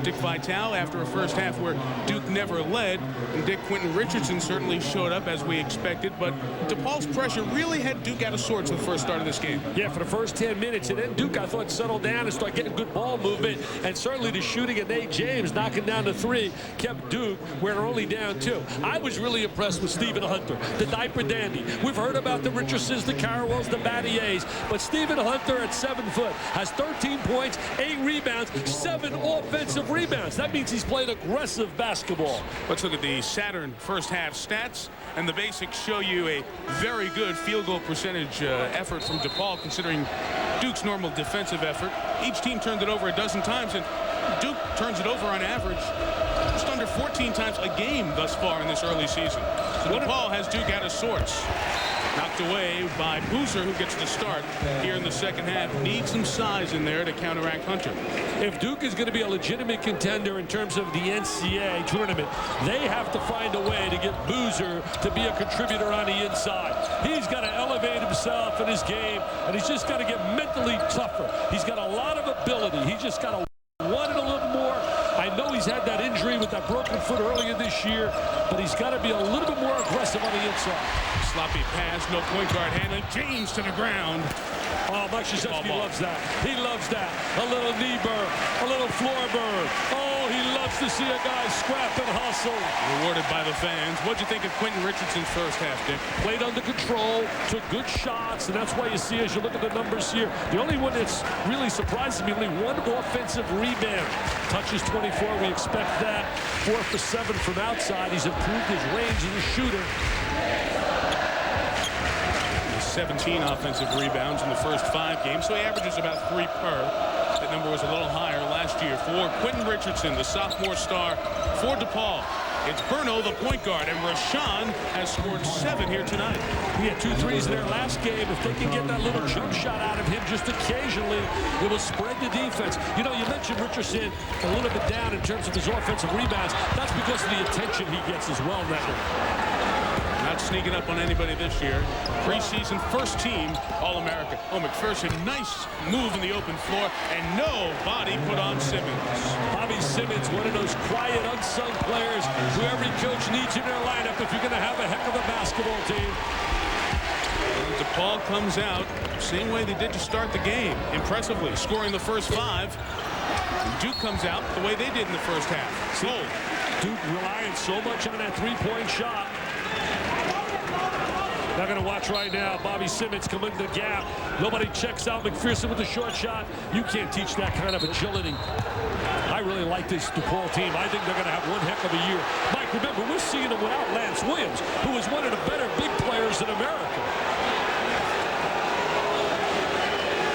Dick Vitale after a first half where Duke never led, and Dick Quentin Richardson certainly showed up as we expected, but Depaul's pressure really had Duke out of sorts at the first start of this game. Yeah, for the first 10 minutes, and then Duke, I thought, settled down and started getting good ball movement, and certainly the shooting of Nate James knocking down the three kept Duke where they're only down two. I was really impressed with Stephen Hunter, the diaper dandy. We've heard about the Richardsons, the Carrawells, the Battiers, but Stephen Hunter at 7 foot has 13 points, 8 rebounds, 7 offensive rebounds. That means he's playing aggressive basketball. Let's look at the Saturn first half stats, and the basics show you a very good field goal percentage effort from Depaul, considering Duke's normal defensive effort. Each team turned it over a dozen times, and Duke turns it over on average just under 14 times a game thus far in this early season. So Depaul has Duke out of sorts. Knocked away by Boozer, who gets the start here in the second half. Needs some size in there to counteract Hunter. If Duke is going to be a legitimate contender in terms of the NCAA tournament, they have to find a way to get Boozer to be a contributor on the inside. He's got to elevate himself in his game, and he's just got to get mentally tougher. He's got a lot of ability. He's just got to want it a little more. I know he's had that injury with that broken foot earlier this year, but he's got to be a little bit more aggressive on the inside. Sloppy pass, no point guard handling. James to the ground. Oh, Mike Krzyzewski loves that. He loves that. A little knee burn, a little floor burn. Oh, he loves to see a guy scrap and hustle. Rewarded by the fans. What'd you think of Quentin Richardson's first half, Dick? Played under control, took good shots, and that's why you see, as you look at the numbers here, the only one that's really surprising me, only one offensive rebound. Touches 24, we expect that. 4 for 7 from outside. He's improved his range as a shooter. 17 offensive rebounds in the first 5 games, so he averages about 3 per. That number was a little higher last year for Quentin Richardson, the sophomore star for Depaul. It's Berno, the point guard, and Rashawn has scored 7 here tonight. He had 2 threes in their last game. If they can get that little jump shot out of him just occasionally, it will spread the defense. You know, you mentioned Richardson a little bit down in terms of his offensive rebounds. That's because of the attention he gets as well now. Not sneaking up on anybody this year. Preseason first team All-America. Oh, McPherson, nice move in the open floor, and no body put on Simmons. Bobby Simmons, one of those quiet, unsung players who every coach needs in their lineup if you're going to have a heck of a basketball team. Depaul comes out same way they did to start the game, impressively, scoring the first 5. Duke comes out the way they did in the first half. Slow. Duke relying so much on that three-point shot. They're going to watch right now. Bobby Simmons come into the gap. Nobody checks out McPherson with a short shot. You can't teach that kind of agility. I really like this Depaul team. I think they're going to have one heck of a year. Mike, remember, we're seeing them without Lance Williams, who is one of the better big players in America.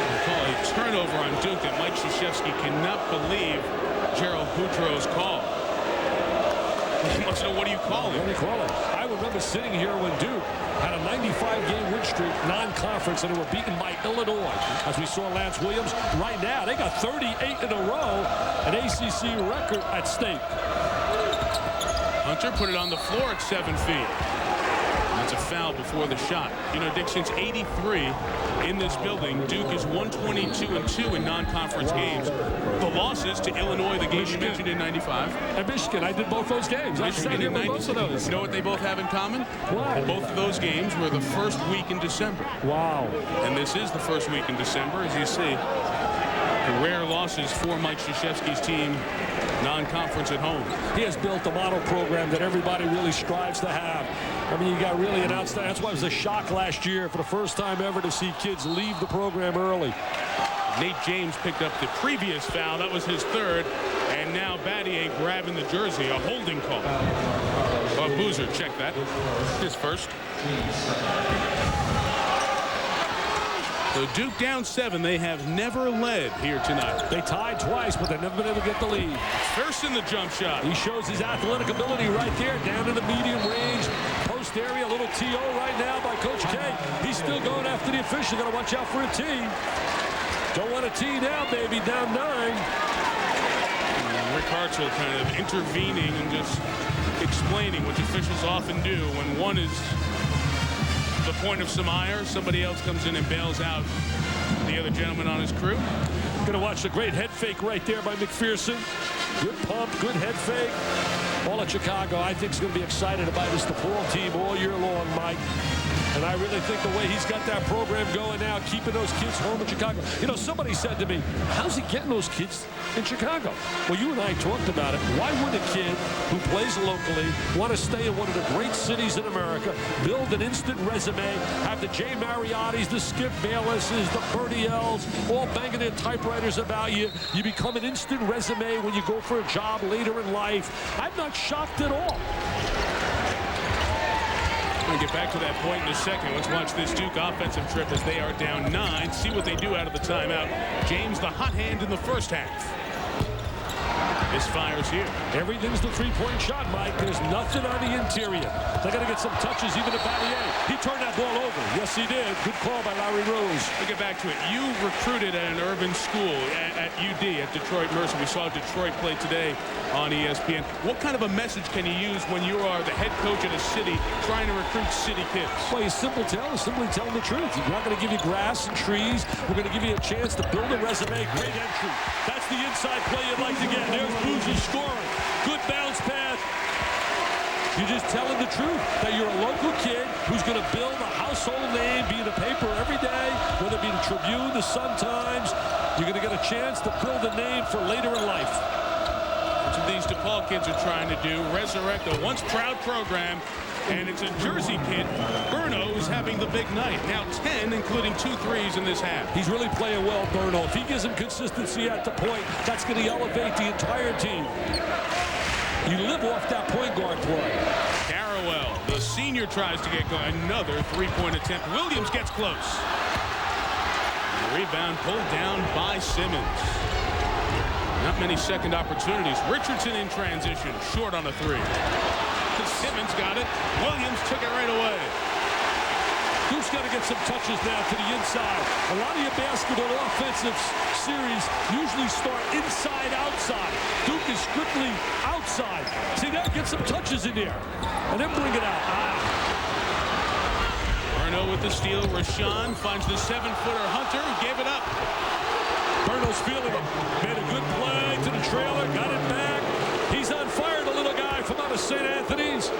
They call a turnover on Duke, and Mike Krzyzewski cannot believe Gerald Boudreau's call. He wants to know, what do you call it? What do you call it? I remember sitting here when Duke had a 95-game win streak, non-conference, and they were beaten by Illinois. As we saw Lance Williams, right now they got 38 in a row, an ACC record at stake. Hunter put it on the floor at 7 feet. That's a foul before the shot. You know, Dick, since '83 in this building, Duke is 122-2 in non-conference games. The losses to Illinois, the game you mentioned in '95. And Michigan, I did both those games. Michigan in '96. You know what they both have in common? Wow. Both of those games were the first week in December. Wow. And this is the first week in December, as you see. The rare losses for Mike Krzyzewski's team, non-conference at home. He has built a model program that everybody really strives to have. I mean, you got really an outstanding. That's why it was a shock last year for the first time ever to see kids leave the program early. Nate James picked up the previous foul. That was his 3rd. And now Battier grabbing the jersey, a holding call. Boozer, check that. His first. So Duke down 7. They have never led here tonight. They tied twice, but they've never been able to get the lead. First in the jump shot. He shows his athletic ability right there, down to the medium range. Post area, a little TO right now by Coach K. He's still going after the official. Got to watch out for a tee. Don't want a tee now, baby. Down 9. Rick Hartzell kind of intervening and just explaining, which officials often do when one is the point of some ire, somebody else comes in and bails out the other gentleman on his crew. Going to watch the great head fake right there by McPherson. Good pump, good head fake. All at Chicago, I think, is going to be excited about this Depaul team all year long, Mike. And I really think the way he's got that program going now, keeping those kids home in Chicago. You know, somebody said to me, how's he getting those kids in Chicago? Well, you and I talked about it. Why would a kid who plays locally want to stay in one of the great cities in America, build an instant resume, have the Jay Mariottis, the Skip Baylesses, the Bertie L's, all banging their typewriters about you. You become an instant resume when you go for a job later in life. I'm not shocked at all. We'll get back to that point in a second. Let's watch this Duke offensive trip as they are down 9. See what they do out of the timeout. James, the hot hand in the first half. Misfires here. Everything's the three-point shot, Mike. There's nothing on the interior. They got to get some touches, even to Battier. He turned that ball over. Yes, he did. Good call by Larry Rose. We'll get back to it. You recruited at an urban school at UD, at Detroit Mercy. We saw Detroit play today on ESPN. What kind of a message can you use when you are the head coach of a city trying to recruit city kids? Well, you simply tell them the truth. We're not going to give you grass and trees. We're going to give you a chance to build a resume. Great entry. That's the inside play you'd like to get. There's Boozer scoring. Good bounce pass. You just tell him the truth, that you're a local kid who's going to build a household name, be in the paper every day, whether it be the Tribune, the Sun-Times. You're going to get a chance to build a name for later in life. That's what these Depaul kids are trying to do, resurrect a once proud program. And it's a Jersey kid. Burno is having the big night. Now 10, including 2 threes in this half. He's really playing well, Burno. If he gives him consistency at the point, that's going to elevate the entire team. You live off that point guard play. Carrawell, the senior, tries to get going. Another three-point attempt. Williams gets close. The rebound pulled down by Simmons. Not many second opportunities. Richardson in transition, short on a three. Simmons got it. Williams took it right away. Duke's got to get some touches now to the inside. A lot of your basketball offensive series usually start inside, outside. Duke is strictly outside. See, that get some touches in there. And then bring it out. Burno with the steal. Rashawn finds the 7-footer Hunter, who gave it up. Burno's feeling it. Made a good play to the trailer. Got it back. He's on fire, the little guy from out of St. Anthony's.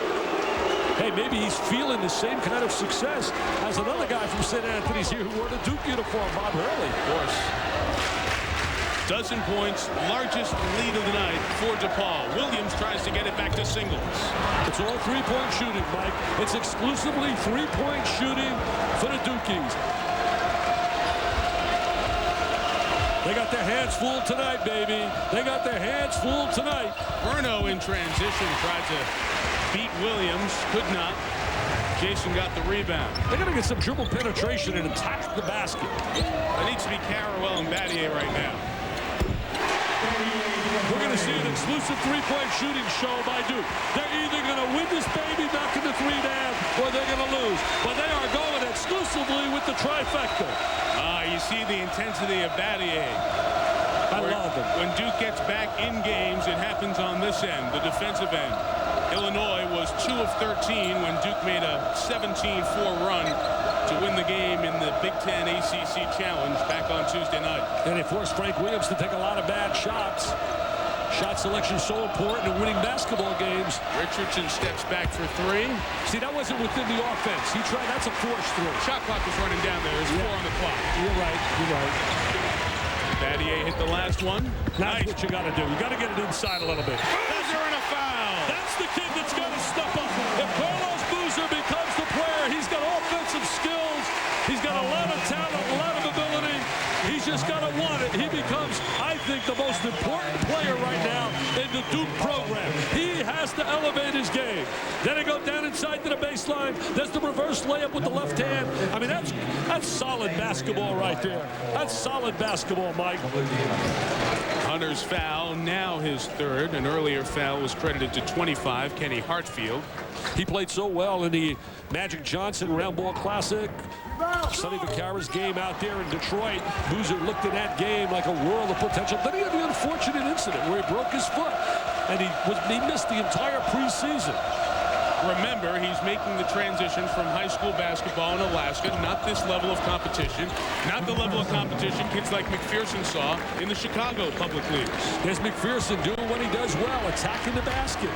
Hey, maybe he's feeling the same kind of success as another guy from St. Anthony's here who wore the Duke uniform, Bob Hurley. Of course. Dozen points, largest lead of the night for Depaul. Williams tries to get it back to singles. It's all three-point shooting, Mike. It's exclusively three-point shooting for the Dukies. They got their hands full tonight, baby. They got their hands full tonight. Burno in transition tried to beat Williams, could not. Jason got the rebound. They're going to get some dribble penetration and attack the basket. That needs to be Carrawell and Battier right now. We're going to see an exclusive three-point shooting show by Duke. They're either going to win this baby, knocking the three down, or they're going to lose. But they are going exclusively with the trifecta. You see the intensity of Battier. I love it. When Duke gets back in games, it happens on this end, the defensive end. Illinois was 2 of 13 when Duke made a 17-4 run to win the game in the Big Ten ACC Challenge back on Tuesday night. And it forced Frank Williams to take a lot of bad shots. Shot selection so important in winning basketball games. Richardson steps back for 3. See, that wasn't within the offense. He tried. That's a forced 3. Shot clock was running down there. There's 4 on the clock. You're right. You're right. Battier hit the last one. That's what you got to do. You got to get it inside a little bit. Boozer and a foul. That's the kid that's got to step up. If Carlos Boozer becomes the player, he's got offensive skills. He's got a lot of talent, a lot of ability. He's just got to want it. He becomes, I think, the most important player right now in the Duke program. He has to elevate his game. Then they go down inside to the baseline. There's the reverse layup with the left hand. I mean, that's solid basketball right there. That's solid basketball, Mike. Hunter's foul, now his third. An earlier foul was credited to 25, Kenny Hartfield. He played so well in the Magic Johnson Round Ball Classic. Sonny Vaccara's game out there in Detroit. Boozer looked at that game like a world of potential. Then he had the unfortunate incident where he broke his foot, and he missed the entire preseason. Remember, he's making the transition from high school basketball in Alaska, not this level of competition, not the level of competition kids like McPherson saw in the Chicago public leagues. There's McPherson doing what he does well, attacking the basket.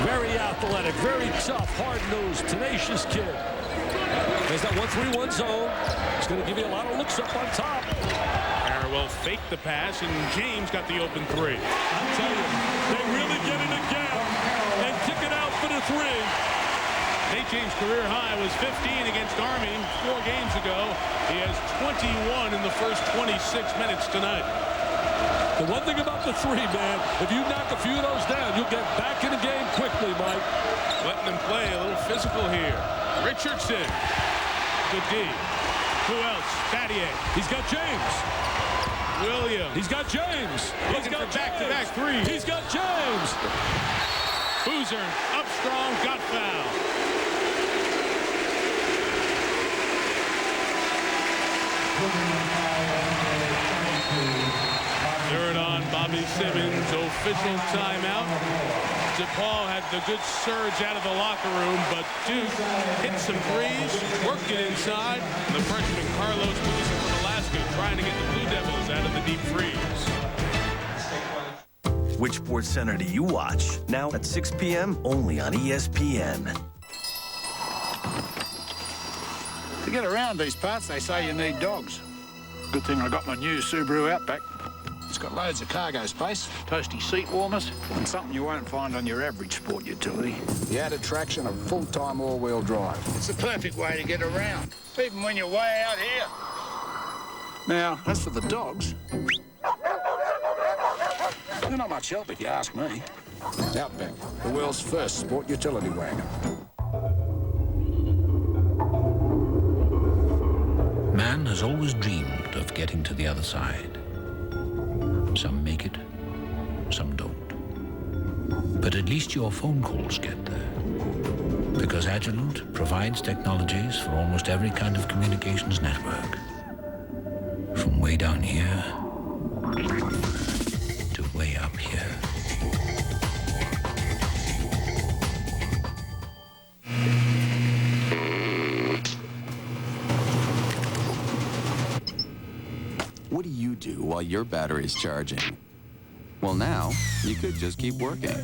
Very athletic, very tough, hard-nosed, tenacious kid. There's that 1-3-1 zone. He's going to give you a lot of looks up on top. Harrell faked the pass, and James got the open three. I'll tell you, they really get it again and kick it out for the three. Nate James' career high was 15 against Army 4 games ago. He has 21 in the first 26 minutes tonight. The one thing about the three, man, if you knock a few of those down, you'll get back in the game quickly, Mike. Letting them play a little physical here. Richardson. Good D. Who else? Battier. He's got James. Williams. He's got James. He's got back-to-back threes. He's got James. Boozer up strong, got fouled. Third on Bobby Simmons, official timeout. Depaul had the good surge out of the locker room, but Duke hit some threes, worked it inside. The freshman Carlos Boozer from Alaska trying to get the Blue Devils out of the deep freeze. Which Sports Center do you watch? Now at 6 p.m. only on ESPN. To get around these parts, they say you need dogs. Good thing I got my new Subaru Outback. It's got loads of cargo space, toasty seat warmers, and something you won't find on your average sport utility. The added traction of full-time all-wheel drive. It's the perfect way to get around, even when you're way out here. Now, as for the dogs, they're not much help if you ask me. Outback, the world's first sport utility wagon. Man has always dreamed of getting to the other side. Some make it, some don't. But at least your phone calls get there. Because Agilent provides technologies for almost every kind of communications network. From way down here to way up here. What do you do while your battery is charging? Well, now, you could just keep working.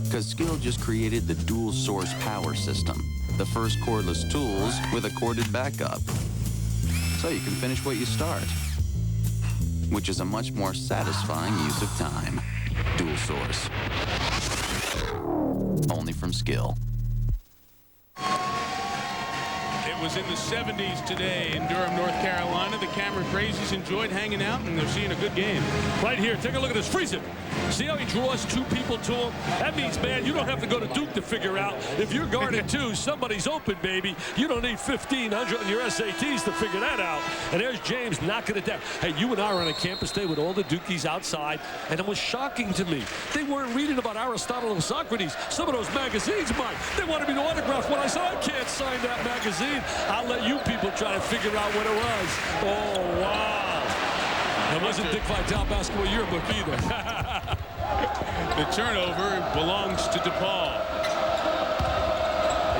Because Skill just created the dual source power system, the first cordless tools with a corded backup. So you can finish what you start, which is a much more satisfying use of time. Dual source. Only from Skill. It was in the 70s today in Durham, North Carolina. The camera crazies enjoyed hanging out, and they're seeing a good game. Right here, take a look at this. Freeze it. See how he draws two people to him? That means, man, you don't have to go to Duke to figure out. If you're guarding two, somebody's open, baby. You don't need 1,500 on your SATs to figure that out. And there's James knocking it down. Hey, you and I were on a campus day with all the Dukies outside, and it was shocking to me. They weren't reading about Aristotle and Socrates. Some of those magazines, Mike, they wanted me to autograph when I said, I can't sign that magazine. I'll let you people try to figure out what it was. Oh, wow. It wasn't Dick Vitale Basketball Yearbook either. The turnover belongs to Depaul.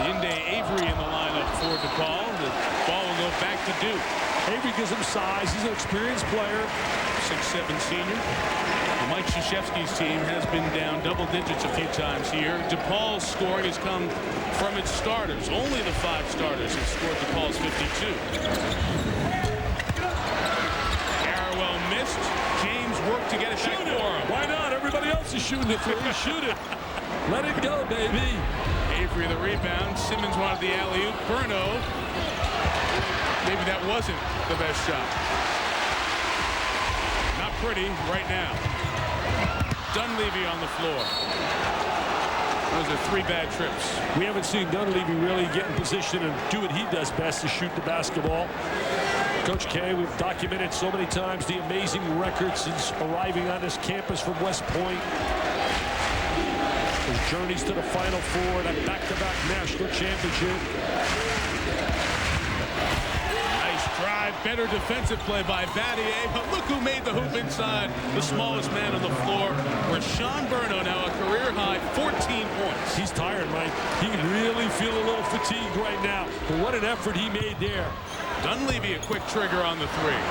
Yinde Avery in the lineup for Depaul. The ball will go back to Duke. Avery gives him size. He's an experienced player. 6'7" senior. Mike Krzyzewski's team has been down double digits a few times here. Depaul's scoring has come from its starters. Only the 5 starters have scored Depaul's 52. Harrell missed. James worked to get it back for him. Why not? Everybody else is shooting it for you. Shoot it. Let it go, baby. Avery the rebound. Simmons wanted the alley-oop. Burno. Maybe that wasn't the best shot. Not pretty right now. Dunleavy on the floor. Those are 3 bad trips. We haven't seen Dunleavy really get in position and do what he does best, to shoot the basketball. Coach K, we've documented so many times the amazing record since arriving on this campus from West Point. His journeys to the Final Four, that back-to-back national championship. Drive, better defensive play by Battier, but look who made the hoop inside. The smallest man on the floor, Rashawn Inferno now a career-high 14 points. He's tired, Mike. He can really feel a little fatigued right now. But what an effort he made there. Dunleavy a quick trigger on the three.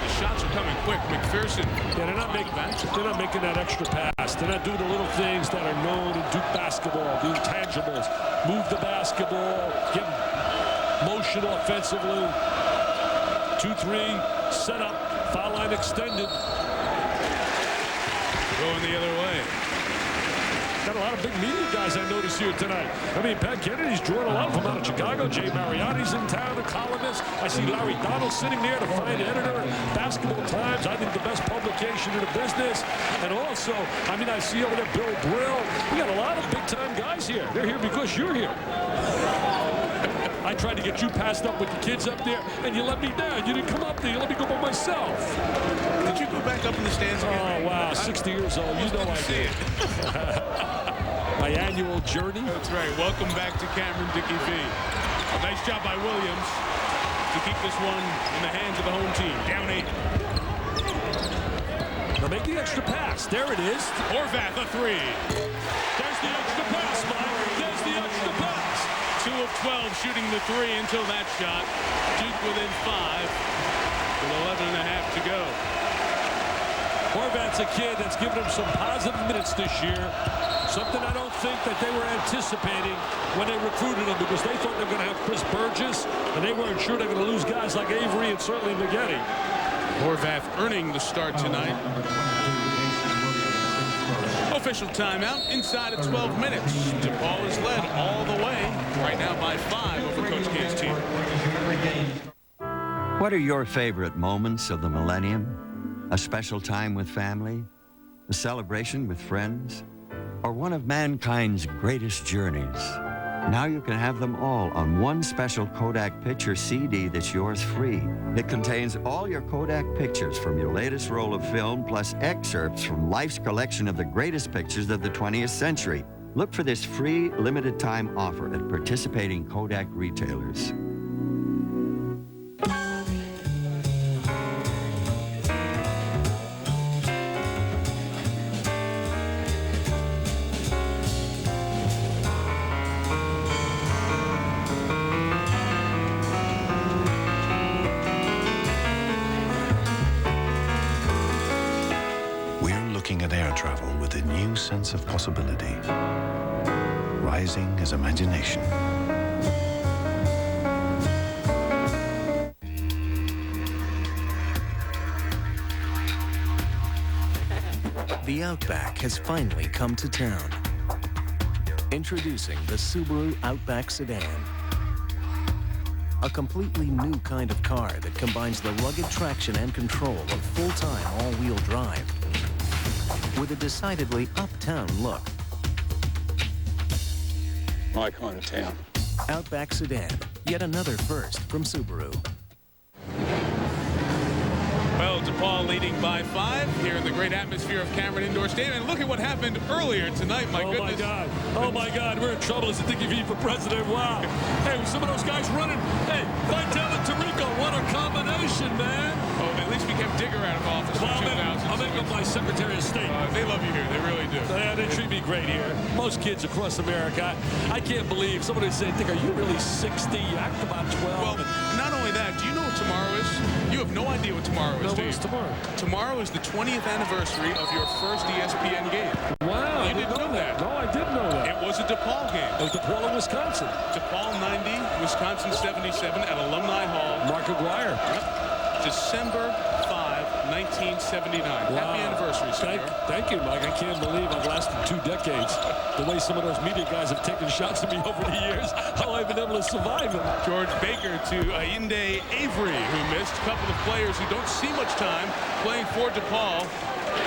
The shots are coming quick. McPherson. Yeah, they're not making that extra pass. They're not doing the little things that are known in Duke basketball, the intangibles. Move the basketball, get motion offensively. 2-3, set up, foul line extended. Going the other way. Got a lot of big media guys I noticed here tonight. I mean, Pat Kennedy's drawing a lot from out of Chicago. Jay Mariotti's in town, a columnist. I see Larry Donald sitting there, the fine editor at Basketball Times. I think the best publication in the business. And also, I mean, I see over there Bill Brill. We got a lot of big-time guys here. They're here because you're here. I tried to get you passed up with the kids up there, and you let me down. You didn't come up there. You let me go by myself. Did you go back up in the stands again? Oh, wow. 60 years old. You know I did. My annual journey. That's right. Welcome back to Cameron Dickey V. A nice job by Williams to keep this one in the hands of the home team. Down 8. Now make the extra pass. There it is. Horvath a three. There's the extra pass, Mike. There's the extra pass. 2 of 12 shooting the three until that shot. Duke within 5 with 11 and a half to go. Horvath's a kid that's given him some positive minutes this year. Something I don't think that they were anticipating when they recruited him, because they thought they were going to have Chris Burgess, and they weren't sure they were going to lose guys like Avery and certainly Maggette. Horvath earning the start tonight. Official timeout inside of 12 minutes. Depaul is led all the way right now by 5 over Coach K's team. What are your favorite moments of the millennium? A special time with family? A celebration with friends? Or one of mankind's greatest journeys? Now you can have them all on one special Kodak Picture CD that's yours free. It contains all your Kodak pictures from your latest roll of film, plus excerpts from life's collection of the greatest pictures of the 20th century. Look for this free, limited-time offer at participating Kodak retailers. Sense of possibility, rising as imagination. The Outback has finally come to town. Introducing the Subaru Outback Sedan. A completely new kind of car that combines the rugged traction and control of full-time all-wheel drive with a decidedly uptown look. My kind of town. Outback Sedan, yet another first from Subaru. Well, Depaul leading by 5 here in the great atmosphere of Cameron Indoor Stadium. And look at what happened earlier tonight, my goodness. My God. Oh, my God. We're in trouble as a Dickey V for president. Wow. Hey, some of those guys running. Hey, Vitale and Tirico, what a combination, man. Oh, at least we kept Digger out of office. Well, I'll make up my Secretary of State. They love you here. They really do. Yeah, they treat me great here. Most kids across America. I can't believe somebody would say, Dick, are you really 60? You act about 12. Well, not only that, do you know what tomorrow is? You have no idea what tomorrow is, do you? What's tomorrow? Tomorrow is the 20th anniversary of your first ESPN game. Wow. You didn't know that. No, I didn't know that. It was a Depaul game. It was Depaul in Wisconsin. Depaul 90, Wisconsin 77 at Alumni Hall. Mark Aguirre. Yep. December 5, 1979. Wow. Happy anniversary, senor. Thank you, Mike. I can't believe I've lasted 2 decades. The way some of those media guys have taken shots at me over the years, how I've been able to survive it. George Baker to Ayinde Avery, who missed. A couple of players who don't see much time playing for Depaul.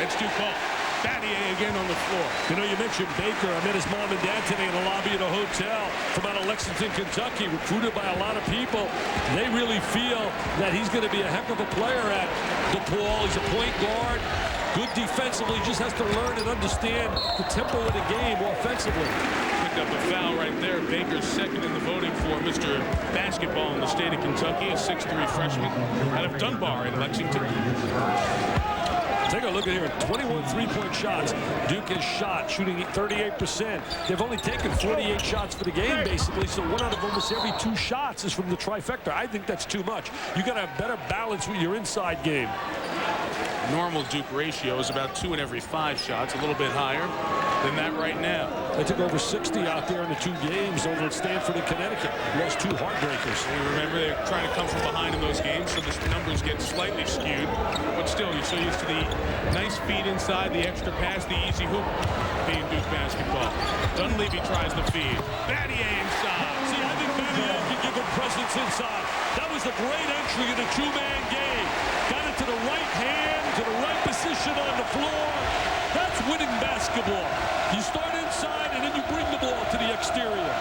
That's Depaul. Battier again on the floor. You know, you mentioned Baker. I met his mom and dad today in the lobby at a hotel from out of Lexington, Kentucky, recruited by a lot of people. They really feel that he's going to be a heck of a player at Depaul. He's a point guard. Good defensively, just has to learn and understand the tempo of the game offensively. Picked up a foul right there. Baker's second in the voting for Mr. Basketball in the state of Kentucky, a 6'3" freshman out of Dunbar in Lexington. Take a look at here. 21 3-point shots. Duke has shot, shooting 38%. They've only taken 48 shots for the game, basically, so one out of almost every 2 shots is from the trifecta. I think that's too much. You got to have better balance with your inside game. Normal Duke ratio is about 2 in every 5 shots, a little bit higher than that right now. They took over 60 out there in the 2 games over at Stanford and Connecticut. Lost 2 heartbreakers. And remember, they're trying to come from behind in those games, so the numbers get slightly skewed. But still, you're so used to the nice feed inside, the extra pass, the easy hoop being Duke basketball. Dunleavy tries the feed. Battier inside. See, I think Battier can give him presence inside. That was a great entry in a 2-man game. Got it to the right hand, to the right position on the floor. That's winning basketball. You start inside, and then you bring the ball to the exterior.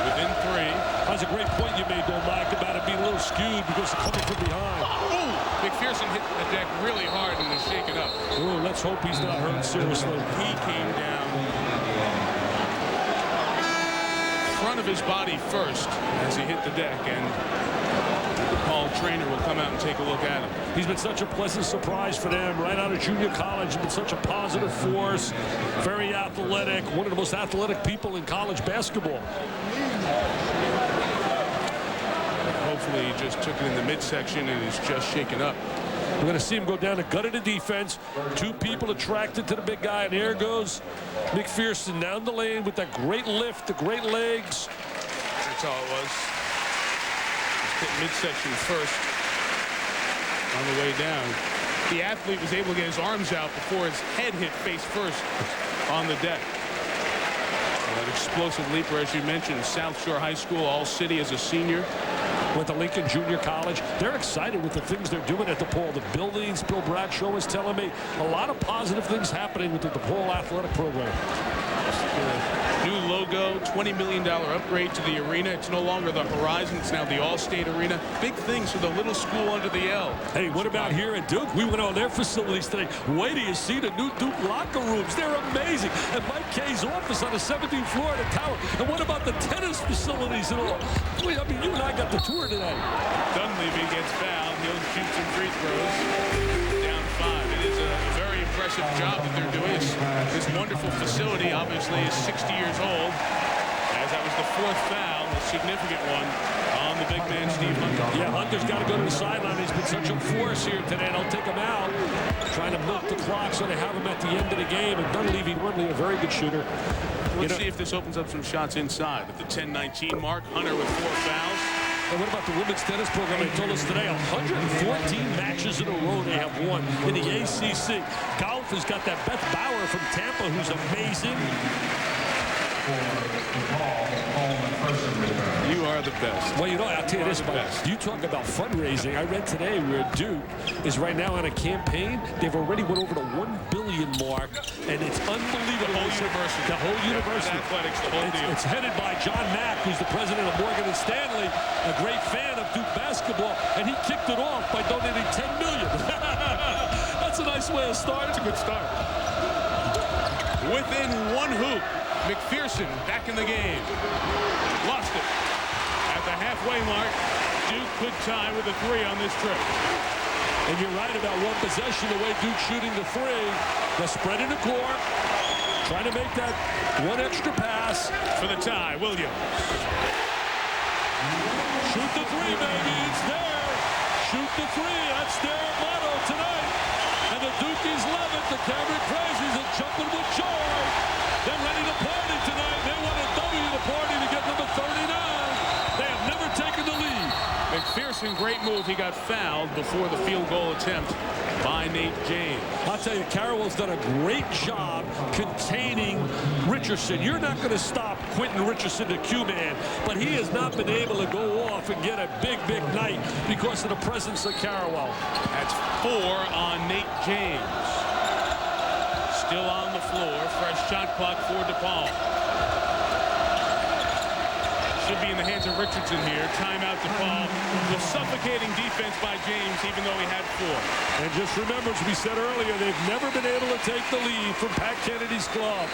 Within 3. That's a great point you made, though, Mike, about it being a little skewed because it's coming from behind. Oh! McPherson hit the deck really hard and was shaken up. Oh, let's hope he's not hurt seriously. He came down front of his body first as he hit the deck, and the Paul trainer will come out and take a look at him. He's been such a pleasant surprise for them right out of junior college. He's been such a positive force, very athletic, one of the most athletic people in college basketball. Hopefully he just took it in the midsection and is just shaken up. We're going to see him go down the gut of the defense. 2 people attracted to the big guy, and there goes McPherson down the lane with that great lift, the great legs. That's all it was. Just hit midsection first on the way down. The athlete was able to get his arms out before his head hit face first on the deck. That explosive leaper, as you mentioned, South Shore High School, All-City as a senior. Went to Lincoln Junior College. They're excited with the things they're doing at DePaul. The buildings, Bill Bradshaw was telling me, a lot of positive things happening with the DePaul athletic program. New logo, $20 million upgrade to the arena. It's no longer the Horizon. It's now the All-State Arena. Big things for the little school under the L. Hey, what about here at Duke? We went on their facilities today. Wait till you see the new Duke locker rooms. They're amazing. And Mike K's office on the 17th floor of the tower. And what about the tennis facilities and all? I mean, you and I got the tour today. Dunleavy gets fouled. He'll shoot some free throws. Down 5. It is a very impressive job that they're doing. This wonderful facility obviously is 60 years old, as that was the 4th foul, a significant one on the big man Steve Hunter. Yeah, Hunter's got to go to the sideline. He's been such a force here today. They'll take him out, trying to milk the clock so they have him at the end of the game. And Dunleavy, normally a very good shooter. Let's see if this opens up some shots inside. At the 10-19 mark, Hunter with 4 fouls. And what about the women's tennis program? They told us today 114 matches in a row they have won in the ACC. Golf has got that Beth Bauer from Tampa, who's amazing. You are the best. Well, you know, I'll tell you this, Mike. You talk about fundraising. I read today where Duke is right now on a campaign. They've already went over the $1 billion mark, and it's unbelievable. The whole university. The whole university. Athletics, the whole deal. It's headed by John Mack, who's the president of Morgan & Stanley, a great fan of Duke basketball, and he kicked it off by donating $10 million. That's a nice way of starting. It's a good start. Within 1 hoop, McPherson back in the game. Lost it. At the halfway mark, Duke could tie with a 3 on this trip. And you're right about one possession, the way Duke's shooting the 3. They're spreading the court, trying to make that one extra pass. For the tie, Williams. Shoot the 3, baby. It's there. Shoot the 3. That's their motto tonight. And the Dukies love it. The Cameron Crazies are jumping with joy. They're ready to party tonight. They want a W to party to get number 39. They have never taken the lead. McPherson, great move. He got fouled before the field goal attempt by Nate James. I'll tell you, Carroll's done a great job containing Richardson. You're not going to stop Quentin Richardson, the Q-man, but he has not been able to go off and get a big, big night because of the presence of Carroll. That's 4 on Nate James. Still on the floor. Fresh shot clock for Depaul. Should be in the hands of Richardson here. Timeout Depaul. The suffocating defense by James, even though he had 4. And just remember, as we said earlier, they've never been able to take the lead from Pat Kennedy's club.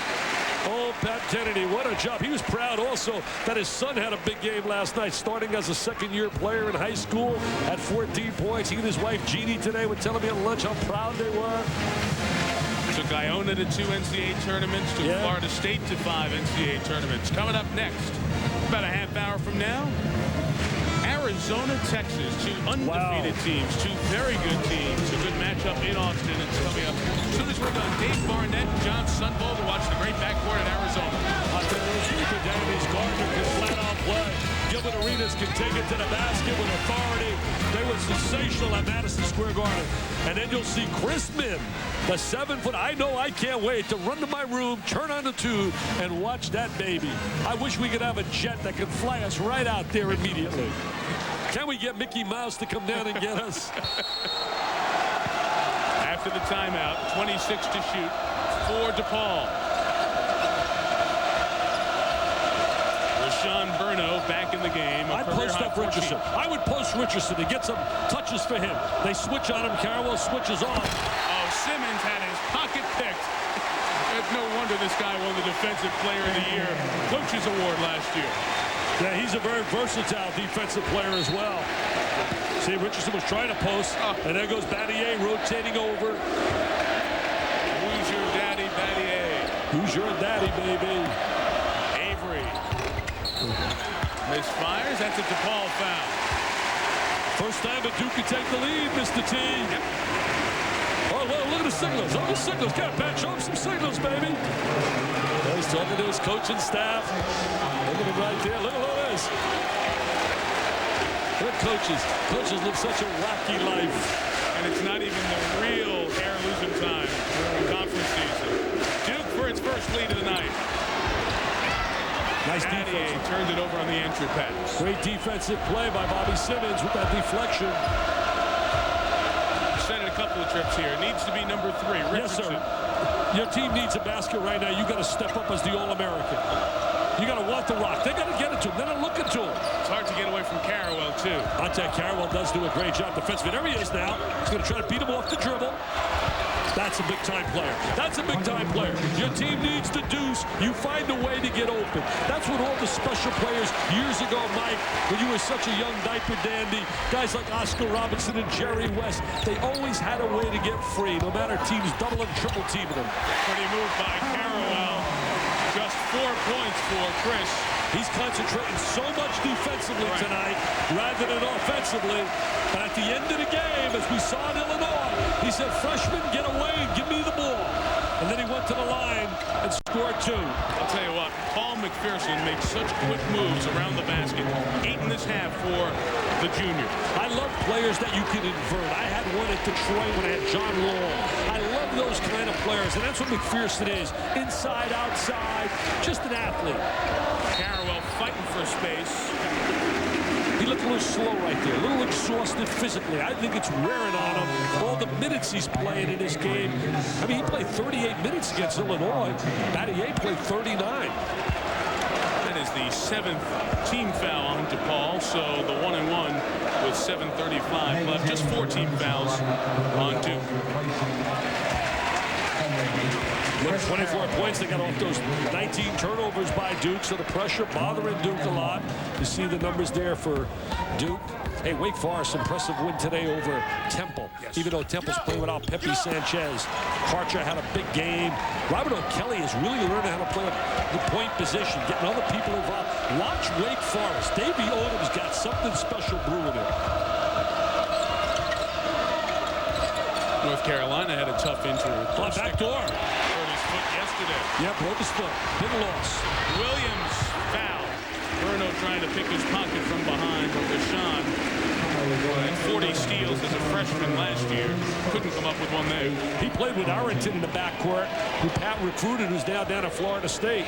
Oh, Pat Kennedy, what a job. He was proud also that his son had a big game last night, starting as a second-year player in high school at 14 points. He and his wife, Jeannie, today were telling me at lunch how proud they were. Took Iona to 2 NCAA tournaments, took Florida State to 5 NCAA tournaments. Coming up next, about a half hour from now, Arizona, Texas, 2 undefeated teams, 2 very good teams. A good matchup in Austin. It's coming up as soon as we're done. Dave Barnett and John Sunvall to watch the great backcourt in Arizona. I'll tell you, Super Danny's Gardner can flat out play. Gilbert Arenas can take it to the basket with authority. They were sensational at Madison Square Garden. And then you'll see Chris Minn, the 7-foot. I know I can't wait to run to my room, turn on the tube, and watch that baby. I wish we could have a jet that could fly us right out there immediately. Can we get Mickey Mouse to come down and get us? After the timeout, 26 to shoot for Depaul. Sean Burno back in the game. I'd post up Richardson. I would post Richardson to get some touches for him. They switch on him. Carwell switches on. Oh, Simmons had his pocket picked. It's no wonder this guy won the Defensive Player of the Year Coaches Award last year. Yeah, he's a very versatile defensive player as well. See, Richardson was trying to post, and there goes Battier rotating over. Who's your daddy, Battier? Who's your daddy, baby? Misfires. That's a Depaul foul. First time that Duke can take the lead, Mr. T. Yep. Oh, well, look at the signals. Oh, the signals. Got to show him some signals, baby. Oh, he's talking to his coaching staff. Look at him right there. Look at this. Look, coaches. Coaches live such a wacky life. And it's not even the real hair-losing time in conference season. Duke for its first lead of the night. Nice defense. Turned it over on the entry pass. Great defensive play by Bobby Simmons with that deflection. Sent it a couple of trips here. Needs to be number 3. Richardson. Yes, sir. Your team needs a basket right now. You got to step up as the All-American. You got to want the rock. They got to get it to him. They're not looking to him. It's hard to get away from Carwell, too. I'll tell you, Carwell does do a great job defensively. There he is now. He's going to try to beat him off the dribble. That's a big-time player. That's a big-time player. Your team needs the deuce. You find a way to get open. That's what all the special players years ago, Mike, when you were such a young diaper dandy, guys like Oscar Robinson and Jerry West, they always had a way to get free, no matter teams double and triple teaming them. Pretty move by Carwell. Just 4 points for Chris. He's concentrating so much defensively tonight rather than offensively. But at the end of the game, as we saw in Illinois, he said, freshman, get away and give me the ball. And then he went to the line and scored 2. I'll tell you what, Paul McPherson makes such quick moves around the basket. 8 in this half for the junior. I love players that you can invert. I had one at Detroit when I had John Long. I love those kind of players, and that's what McPherson is. Inside, outside, just an athlete. Carwell fighting for space. He looked a little slow right there, a little exhausted physically. I think it's wearing on him. All the minutes he's playing in this game. I mean, he played 38 minutes against Illinois. Battier played 39. That is the 7th team foul on Depaul, so the 1-and-1 with 7:35 left. Just 4 team fouls on Duke. Look, 24 points. They got off those 19 turnovers by Duke, so the pressure bothering Duke a lot. You see the numbers there for Duke. Hey, Wake Forest, impressive win today over Temple. Yes. Even though Temple's playing without Pepe Sanchez. Karcher had a big game. Robert O'Kelly is really learning how to play the point position, getting other people involved. Watch Wake Forest. Davey Odom's got something special brewing there. North Carolina had a tough injury. Back door. Hurt his foot yesterday. Yeah, broke his foot. Big loss. Williams foul. Burno trying to pick his pocket from behind. Rashawn had 40 steals as a freshman last year. Couldn't come up with one there. He played with Arrington in the backcourt, who Pat recruited, who's now down at Florida State.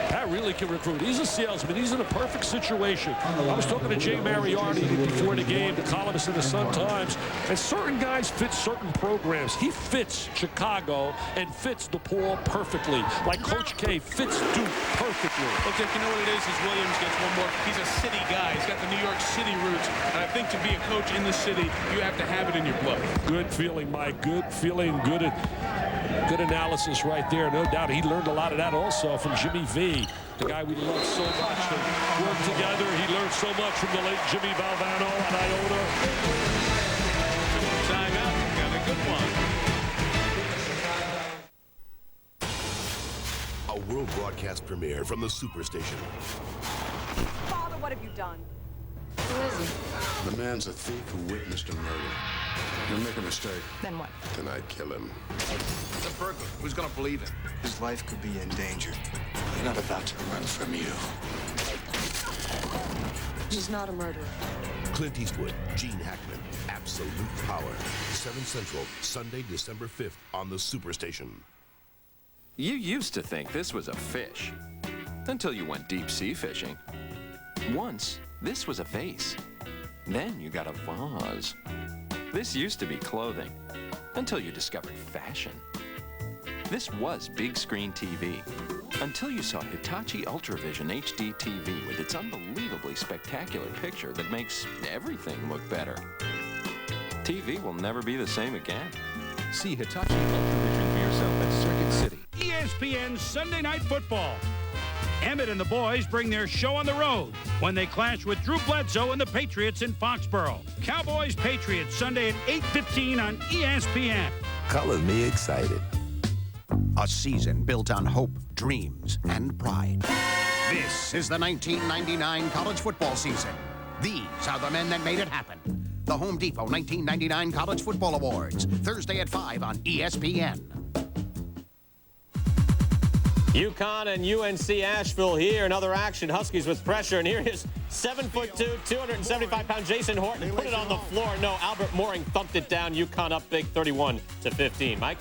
Pat really can recruit. He's a salesman. He's in a perfect situation. I was talking to Jay Mariardi before the game, the columnist in the Sun-Times, and certain guys fit certain programs. He fits Chicago and fits Depaul perfectly, like Coach K fits Duke perfectly. Well, Dick, you know what it is Williams gets one more. He's a city guy. He's got the New York City roots, and I think to be a coach in the city, you have to have it in your blood. Good feeling, Mike. Good feeling. Good analysis right there. No doubt he learned a lot of that also from Jimmy V, the guy we love so much. They work together. He learned so much from the late Jimmy Valvano at Iona. Timeout. Got a good one. A world broadcast premiere from the Superstation. Father, what have you done? Who is he? The man's a thief who witnessed a murder. You'll make a mistake. Then what? Then I'd kill him. It's a burglar. Who's gonna believe it? His life could be in danger. He's not about to run from you. He's not a murderer. Clint Eastwood, Gene Hackman, Absolute Power. 7 Central, Sunday, December 5th on the Superstation. You used to think this was a fish until you went deep sea fishing. Once, this was a vase. Then you got a vase. This used to be clothing until you discovered fashion. This was big screen TV until you saw Hitachi Ultravision HD TV with its unbelievably spectacular picture that makes everything look better. TV will never be the same again. See Hitachi Ultravision for yourself at Circuit City. ESPN's Sunday Night Football. Emmett and the boys bring their show on the road when they clash with Drew Bledsoe and the Patriots in Foxborough. Cowboys-Patriots, Sunday at 8:15 on ESPN. Color me excited. A season built on hope, dreams, and pride. This is the 1999 college football season. These are the men that made it happen. The Home Depot 1999 College Football Awards, Thursday at 5 on ESPN. UConn and UNC Asheville here. Another action. Huskies with pressure. And here is 7'2", 275-pound Jason Horton. Put it on the floor. No, Albert Mooring thumped it down. UConn up big 31-15. Mike?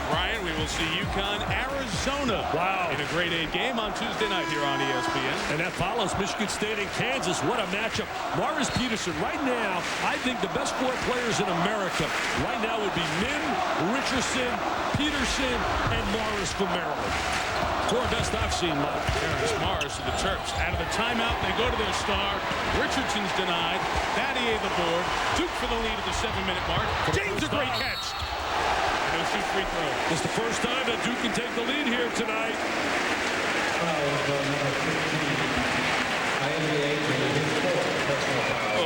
Brian, we will see UConn, Arizona. Wow. In a grade A game on Tuesday night here on ESPN. And that follows Michigan State and Kansas. What a matchup. Morris Peterson, right now, I think the best 4 players in America right now would be Min, Richardson, Peterson, and Morris from Maryland. 4 best I've seen, Mike. Terrence Morris of the Terps. Out of the timeout, they go to their star. Richardson's denied. Battier the board. Duke for the lead at the 7-minute mark. James, a great catch. No shoot free throw. It's the first time that Duke can take the lead here tonight.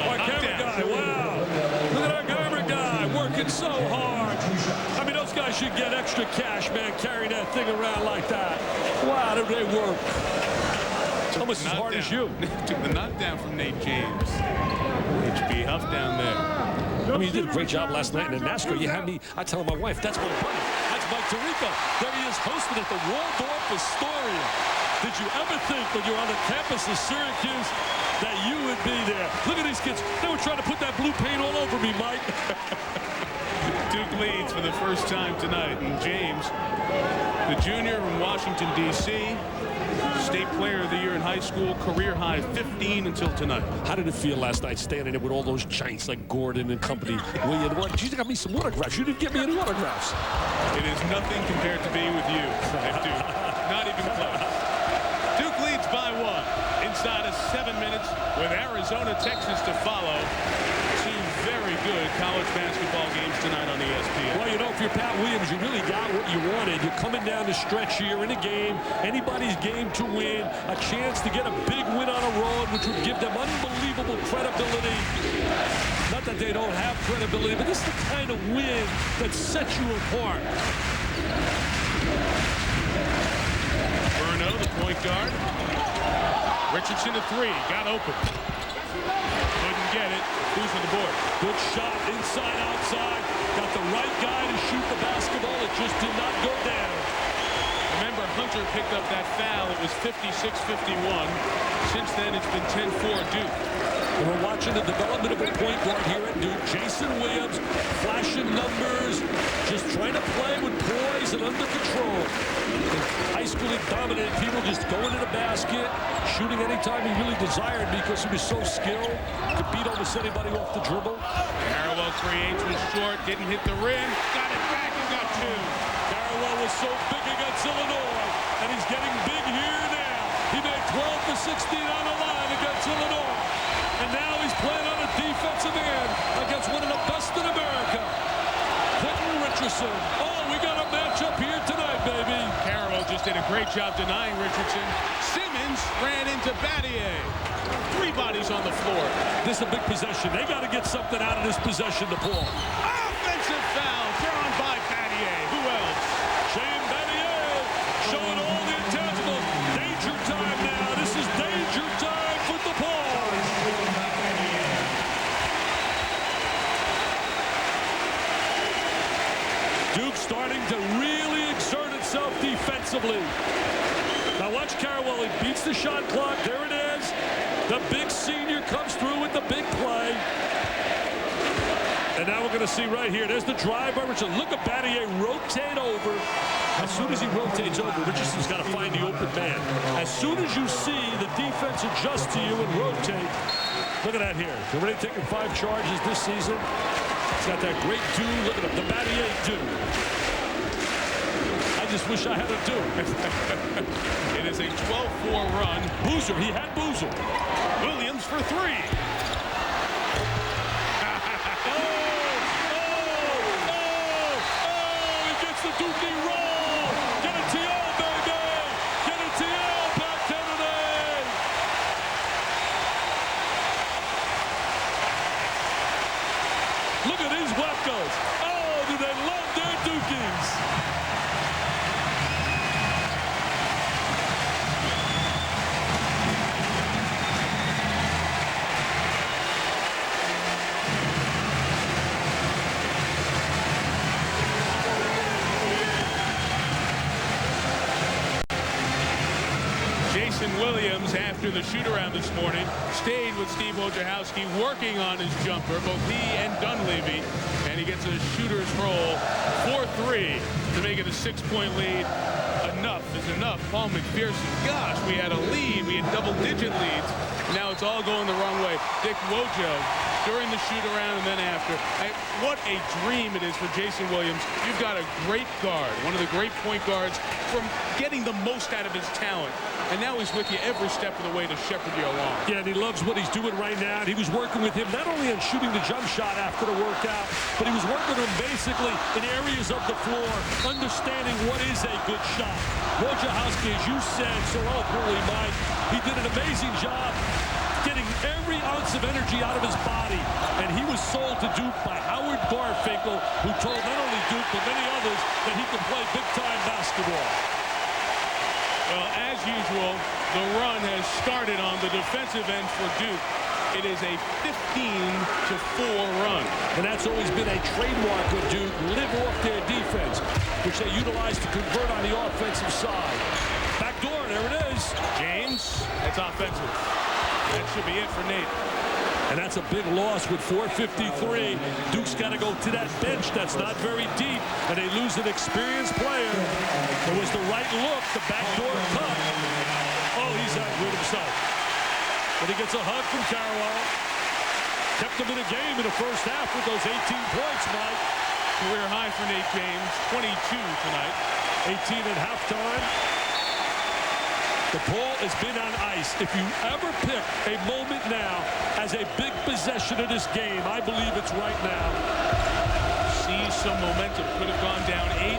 Our camera guy, wow. Look at our camera guy working so hard. I mean, those guys should get extra cash, man, carrying that thing around like that. Wow, do they work. Almost as hard as you. Took the knockdown from Nate James. HB Huff down there. I mean, you did a great job last night in the NASCAR. You had me, I tell my wife, that's my buddy. That's Mike Tirico. There he is, hosted at the Waldorf Astoria. Did you ever think when you're on the campus of Syracuse that you would be there? Look at these kids. They were trying to put that blue paint all over me, Mike. Duke leads for the first time tonight. And James, the junior from Washington, D.C., State Player of the Year in high school, career high 15 until tonight. How did it feel last night standing there with all those giants like Gordon and company? You got me some autographs. You didn't get me any autographs. It is nothing compared to being with you at Duke. Not even close. Duke leads by 1 inside of 7 minutes with Arizona, Texas to follow. 2 very good college basketball games tonight on ESPN. Well, you know, if you're Pat Williams, you really got what you wanted. You're coming down the stretch here in a game. Anybody's game to win. A chance to get a big win on a road, which would give them unbelievable credibility. Not that they don't have credibility, but this is the kind of win that sets you apart. Burno, the point guard. Richardson at 3. Got open. Couldn't get it. Who's on the board? Good shot, inside, outside. Got the right guy to shoot the basketball. It just did not go down. Remember, Hunter picked up that foul. It was 56-51. Since then, it's been 10-4 Duke. And we're watching the development of a point guard here at Duke. Jason Williams, flashing numbers, just trying to play with poise and under control. And high school he dominated people just going to the basket, shooting anytime he really desired because he was so skilled. Could beat almost anybody off the dribble. Carrawell creates, was short, didn't hit the rim, got it back and got two. Carrawell was so big against Illinois, and he's getting big here now. He made 12 for 16 on the line against Illinois. And now he's playing on a defensive end against one of the best in America. Quentin Richardson. Oh, we got a matchup here tonight, baby. Carrawell just did a great job denying Richardson. Simmons ran into Battier. 3 bodies on the floor. This is a big possession. They got to get something out of this possession, Depaul. Offensive foul drawn by Battier. Who else? Shane Battier showing all the intangibles. Danger time now. This is danger time for Depaul. Duke starting to really exert itself defensively. Now watch Carrawell. He beats the shot clock. There it is. The big senior comes through with the big play. And now we're going to see right here. There's the drive by Richardson. Look at Battier rotate over. As soon as he rotates over, Richardson's got to find the open man. As soon as you see the defense adjust to you and rotate. Look at that here. They're already taking 5 charges this season. He's got that great do. Look at him, the Battier do. I just wish I had a do. It is a 12-4 run. Boozer, he had Boozer. Williams for 3. He gets the Dookie roll. Get it to you, baby. Get it to you, Pat Kennedy. Look at these wackos. Oh, do they love their Dookies. Williams, after the shoot-around this morning, stayed with Steve Wojciechowski working on his jumper, both he and Dunleavy, and he gets a shooter's roll 4-3 to make it a 6-point lead. Enough is enough. Paul McPherson, gosh, we had a lead. We had double-digit leads. Now it's all going the wrong way. Dick Wojo during the shoot-around and then after. What a dream it is for Jason Williams. You've got a great guard, one of the great point guards, from getting the most out of his talent. And now he's with you every step of the way to shepherd you along. Yeah, and he loves what he's doing right now. And he was working with him not only on shooting the jump shot after the workout, but he was working with him basically in areas of the floor, understanding what is a good shot. Wojciechowski, as you said so eloquently, Mike, he did an amazing job getting every ounce of energy out of his body. And he was sold to Duke by Howard Garfinkel, who told not only Duke, but many others that he could play big-time basketball. Well, as usual, the run has started on the defensive end for Duke. It is a 15-4 run. And that's always been a trademark of Duke, live off their defense, which they utilize to convert on the offensive side. Back door, there it is. James, that's offensive. That should be it for Nate. And that's a big loss with 4:53. Duke's got to go to that bench that's not very deep, and they lose an experienced player. It was the right look, the backdoor cut. Oh, he's angry with himself. But he gets a hug from Carrawell. Kept him in a game in the first half with those 18 points, Mike. Career high for Nate James, 22 tonight. 18 at halftime. Depaul has been on ice. If you ever pick a moment now as a big possession of this game, I believe it's right now. See some momentum. Could have gone down 8.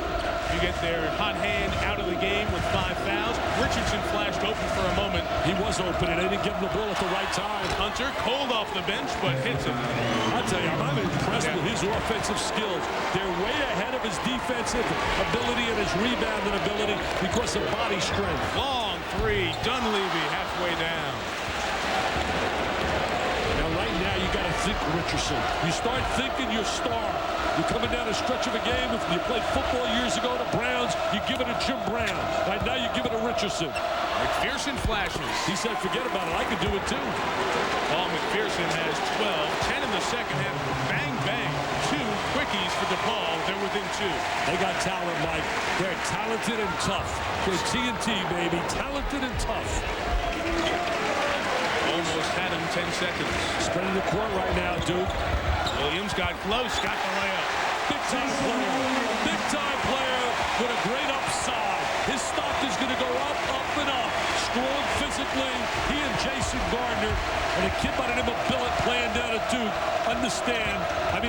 You get their hot hand out of the game with 5 fouls. Richardson flashed open for a moment. He was open, and they didn't give him the ball at the right time. Hunter cold off the bench, but hits him. I'll tell you, I'm impressed with his offensive skills. They're way ahead of his defensive ability and his rebounding ability because of body strength. Long 3, Dunleavy halfway down. Now, right now, you got to think Richardson. You start thinking your star. You're coming down a stretch of a game. If you played football years ago, the Browns, you give it to Jim Brown. Right now, you give it to Richardson. McPherson flashes. He said, forget about it. I could do it too. Paul McPherson has 12, 10 in the second half. Bang, bang. 2 quickies for Depaul. They're within 2. They got talent, Mike. They're talented and tough. They're TNT, baby. Talented and tough. Almost had him 10 seconds. Spreading the court right now, Duke. Williams got close. Got the layup. Big-time player. Big-time player with a great upside. His stock is going to go up, up, and up. Strong physically. He and Jason Gardner and a kid by the name of Billett playing down at Duke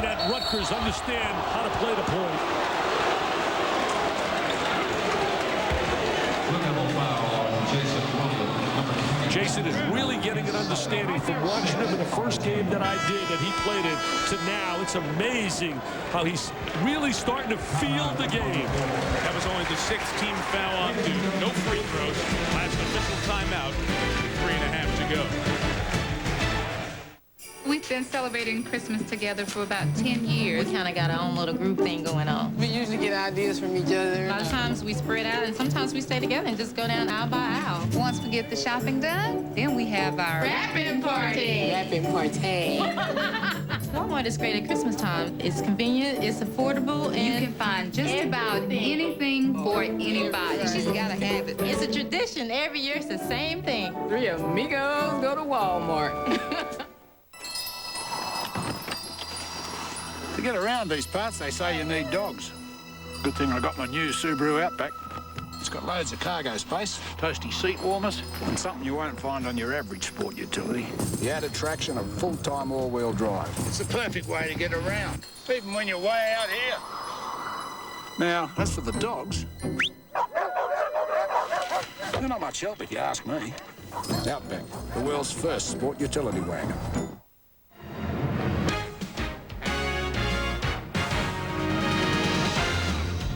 at Rutgers understand how to play the point. Jason is really getting an understanding from watching him in the first game that I did that he played in to now. It's amazing how he's really starting to feel the game. That was only the 6th team foul on Duke. No free throws. Last official timeout. 3.5 to go. We've been celebrating Christmas together for about 10 years. We kind of got our own little group thing going on. We usually get ideas from each other. A lot of times we spread out, and sometimes we stay together and just go down aisle by aisle. Once we get the shopping done, then we have our wrapping party. Wrapping party. Walmart is great at Christmas time. It's convenient, it's affordable, and you can find just about anything for anybody. You just gotta have it. It's a tradition. Every year it's the same thing. 3 amigos go to Walmart. To get around these parts, they say you need dogs. Good thing I got my new Subaru Outback. It's got loads of cargo space, toasty seat warmers, and something you won't find on your average sport utility. The added traction of full-time all-wheel drive. It's the perfect way to get around, even when you're way out here. Now, as for the dogs, they're not much help if you ask me. Outback, the world's first sport utility wagon.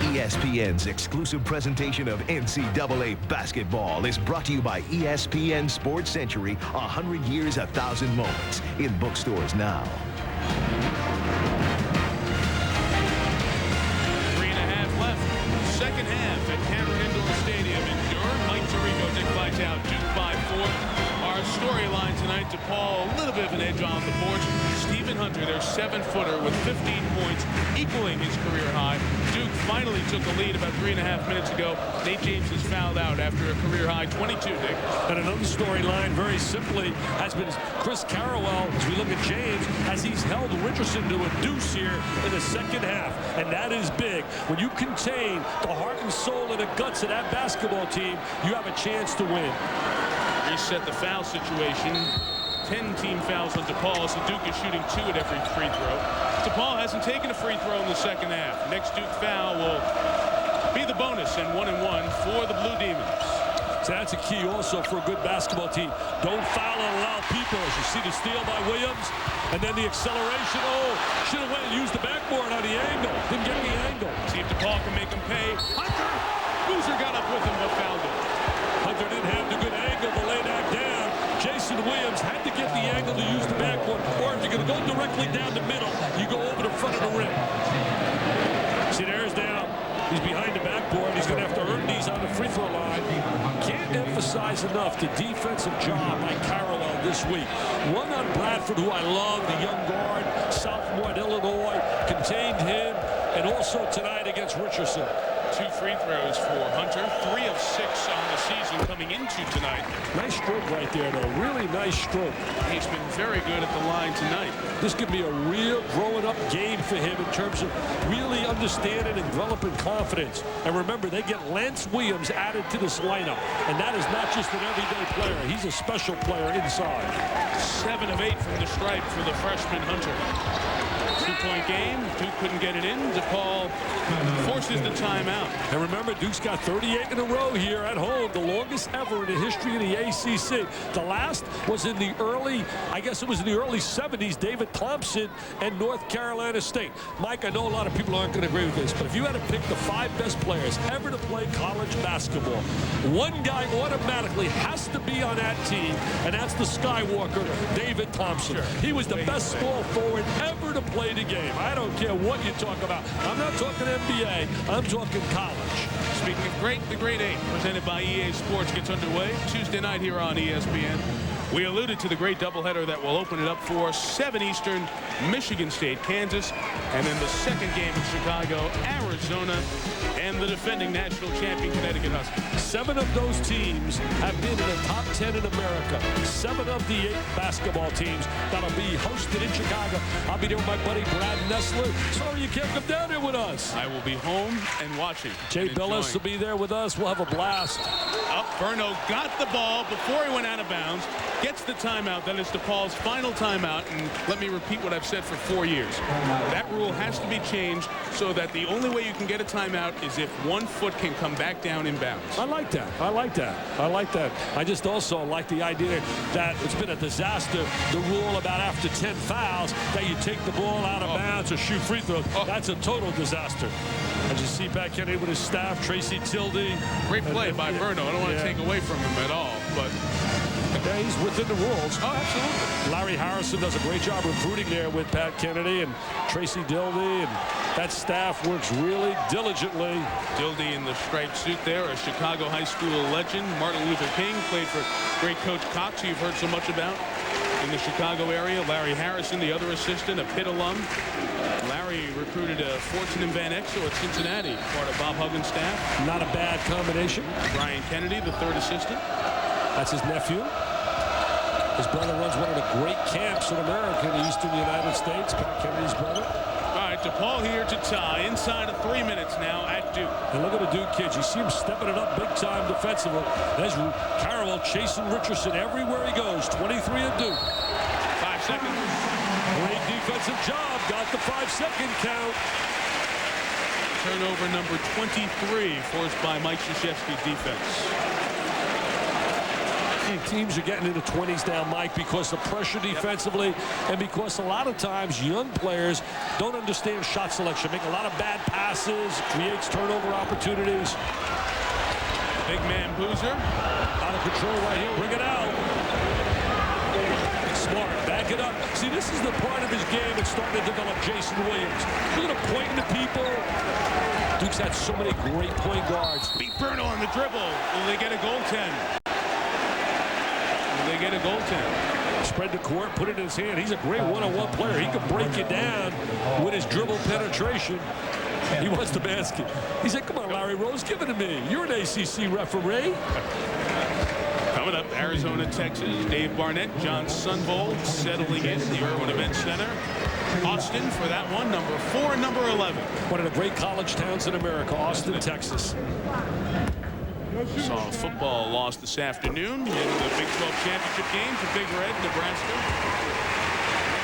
ESPN's exclusive presentation of NCAA basketball is brought to you by ESPN Sports Century, 100 years, 1,000 moments. In bookstores now. 3.5 left. Second half at Cameron Indoor Stadium in Durham. Mike Tirico, Dick Vitale, Duke by 4. Our storyline tonight, Depaul, a little bit of an edge on the boards. Stephen Hunter, their 7-footer with 15 points, equaling his career high. Duke finally took the lead about 3.5 minutes ago. Nate James is fouled out after a career high 22, Dick. And another storyline, very simply, has been Chris Carrawell, as we look at James, as he's held Richardson to a deuce here in the second half. And that is big. When you contain the heart and soul and the guts of that basketball team, you have a chance to win. Reset the foul situation. 10 team fouls on Depaul, so Duke is shooting 2 at every free throw. Depaul hasn't taken a free throw in the second half. Next Duke foul will be the bonus, and 1-1 for the Blue Demons. So that's a key also for a good basketball team. Don't foul and allow people. As you see the steal by Williams, and then the acceleration. Oh, should have went and used the backboard on the angle. Didn't get the angle. See if Depaul can make him pay. Hunter! Boozer got up with him, but fouled him. Hunter didn't have the good angle to lay that down. Jason Williams had to get the angle to use the backboard, or if you're going to go directly down the middle, you go over the front of the rim. See, there's now. He's behind the backboard. He's going to have to earn these on the free throw line. Can't emphasize enough the defensive job by Carrawell this week. One on Bradford, who I love, the young guard, sophomore at Illinois, contained him, and also tonight against Richardson. 2 free throws for Hunter. 3 of 6 on the season coming into tonight. Nice stroke right there, though. Really nice stroke. He's been very good at the line tonight. This could be a real growing-up game for him in terms of really understanding and developing confidence. And remember, they get Lance Williams added to this lineup. And that is not just an everyday player. He's a special player inside. 7 of 8 from the stripe for the freshman Hunter. 2-point game. Duke couldn't get it in. Depaul forces the timeout. And remember, Duke's got 38 in a row here at home, the longest ever in the history of the ACC. The last was in the early, I guess it was in the early 70s, David Thompson and North Carolina State. Mike, I know a lot of people aren't going to agree with this, but if you had to pick the 5 best players ever to play college basketball, one guy automatically has to be on that team, and that's the Skywalker, David Thompson. Sure. He was the best small forward ever to play the game. I don't care what you talk about. I'm not talking NBA. I'm talking college. Speaking of great, the Great 8, presented by EA Sports, gets underway Tuesday night here on ESPN. We alluded to the great doubleheader that will open it up for 7 Eastern, Michigan State, Kansas, and then the second game in Chicago, Arizona, and the defending national champion Connecticut Huskies. 7 of those teams have been in the top 10 in America. 7 of the 8 basketball teams that'll be hosted in Chicago. I'll be there with my buddy Brad Nessler. Sorry you can't come down there with us. I will be home and watching. Jay Billis will be there with us. We'll have a blast. Berno got the ball before he went out of bounds, gets the timeout. That is Depaul's final timeout, and let me repeat what I've said for 4 years. That rule has to be changed so that the only way you can get a timeout is if 1 foot can come back down in bounds. I like that. I like that. I like that. I just also like the idea that it's been a disaster. The rule about after 10 fouls that you take the ball out of bounds or shoot free throws. That's a total disaster. I just see Pat Kennedy with his staff, Tracy Tildy. Great play by Berno. I don't want to take away from him at all, but yeah, he's within the rules. Oh, absolutely. Larry Harrison does a great job recruiting there with Pat Kennedy and Tracy Dildy, and that staff works really diligently. Dildy in the striped suit there, a Chicago high school legend. Martin Luther King played for great Coach Cox, who you've heard so much about in the Chicago area. Larry Harrison, the other assistant, a Pitt alum. Larry recruited Fortune and Van Exel at Cincinnati, part of Bob Huggins' staff. Not a bad combination. Brian Kennedy, the third assistant. That's his nephew. His brother runs one of the great camps in America in the eastern United States. Pat Kennedy's brother. All right, Depaul here to tie inside of 3 minutes now at Duke. And look at the Duke kids. You see him stepping it up big time defensively. There's Carroll chasing Richardson everywhere he goes. 23 at Duke. 5 seconds. Great defensive job. Got the 5-second count. Turnover number 23 forced by Mike Krzyzewski's defense. Teams are getting in the 20s now, Mike, because of pressure defensively and because a lot of times young players don't understand shot selection, make a lot of bad passes, creates turnover opportunities. Big man Boozer. Out of control right here. Bring it out. Smart. Back it up. See, this is the part of his game that's starting to develop Jason Williams. Look at him pointing to people. Duke's had so many great point guards. Beat Berno on the dribble. Will they get a goaltend? They get a goaltend. Spread the court, put it in his hand. He's a great one-on-one player. He can break you down with his dribble penetration. He wants the basket. He said, come on, Larry Rose, give it to me. You're an ACC referee. Coming up, Arizona, Texas. Dave Barnett, John Sunvold settling in the Irwin Event Center. Austin for that one, number 4 and number 11. One of the great college towns in America, Austin, Texas. Saw football lost this afternoon in the Big 12 championship game for Big Red, Nebraska.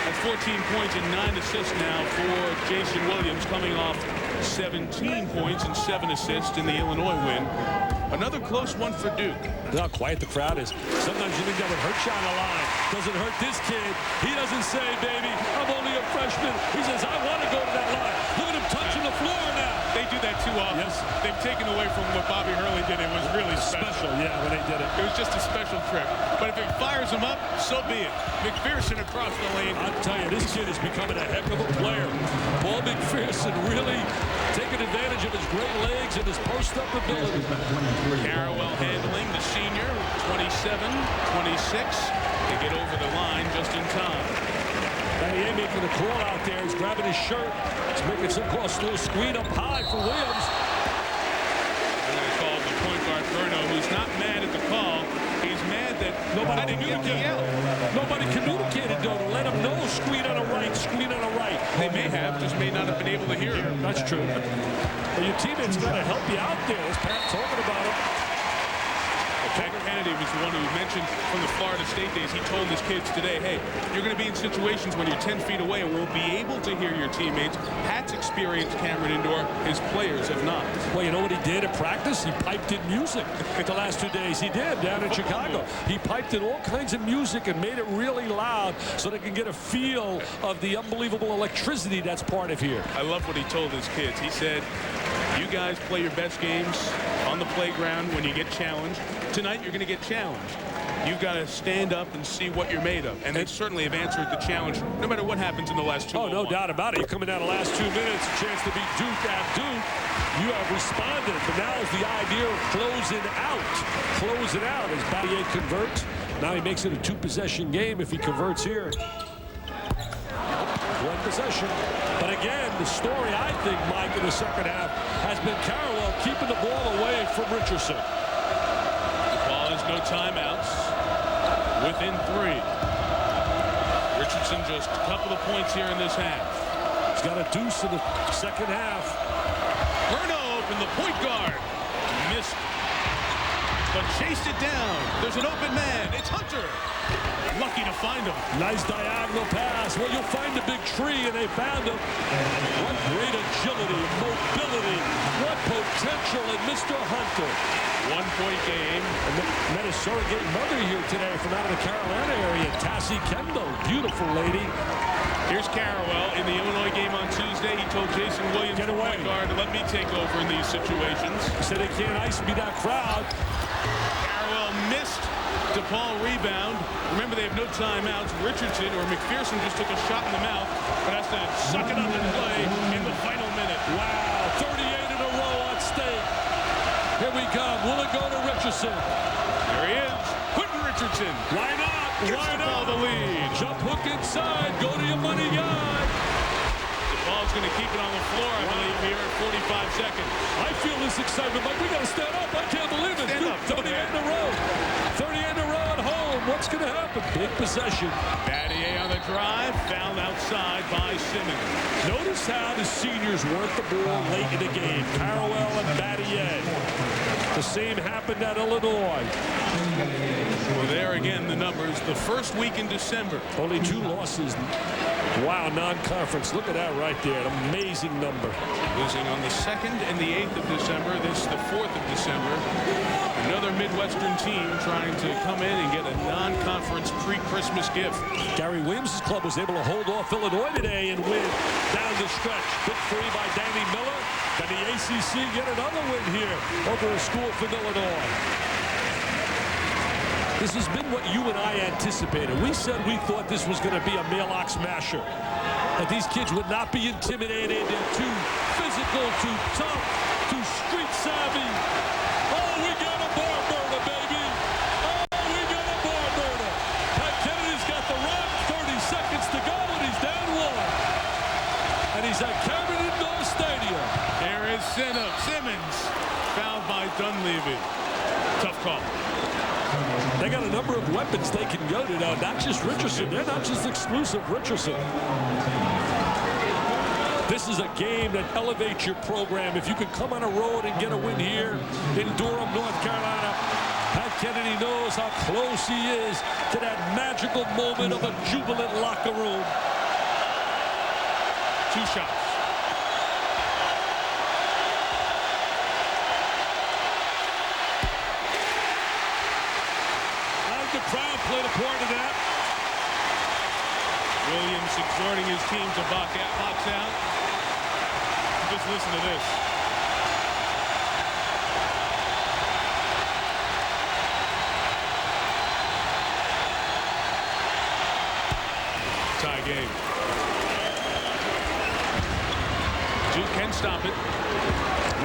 That's 14 points and 9 assists now for Jason Williams, coming off 17 points and 7 assists in the Illinois win. Another close one for Duke. Look how quiet the crowd is. Sometimes you think that would hurt you on the line. Doesn't hurt this kid. He doesn't say, baby, I'm only a freshman. He says, I want to go to that line. Look at him touching the floor now. They do that too often. Yes. They've taken away from what Bobby Hurley did. It was really special. Yeah, when they did it. It was just a special trip. But if it fires him up, so be it. McPherson across the lane. I'll tell you, this kid is becoming a heck of a player. Paul McPherson really taking advantage of his great legs and his post-up ability. Carrawell handling the senior, 27, 26. They get over the line just in time. Danny A making the call out there. He's grabbing his shirt. He's making some call. Still screen up high for Williams. They're going to call the point guard Berno, who's not mad at the call. He's mad that nobody communicated. Nobody communicated, though, to let him know. Screen on the right, screen on the right. They may have, just may not have been able to hear him. That's true. Well, your teammate's got to help you out there. As Pat talking about it. Pat Kennedy was the one who mentioned from the Florida State days. He told his kids today, hey, you're going to be in situations when you're 10 feet away and won't be able to hear your teammates. Pat's experienced Cameron Indoor. His players have not. Well, you know what he did at practice? He piped in music the last 2 days. He did down in Chicago. He piped in all kinds of music and made it really loud so they can get a feel of the unbelievable electricity that's part of here. I love what he told his kids. He said, you guys play your best games on the playground when you get challenged. Tonight, you're going to get challenged. You've got to stand up and see what you're made of. And they certainly have answered the challenge, no matter what happens in the last 2 Oh, no doubt about it. You're coming down the last 2 minutes, a chance to beat Duke at Duke. You have responded, but now is the idea of closing out. Close it out as Battier converts. Now he makes it a two-possession game if he converts here. One possession. But again, the story, I think, Mike, in the second half has been Carrawell keeping the ball away from Richardson. Depaul has no timeouts. Within 3. Richardson just a couple of points here in this half. He's got a deuce in the second half. Bruno open, the point guard. Missed, but chased it down. There's an open man. It's Hunter. Lucky to find him. Nice diagonal pass. Well, you'll find a big tree, and they found him. What great agility, mobility, what potential in Mr. Hunter. 1-point game. And met a surrogate mother here today from out of the Carolina area, Tassie Kendall. Beautiful lady. Here's Carrawell in the Illinois game on Tuesday. He told Jason Williams, get away, point guard, to let me take over in these situations. He said they can't ice me that crowd. Carrawell missed. Depaul rebound. Remember, they have no timeouts. Richardson or McPherson just took a shot in the mouth, but has to suck it up and play in the final minute. Wow, 38 in a row on stake. Here we come. Will it go to Richardson? There he is. Quentin Richardson. Why not? Why not? The lead. Jump hook inside. Go to your money guy. Depaul's going to keep it on the floor, I believe, here at 45 seconds. I feel this excitement, Mike. We got to stand up. I can't believe it. Stand up. 38 in a row. 38 in a row at home. What's going to happen? Big possession. Battier on the drive. Fouled outside by Simmons. Notice how the seniors work the ball late in the game. Carrawell and Battier. The same happened at Illinois. Well, there again, the numbers. The first week in December. Only 2 losses. Wow, non-conference. Look at that right there. An amazing number. Losing on the 2nd and the 8th of December. This the 4th of December. Another Midwestern team trying to come in and get a non-conference pre-Christmas gift. Gary Williams' club was able to hold off Illinois today and win down the stretch. Big 3 by Danny Miller. Can the ACC get another win here over a school from Illinois? This has been what you and I anticipated. We said we thought this was going to be a mail-ox smasher. That these kids would not be intimidated. They're too physical, too tough, too street savvy. Oh, we got a bar burner, baby. Oh, we got a bar burner. Pat Kennedy's got the run. 30 seconds to go, and he's down 1. And he's at Cameron Indoor Stadium. There is Simmons. Fouled by Dunleavy. Tough call. They got a number of weapons they can go to now. Not just Richardson. They're not just exclusive Richardson. This is a game that elevates your program. If you can come on a road and get a win here in Durham, North Carolina, Pat Kennedy knows how close he is to that magical moment of a jubilant locker room. 2 shots. The crowd played a part of that. Williams exhorting his team to box out. Just listen to this. Tie game. Duke can stop it.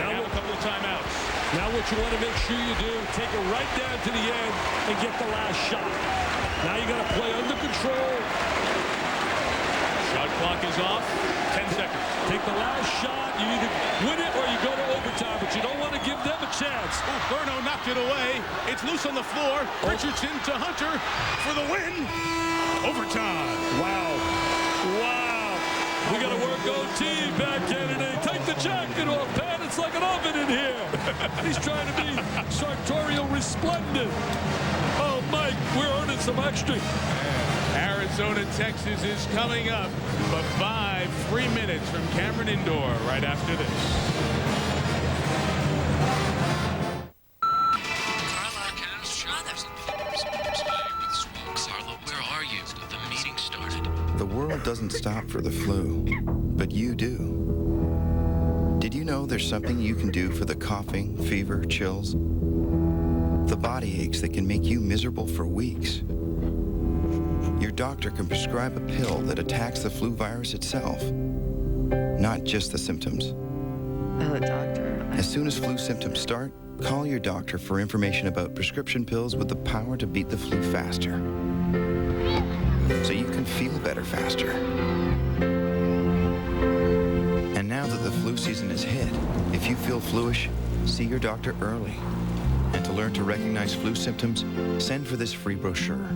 Now a couple of timeouts. Now what you want to make sure you do, take it right down to the end and get the last shot. Now you got to play under control. Shot clock is off. 10 seconds. Take the last shot. You either win it or you go to overtime, but you don't want to give them a chance. Oh, Bruno knocked it away. It's loose on the floor. Richardson to Hunter for the win. Overtime. Wow. Wow. We got to work OT back Kennedy. Take the jacket off, Pat. It's like an oven in here. He's trying to be sartorial resplendent. Oh, Mike, we're earning some extra. Arizona, Texas is coming up. But 3 minutes from Cameron Indoor right after this. The world doesn't stop for the flu, but you do. Did you know there's something you can do for the coughing, fever, chills? The body aches that can make you miserable for weeks. Your doctor can prescribe a pill that attacks the flu virus itself, not just the symptoms. Oh, doctor. As soon as flu symptoms start, call your doctor for information about prescription pills with the power to beat the flu faster. So you can feel better faster. And now that the flu season is hit, if you feel fluish, see your doctor early. And to learn to recognize flu symptoms, send for this free brochure.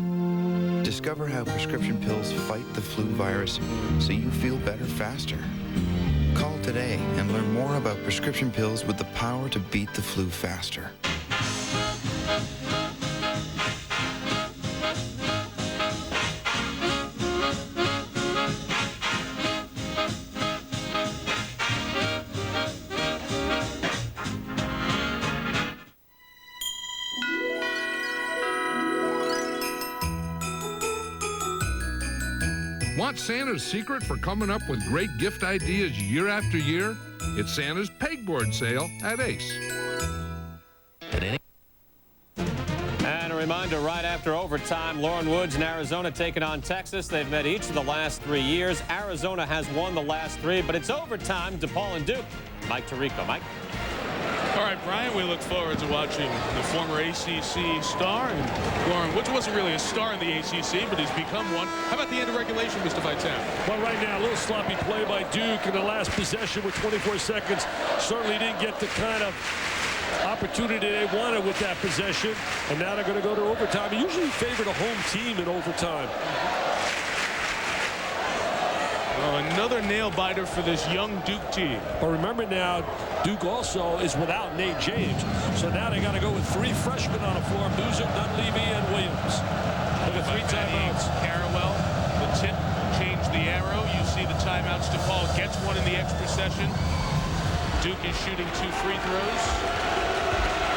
Discover how prescription pills fight the flu virus so you feel better faster. Call today and learn more about prescription pills with the power to beat the flu faster. Want Santa's secret for coming up with great gift ideas year after year? It's Santa's pegboard sale at Ace. And a reminder, right after overtime, Lauren Woods and Arizona taking on Texas. They've met each of the last 3 years. Arizona has won the last 3, but it's overtime. Depaul and Duke. Mike Tirico. Mike? All right, Brian, we look forward to watching the former ACC star. And Lauren Woods wasn't really a star in the ACC, but he's become one. How about the end of regulation, Mr. Vitale? Well, right now, a little sloppy play by Duke in the last possession with 24 seconds. Certainly didn't get the kind of opportunity they wanted with that possession. And now they're going to go to overtime. They usually favor the home team in overtime. Well, another nail-biter for this young Duke team. But remember now, Duke also is without Nate James. So now they got to go with 3 freshmen on the floor: Boozer, Dunleavy, and Williams. Look at 3 timeouts. Carrawell, the tip, change the arrow. You see the timeouts. Depaul gets one in the extra session. Duke is shooting 2 free throws.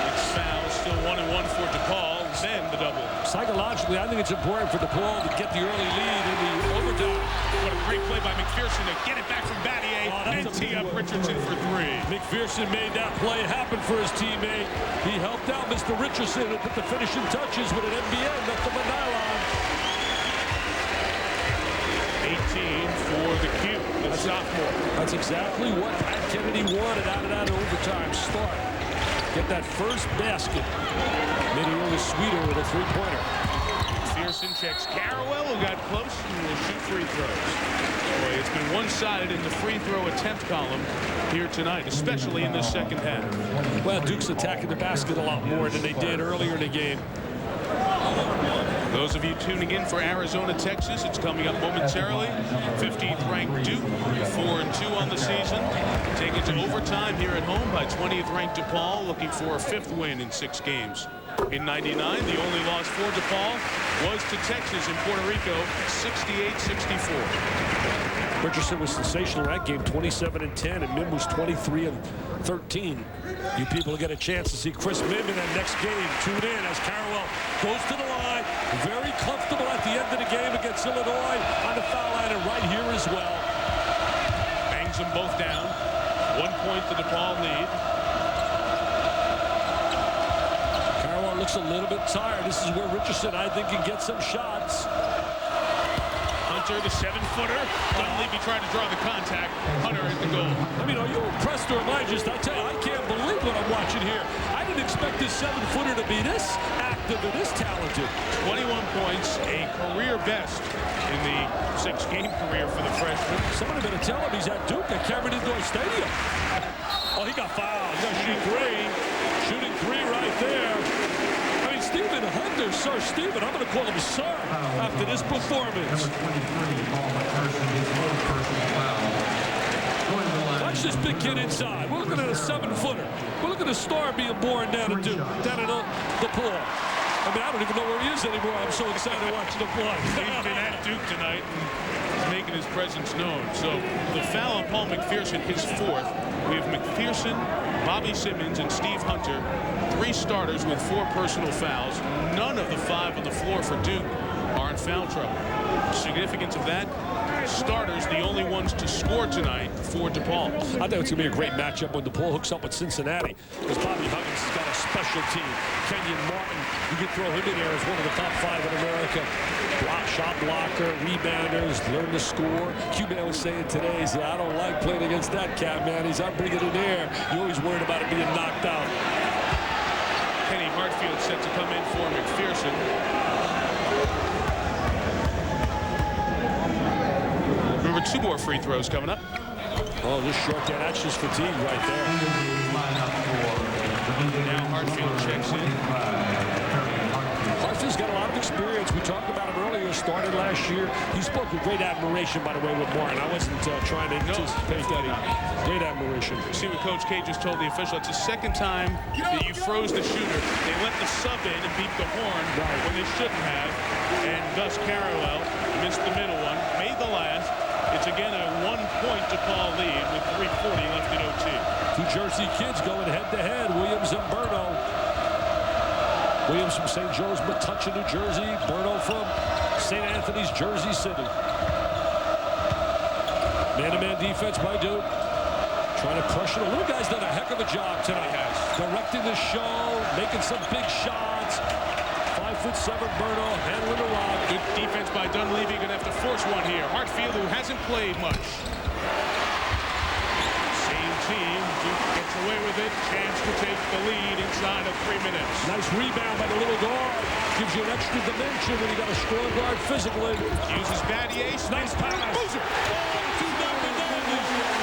It's foul, still 1-1 for Depaul. Then the double. Psychologically, I think it's important for Depaul to get the early lead in the overtime. What a great play by McPherson to get it back from Battier and tee up Richardson for 3. McPherson made that play happen for his teammate. He helped out Mr. Richardson and put the finishing touches with an NBN, nothing but nylon. 18 for the Q, the sophomore. That's exactly what Pat Kennedy wanted out of that overtime start. Get that first basket. Made it a little sweeter with a 3-pointer. McPherson checks Carrawell, who got close and will shoot free throws. Boy, it's been one-sided in the free throw attempt column here tonight, especially in the second half. Well, Duke's attacking the basket a lot more than they did earlier in the game. Those of you tuning in for Arizona, Texas, it's coming up momentarily. 15th ranked Duke, 4-2 on the season. Take it to overtime here at home by 20th ranked Depaul, looking for a 5th win in 6 games. In '99, the only loss for Depaul was to Texas in Puerto Rico, 68-64. Richardson was sensational in that game, 27-10, and Mim was 23-13. You people will get a chance to see Chris Mim in that next game. Tune in as Carrawell goes to the line. Very comfortable at the end of the game against Illinois on the foul line, and right here as well. Bangs them both down. 1 point the Depaul lead. Carrawell looks a little bit tired. This is where Richardson, I think, can get some shots. Hunter, the 7-footer. Dunleavy trying to draw the contact. Hunter at the goal. I mean, are you impressed or am I just? I tell you, I can't believe what I'm watching here. I didn't expect this 7-footer to be this active and this talented. 21 points, a career best in the 6-game career for the freshman. Somebody better tell him he's at Duke at Cameron Indoor Stadium. Oh, he got fouled. He's going to shoot 3. Shooting 3 right there. I mean, Stephen Hunter, Sir Stephen, I'm going to call him Sir after this performance. Watch this big kid inside. We're looking at a 7-footer. We're looking at a star being born down at Duke, down in Depaul. I mean, I don't even know where he is anymore. I'm so excited watching him play. He's been at Duke tonight and making his presence known. So the foul on Paul McPherson, his 4th. We have McPherson, Bobby Simmons, and Steve Hunter. 3 starters with 4 personal fouls. None of the 5 on the floor for Duke are in foul trouble. Significance of that, starters the only ones to score tonight for Depaul. I think it's going to be a great matchup when Depaul hooks up with Cincinnati, because Bobby Huggins has got a special team. Kenyon Martin, you can throw him in there as one of the top 5 in America. Shot blocker, rebounders, learn to score. Q-Man was saying today, he said, I don't like playing against that cat, man. He's out bringing it in there. You're always worried about it being knocked out. Kenny Hartfield set to come in for McPherson. Remember, 2 more free throws coming up. Oh, this short guy, that's just fatigue right there. Now Hartfield checks in. Hartfield's got a lot of experience. We talked about him earlier. Started last year. He spoke with great admiration, by the way, with Martin. I wasn't trying to anticipate that. Great admiration. See what Coach K just told the official. It's the second time that you froze the shooter. They let the sub in and beat the horn when they shouldn't have. And Gus Carrawell missed the middle one, made the last. It's again a 1-point Depaul lead with 3:40 left in OT. 2 Jersey kids going head-to-head, Williams and Burno. Williams from St. Joe's, Metuchen, New Jersey. Burno from St. Anthony's, Jersey City. Man-to-man defense by Duke. Trying to pressure. The little guy's done a heck of a job tonight. Directing the show, making some big shots. 5'7" Burno, handling the rock. Good defense by Dunleavy. Going to have to force one here. Hartfield, who hasn't played much. Same team. Duke gets away with it. Chance to take the lead inside of 3 minutes. Nice rebound by the little guard. Gives you an extra dimension when you got a strong guard physically. Uses Battier. Nice pass. Boozer.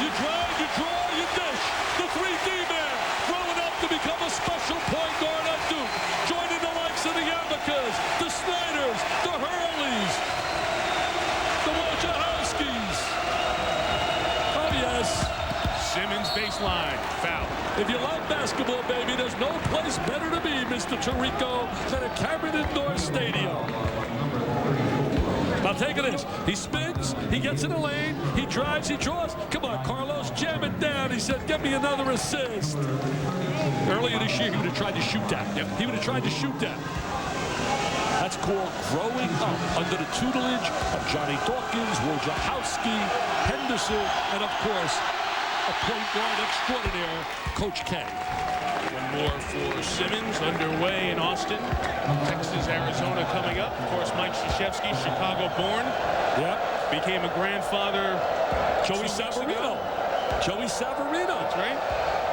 You drive, you draw, you dish. The 3D man growing up to become a special point guard at Duke. Joining the likes of the Yarmouths, the Snyders, the Hurleys, the Wojciechowskis. Oh, yes. Simmons baseline. Foul. If you love basketball, baby, there's no place better to be, Mr. Tirico, than at Cameron Indoor Stadium. Now take it this. He spins, he gets in the lane, he drives, he draws. Come on, Carlos, jam it down. He said, get me another assist. Earlier this year, he would have tried to shoot that. Yep. He would have tried to shoot that. That's called growing up under the tutelage of Johnny Dawkins, Wojciechowski, Henderson, and of course, a point guard extraordinaire, Coach K. One more for Simmons underway in Austin. Texas, Arizona coming up. Of course, Mike Krzyzewski, Chicago-born. Yep. Became a grandfather. Joey Savarino. Joey Savarino. That's right.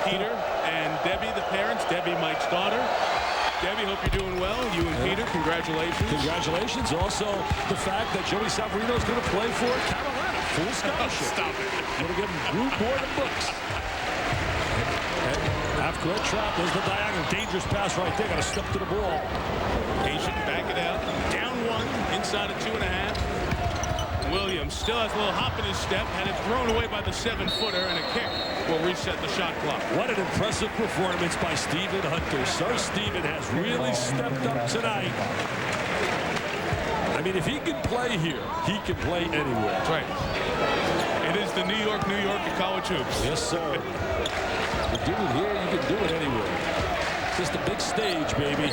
Peter and Debbie, the parents. Debbie, Mike's daughter. Debbie, hope you're doing well. You and Peter, congratulations. Congratulations. Also, the fact that Joey Savarino is going to play for Carolina. Full scholarship. Stop it. Going to give him group board and books. Half-court trap. There's the diagonal. Dangerous pass right there. Got to step to the ball. Patient, back it out. Down 1, inside of 2.5. Williams still has a little hop in his step. Had it thrown away by the 7-footer, and a kick will reset the shot clock. What an impressive performance by Stephen Hunter. Sir Stephen has really stepped up tonight. I mean, if he can play here, he can play anywhere. That's right. It is the New York of college hoops. Yes, sir. You do it here, you can do it anywhere. Just a big stage, baby.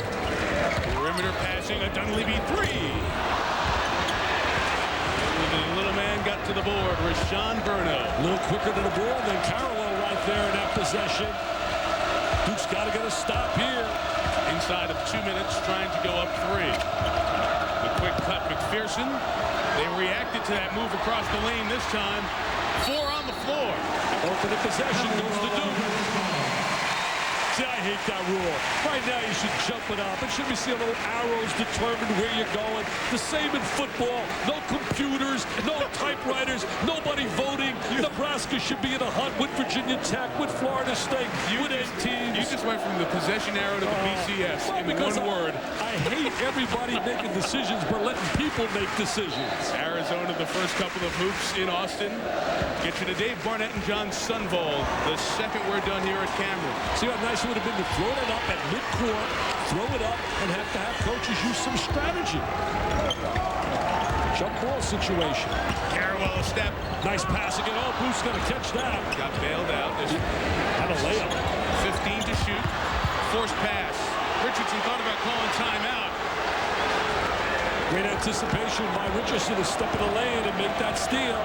Perimeter passing, a Dunleavy 3. The little man got to the board. Rashawn Burno. A little quicker to the ball than Carrawell right there in that possession. Duke's got to get a stop here. Inside of 2 minutes, trying to go up 3. The quick cut, McPherson. They reacted to that move across the lane this time. 4 on the floor. Open possession goes to Duke. See, I hate that rule. Right now, you should jump it up. It should be see a little arrows determine where you're going. The same in football. No computers, no typewriters, nobody voting. Nebraska should be in a hunt with Virginia Tech, with Florida State, with 8 teams. You just went from the possession arrow to the BCS in one word. I hate everybody making decisions, but letting people make decisions. Arizona, the first couple of hoops in Austin. Get you to Dave Barnett and John Sunvold. The second we're done here at Cameron. See how nice it would have been to throw it up at midcourt, throw it up, and have to have coaches use some strategy. Jump ball situation. Carrawell a step. Nice pass again. Oh, Booth's going to catch that. Got bailed out. Had a layup. 15 to shoot. Forced pass. Richardson thought about calling timeout. Great anticipation by Richardson to step in the lane and make that steal.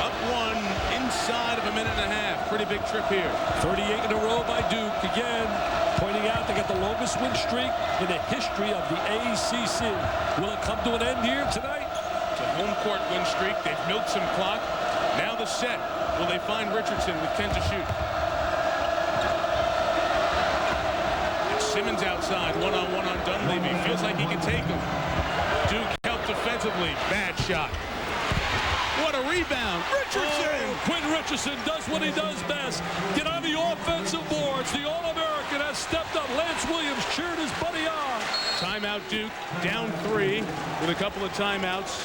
Up won inside of a minute and a half. Pretty big trip here. 38 in a row by Duke. Again, pointing out they got the longest win streak in the history of the ACC. Will it come to an end here tonight? It's a home court win streak. They've milked some clock. Now the set. Will they find Richardson with 10 to shoot? It's Simmons outside, one-on-one on Dunleavy. Feels like he can take him. Duke helped defensively. Bad shot. What a rebound. Richardson! Oh, Quinn Richardson does what he does best. Get on the offensive boards. The All-American has stepped up. Lance Williams cheered his buddy on. Timeout Duke, down 3 with a couple of timeouts.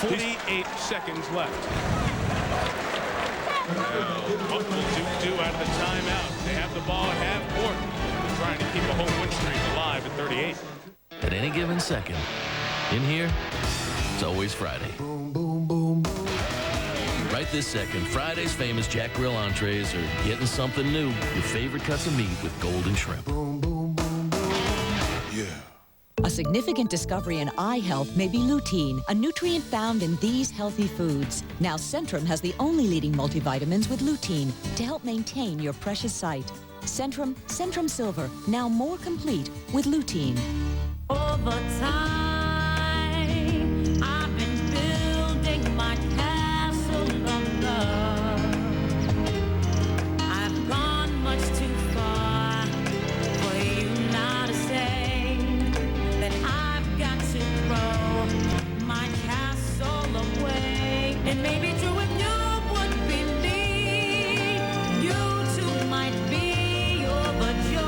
48 seconds left. What will Duke do out of the timeout? They have the ball at half court. They're trying to keep a home win streak alive at 38. At any given second, in here, it's always Friday. Boom, boom, boom, boom. Right this second, Friday's famous Jack Grill entrees are getting something new. Your favorite cuts of meat with golden shrimp. Boom, boom, boom, boom. Yeah. A significant discovery in eye health may be lutein, a nutrient found in these healthy foods. Now Centrum has the only leading multivitamins with lutein to help maintain your precious sight. Centrum Silver, now more complete with lutein. Over time, I've been building my castle of love. I've gone much too far for you now to say that I've got to throw my castle away. It may be true if you would believe, you too might be overjoyed.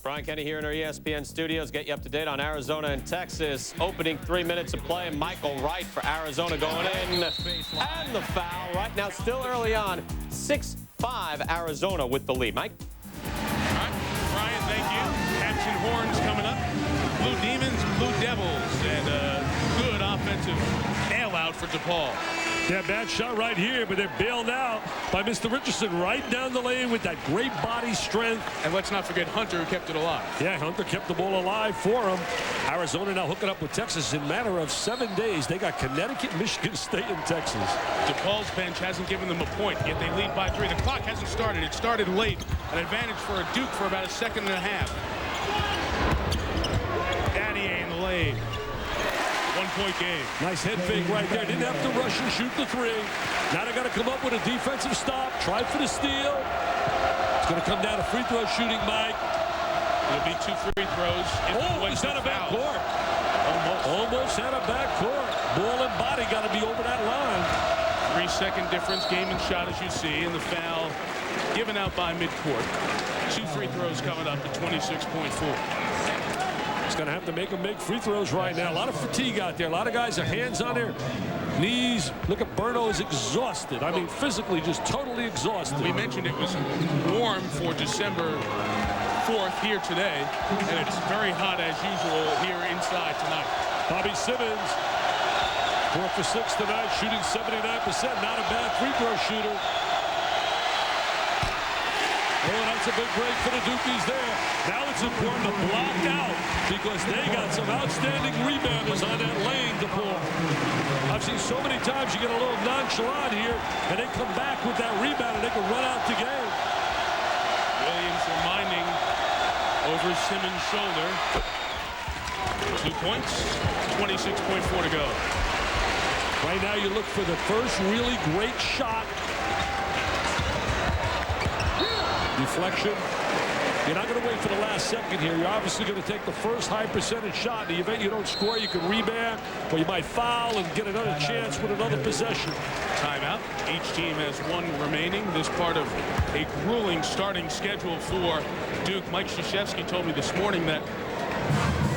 Brian Kenny here in our ESPN studios. Get you up to date on Arizona and Texas. Opening 3 minutes of play. Michael Wright for Arizona going in. And the foul right now, still early on. 6-5 Arizona with the lead. Mike? All right, Brian, thank you. Caps and horns coming up. Blue Demons, Blue Devils, and a good offensive nail out for Depaul. Yeah, bad shot right here, but they're bailed out by Mr. Richardson right down the lane with that great body strength. And let's not forget Hunter, who kept it alive. Yeah, Hunter kept the ball alive for him. Arizona now hooking up with Texas in a matter of 7 days. They got Connecticut, Michigan State, and Texas. DePaul's bench hasn't given them a point, yet they lead by 3. The clock hasn't started. It started late. An advantage for Duke for about a second and a half. Daddier in the lane. 1-point game. Nice head fake right there. Didn't have to rush and shoot the 3. Now they got to come up with a defensive stop. Try for the steal. It's going to come down to free throw shooting, Mike. It'll be 2 free throws. He's had a back court. Almost had a back court. Ball and body got to be over that line. 3-second difference, game and shot, as you see, and the foul given out by midcourt. 2 free throws coming up at 26.4. He's going to have to make them make free throws right now. A lot of fatigue out there. A lot of guys are hands on their knees. Look at Berno is exhausted. I mean, physically just totally exhausted. We mentioned it was warm for December 4th here today, and it's very hot as usual here inside tonight. Bobby Simmons, 4 for 6 tonight, shooting 79%. Not a bad free throw shooter. Oh, that's a big break for the Dukies there. Now it's important to block out because they got some outstanding rebounders on that lane, Depaul. I've seen so many times you get a little nonchalant here, and they come back with that rebound, and they can run out the game. Williams reminding over Simmons' shoulder. 2 points, 26.4 to go. Right now you look for the first really great shot. Deflection. You're not going to wait for the last second here. You're obviously going to take the first high percentage shot. In the event you don't score, you can rebound, or you might foul and get another chance with another possession. Timeout. Each team has 1 remaining. This part of a grueling starting schedule for Duke. Mike Krzyzewski told me this morning that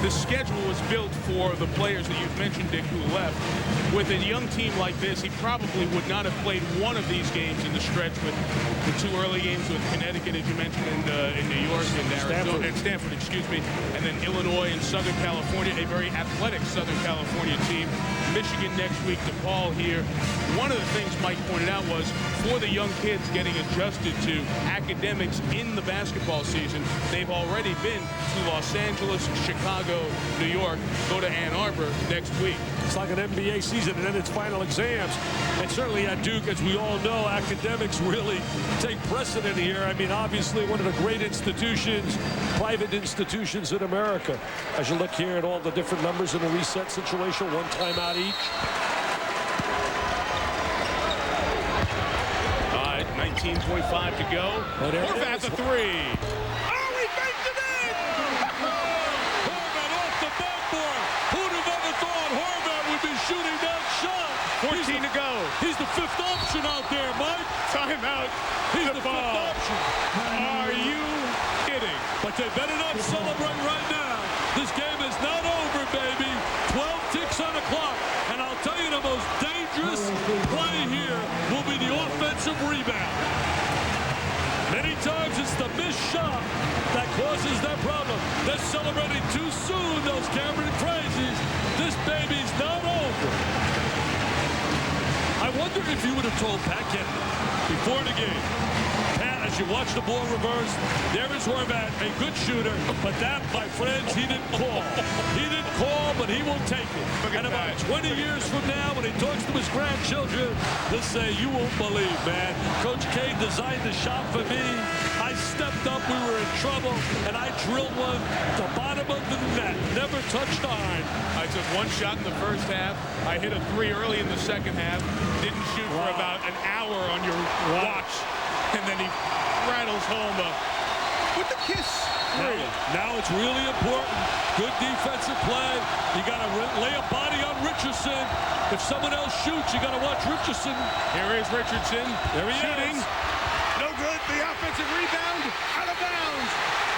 the schedule was built for the players that you've mentioned, Dick, who left. With a young team like this, he probably would not have played one of these games in the stretch with the 2 early games with Connecticut, as you mentioned, in New York and Arizona, and Stanford, excuse me, and then Illinois and Southern California, a very athletic Southern California team. Michigan next week, DePaul here. One of the things Mike pointed out was for the young kids getting adjusted to academics in the basketball season, they've already been to Los Angeles, Chicago, Chicago, New York, go to Ann Arbor next week. It's like an NBA season and then its final exams. And certainly at Duke, as we all know, academics really take precedent here. I mean, obviously one of the great institutions, private institutions in America. As you look here at all the different numbers in the reset situation, one timeout each. All right, 19.5 to go. Horvath a three. Oh, he baked it in! Horvath off the backboard. Who'd have ever thought Horvath would be shooting that shot? 14 to go. He's the fifth option out there, Mike. Timeout. He's the fifth option. Are you kidding? But they better not celebrate right now. This game is not over, baby. 12 ticks on the clock. And I'll tell you, the most dangerous play here will be the offensive rebound. Many times it's the missed shot that causes that problem. They're celebrating too soon, those Cameron Crazies. This baby's not over. I wonder if you would have told Pat Kennedy before the game, Pat, as you watch the ball reverse, there is Horvath, a good shooter, but that, my friends, he didn't call. He didn't call, but he will take it. And about 20 years from now, when he talks to his grandchildren, they'll say, you won't believe, man. Coach K designed the shot for me. I stepped up, we were in trouble, and I drilled one to the bottom of the net. Never touched iron. I took one shot in the first half. I hit a three early in the second half. Didn't shoot for about an hour on your watch. And then he rattles home with the kiss. Now it's really important. Good defensive play. You got to lay a body on Richardson. If someone else shoots, you got to watch Richardson. Here is Richardson. There he shooting. is. No good. The offensive rebound. Out of bounds.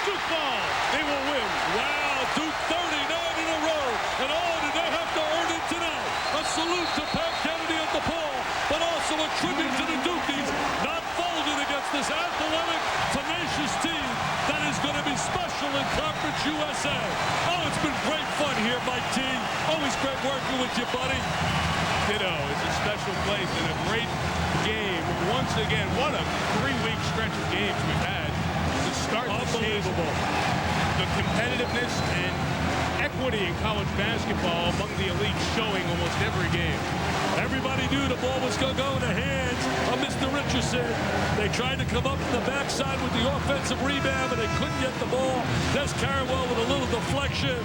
Duke ball. They will win. Wow, Duke 39 in a row. And oh, did they have to earn it tonight. A salute to Pat Kennedy at the ball, but also a tribute to the Dukies not folding against this athletic, tenacious team that is going to be special in Conference USA. Oh, it's been great fun here, Mike T. Always great working with you, buddy. Ditto. It's a special place and a great game. Once again, what a 3-week stretch of games we've had to start the season. The competitiveness and equity in college basketball among the elite showing almost every game. Everybody knew the ball was going to go in the hands of Mr. Richardson. They tried to come up from the backside with the offensive rebound, but they couldn't get the ball. Des Carrawell with a little deflection.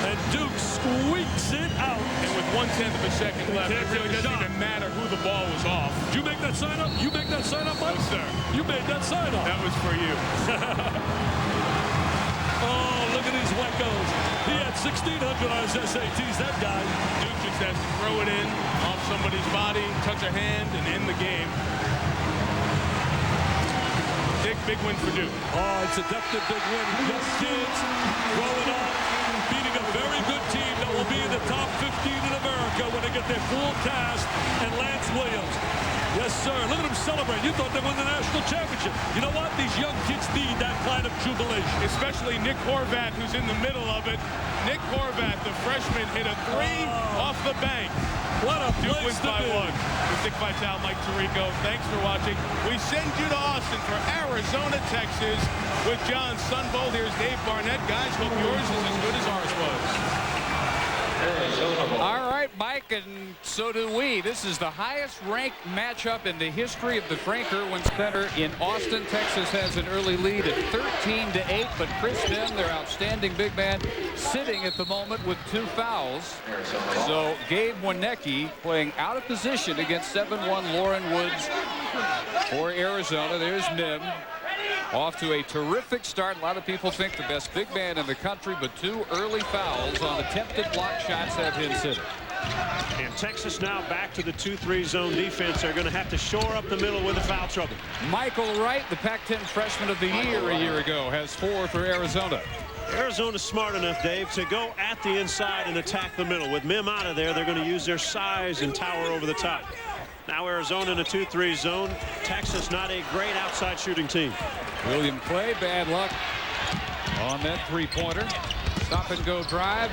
And Duke squeaks it out. And with 1/10 of a second left, it really doesn't even matter who the ball was off. Did you make that sign up? You make that sign up, Mike? No, sir. You made that sign up. That was for you. Oh, look at these wackos. He had 1,600 on his SATs, that guy. Duke just has to throw it in off somebody's body, touch a hand, and end the game. Big win for Duke. Oh, it's a definite big win. Young kids growing up, beating a very good team that will be in the top 15 in America when they get their full cast, and Lance Williams. Yes, sir. Look at them celebrate. You thought they won the national championship. You know what? These young kids need that kind of jubilation. Especially Nick Horvath, who's in the middle of it. Nick Horvath, the freshman, hit a three off the bank. What a Duke place wins to by be. 1. With Dick Vitale, Mike Tirico. Thanks for watching. We send you to Austin for Arizona, Texas with John Sunvold. Here's Dave Barnett. Guys, hope yours is as good as ours was. All right, Mike, and so do we. This is the highest-ranked matchup in the history of the Frank Irwin Center in Austin. Texas has an early lead at 13-8, but Chris Finn, their outstanding big man, sitting at the moment with 2 fouls. So Gabe Wienecke playing out of position against 7-1 Lauren Woods for Arizona. There's Mim. Off to a terrific start. A lot of people think the best big man in the country, but 2 early fouls on attempted block shots have him sitting. And Texas now back to the 2-3 zone defense. They're going to have to shore up the middle with the foul trouble. Michael Wright, the Pac-10 freshman of the year a year ago, has 4 for Arizona. Arizona's smart enough, Dave, to go at the inside and attack the middle. With Mim out of there, they're going to use their size and tower over the top. Now Arizona in a 2-3 zone. Texas not a great outside shooting team. William Clay, bad luck on that 3-pointer. Stop and go drive.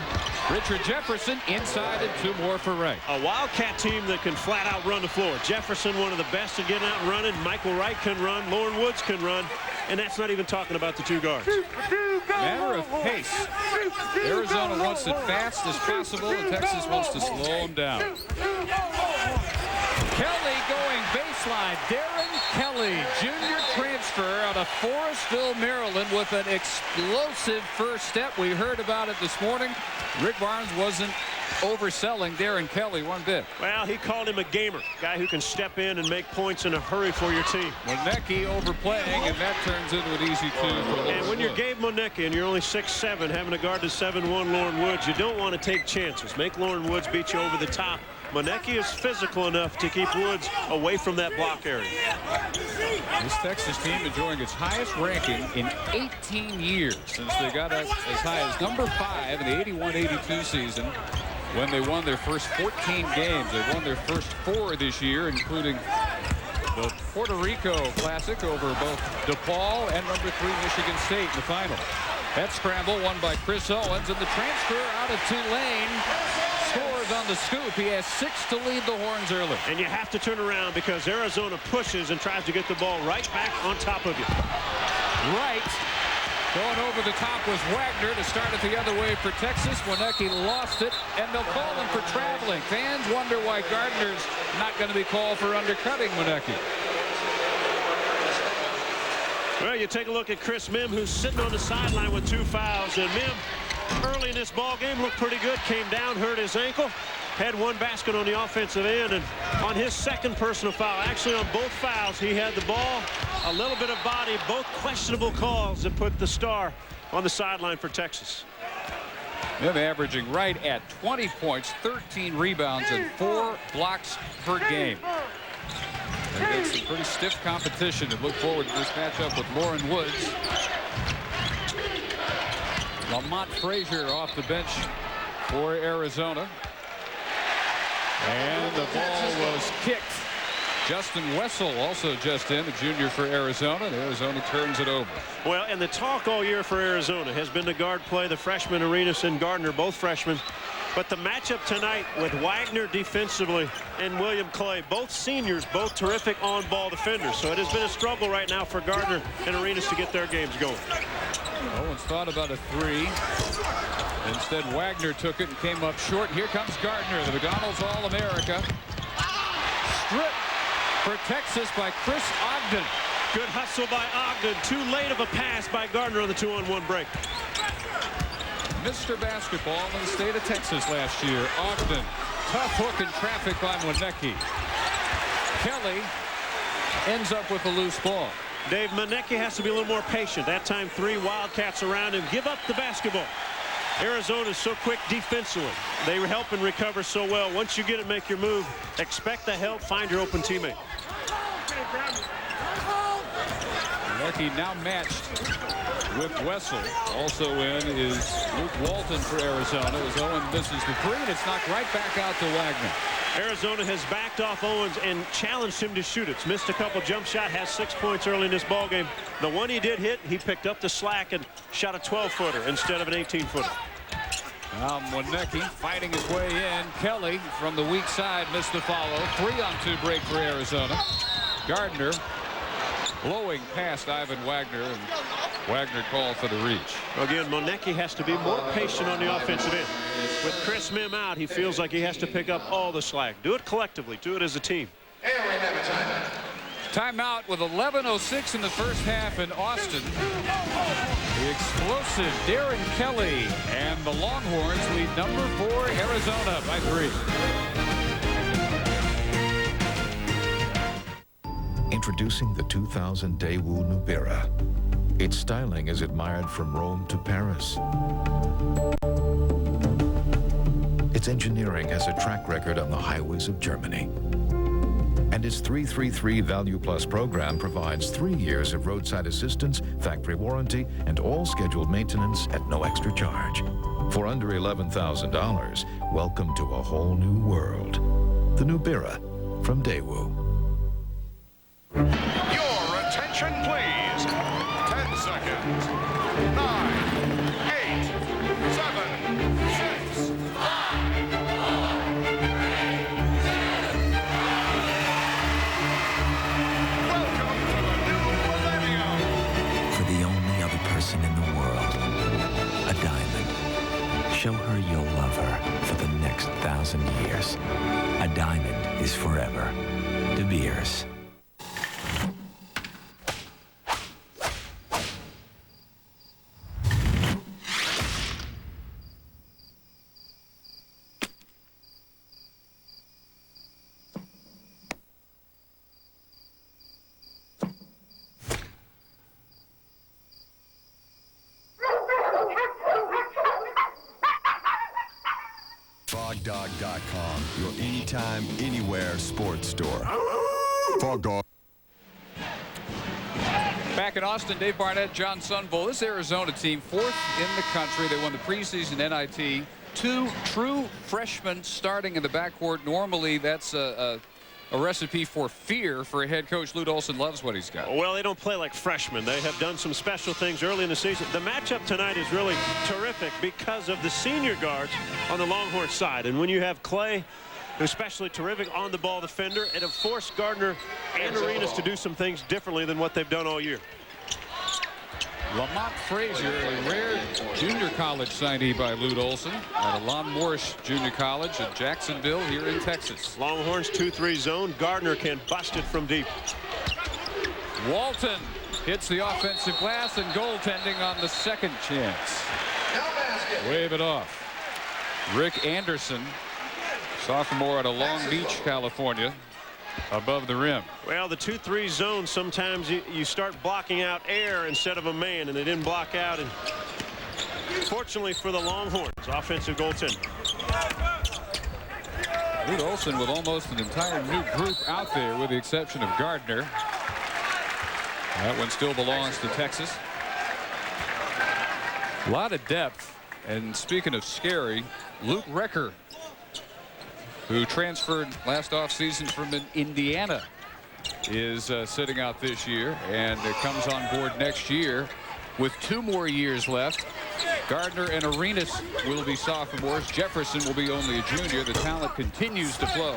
Richard Jefferson inside and 2 more for Wright. A Wildcat team that can flat out run the floor. Jefferson, one of the best at getting out and running. Michael Wright can run. Lauren Woods can run. and that's not even talking about the 2 guards. Matter of pace. Arizona wants it fast as possible, and Texas wants to slow them down. Kelly going baseline. Darren Kelly, junior transfer out of Forestville, Maryland, with an explosive first step. We heard about it this morning. Rick Barnes wasn't overselling Darren Kelly one bit. Well, he called him a gamer, guy who can step in and make points in a hurry for your team. Monecki overplaying, and that turns into an easy 2 for Lauren And when you're Woods. Gabe Monecki and you're only 6'7", having to guard the 7'1" Lauren Woods, you don't want to take chances. Make Lauren Woods beat you over the top. Monecki is physical enough to keep Woods away from that block area. This Texas team enjoying its highest ranking in 18 years since they got up as high as number 5 in the 81-82 season when they won their first 14 games. They won their first 4 this year, including the Puerto Rico Classic over both Depaul and number 3 Michigan State in the final. That scramble won by Chris Owens, and the transfer out of Tulane scores on the scoop. He has 6 to lead the Horns early. And you have to turn around because Arizona pushes and tries to get the ball right back on top of you. Right. Going over the top was Wagner to start it the other way for Texas. Monecki lost it, and they'll call him for traveling. Fans wonder why Gardner's not going to be called for undercutting Monecki. Well, you take a look at Chris Mim, who's sitting on the sideline with 2 fouls. And Mim, early in this ball game, looked pretty good. Came down, hurt his ankle. Had 1 basket on the offensive end, and on his 2nd personal foul, actually on both fouls, he had the ball, a little bit of body, both questionable calls that put the star on the sideline for Texas. Them averaging right at 20 points, 13 rebounds, and 4 blocks per game. Against some pretty stiff competition. And look forward to this matchup with Lauren Woods. Lamont Frazier off the bench for Arizona. And the ball was kicked. Justin Wessel also just in, a junior for Arizona. And Arizona turns it over. Well, and the talk all year for Arizona has been the guard play. The freshman Arenas and Gardner, both freshmen. But the matchup tonight with Wagner defensively and William Clay, both seniors, both terrific on-ball defenders. So it has been a struggle right now for Gardner and Arenas to get their games going. Owens thought about a 3. Instead, Wagner took it and came up short. Here comes Gardner, the McDonald's All-America. Strip for Texas by Chris Ogden. Good hustle by Ogden. Too late of a pass by Gardner on the 2-on-1 break. Mr. Basketball in the state of Texas last year. Ogden, tough hook in traffic by Monecki. Kelly ends up with a loose ball. Dave, Monecki has to be a little more patient. That time 3 Wildcats around him. Give up the basketball. Arizona is so quick defensively. They help and recover so well. Once you get it, make your move. Expect the help. Find your open teammate. Monecki now matched with Wessel. Also in is Luke Walton for Arizona as Owen misses the 3, and it's knocked right back out to Wagner. Arizona has backed off Owens and challenged him to shoot it. Missed a couple jump shot, has 6 points early in this ball game. The one he did hit, he picked up the slack and shot a 12-footer instead of an 18-footer. Now Monecki fighting his way in. Kelly from the weak side missed the follow. 3-on-2 break for Arizona. Gardner blowing past Ivan Wagner, and Wagner called for the reach. Again, Monecki has to be more patient on the offensive end. With Chris Mim out, he feels like he has to pick up all the slack. Do it collectively. Do it as a team. And we have a timeout with 11:06 in the first half in Austin. The explosive Darren Kelly and the Longhorns lead number 4 Arizona by 3. Introducing the 2000 Daewoo Nubira. Its styling is admired from Rome to Paris. Its engineering has a track record on the highways of Germany. And its 333 Value Plus program provides 3 years of roadside assistance, factory warranty, and all scheduled maintenance at no extra charge. For under $11,000, welcome to a whole new world. The Nubira from Daewoo. Your attention, please. 10 seconds. 9, 8, 7, 6, 5, 4, 3, 2. Welcome to the new millennium. 1,000 years. A diamond is forever. De Beers. FogDog.com, your anytime, anywhere sports store. Fog Dog. Back in Austin, Dave Barnett, John Sunvol. This Arizona team, 4th in the country. They won the preseason NIT. 2 true freshmen starting in the backcourt. Normally, that's a recipe for fear for a head coach. Lute Olson loves what he's got. Well, they don't play like freshmen. They have done some special things early in the season. The matchup tonight is really terrific because of the senior guards on the Longhorn side. And when you have Clay, especially terrific on the ball defender, it'll force Gardner and Arenas to do some things differently than what they've done all year. Lamont Frazier, a rare junior college signee by Lute Olson at Alon Morris Junior College at Jacksonville here in Texas. Longhorns 2-3 zone. Gardner can bust it from deep. Walton hits the offensive glass and goaltending on the second chance. Wave it off. Rick Anderson, sophomore out of Long Beach, California, above the rim. Well, the 2-3 zone, sometimes you start blocking out air instead of a man, and they didn't block out. And fortunately for the Longhorns, offensive goaltender. Lute Olson with almost an entire new group out there with the exception of Gardner. That one still belongs to Texas. A lot of depth. And speaking of scary, Luke Recker, who transferred last offseason from Indiana, is sitting out this year and comes on board next year with 2 more years left. Gardner and Arenas will be sophomores. Jefferson will be only a junior. The talent continues to flow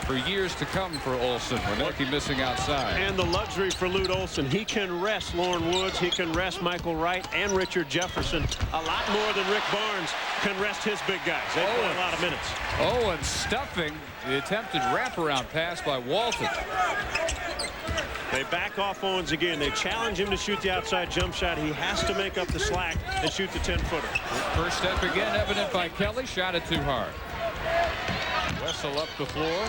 for years to come for Olson. Winnecke missing outside. And the luxury for Lute Olson, he can rest Lauren Woods, he can rest Michael Wright and Richard Jefferson a lot more than Rick Barnes can rest his big guys. They play a lot of minutes. Oh, and stuffing the attempted wraparound pass by Walton. They back off Owens again. They challenge him to shoot the outside jump shot. He has to make up the slack and shoot the 10-footer. First step again evident by Kelly. Shot it too hard. Wessel up the floor.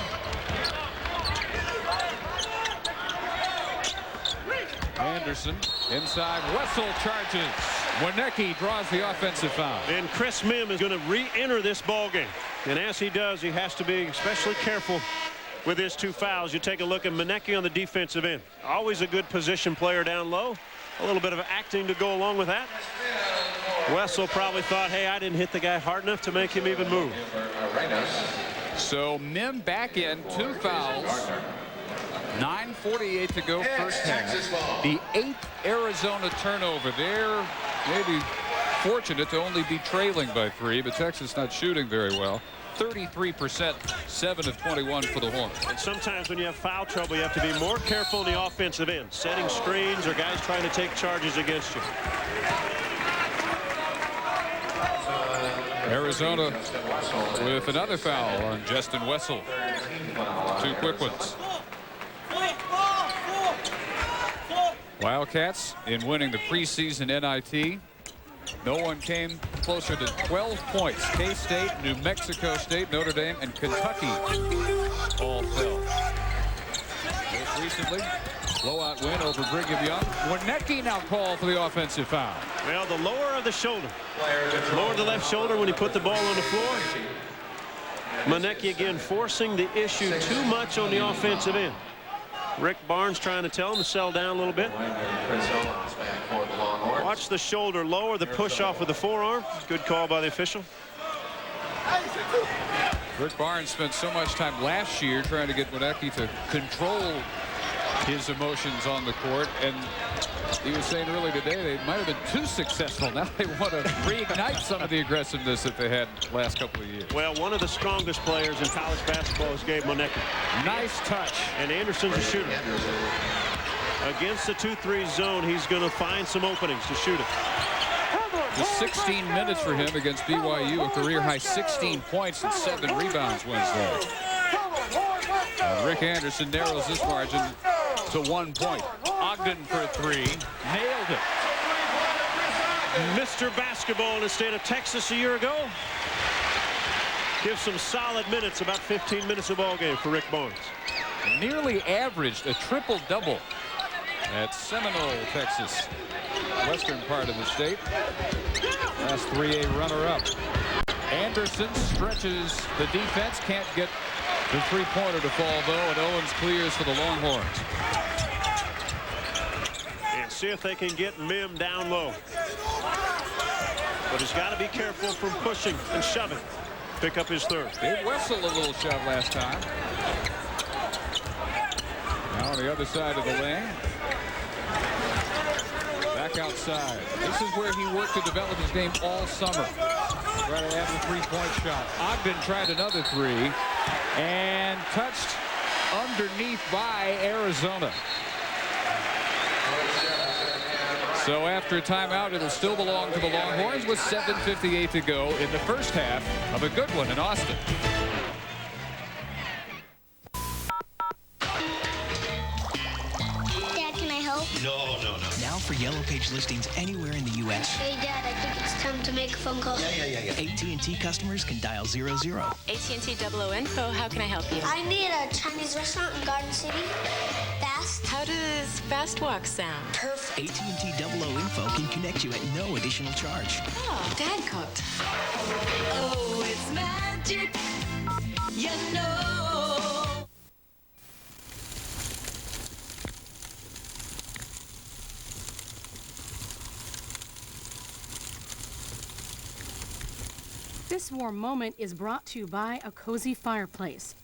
Anderson inside. Wessel charges. Winnecke draws the offensive foul. And Chris Mim is going to re-enter this ball game. And as he does, he has to be especially careful with his 2 fouls. You take a look at Winnecke on the defensive end. Always a good position player down low. A little bit of acting to go along with that. Wessel probably thought, hey, I didn't hit the guy hard enough to make him even move. So Mim back in, 2 fouls. 9:48 to go first half. The 8th Arizona turnover. They're maybe fortunate to only be trailing by 3, but Texas not shooting very well. 33%, 7 of 21 for the Hornets. And sometimes when you have foul trouble, you have to be more careful in the offensive end, setting screens or guys trying to take charges against you. Arizona with another foul on Justin Wessel. 2 quick ones. Wildcats in winning the preseason NIT. No one came closer to 12 points. K-State, New Mexico State, Notre Dame, and Kentucky all fell. Most recently, blowout win over Brigham Young. Winnecke now called for the offensive foul. Well, the lower of the shoulder. Lower the left shoulder when he put the ball on the floor. Winnecke again forcing the issue too much on the offensive end. Rick Barnes trying to tell him to settle down a little bit. Watch the shoulder lower, the push off with the forearm. Good call by the official. Rick Barnes spent so much time last year trying to get Winnecke to control his emotions on the court, and he was saying earlier today they might have been too successful. Now they want to reignite some of the aggressiveness that they had last couple of years. Well, one of the strongest players in college basketball is Gabe Winnecke. Nice touch. And Anderson's a shooter. Against the 2-3 zone, he's going to find some openings to shoot it. Just 16 minutes for him against BYU, a career-high 16 points and 7 rebounds Wednesday. Rick Anderson narrows this margin to 1 point. Ogden for 3. Nailed it. Mr. Basketball in the state of Texas a year ago. Gives some solid minutes, about 15 minutes of ball game for Rick Barnes. Nearly averaged a triple-double at Seminole, Texas, western part of the state. Last 3A runner-up. Anderson stretches the defense, can't get the three-pointer to fall, though, and Owens clears for the Longhorns. And see if they can get Mim down low. But he's got to be careful from pushing and shoving. Pick up his third. They whistled a little shove last time. Now on the other side of the lane. Back outside. This is where he worked to develop his game all summer. Try to have the three-point shot. Ogden tried another three and touched underneath by Arizona. So after a timeout, it'll still belong to the Longhorns with 7:58 to go in the first half of a good one in Austin. Dad, can I help? No. Now for Yellow Page listings anywhere in the U.S. Hey, Dad, I think it's time to make a phone call. Yeah. AT&T customers can dial 00. AT&T 00 Info, how can I help you? I need a Chinese restaurant in Garden City. Fast. How does fast walk sound? Perfect. AT&T 00 Info can connect you at no additional charge. Oh, Dad cooked. Oh, it's magic. You know. This warm moment is brought to you by A Cozy Fireplace,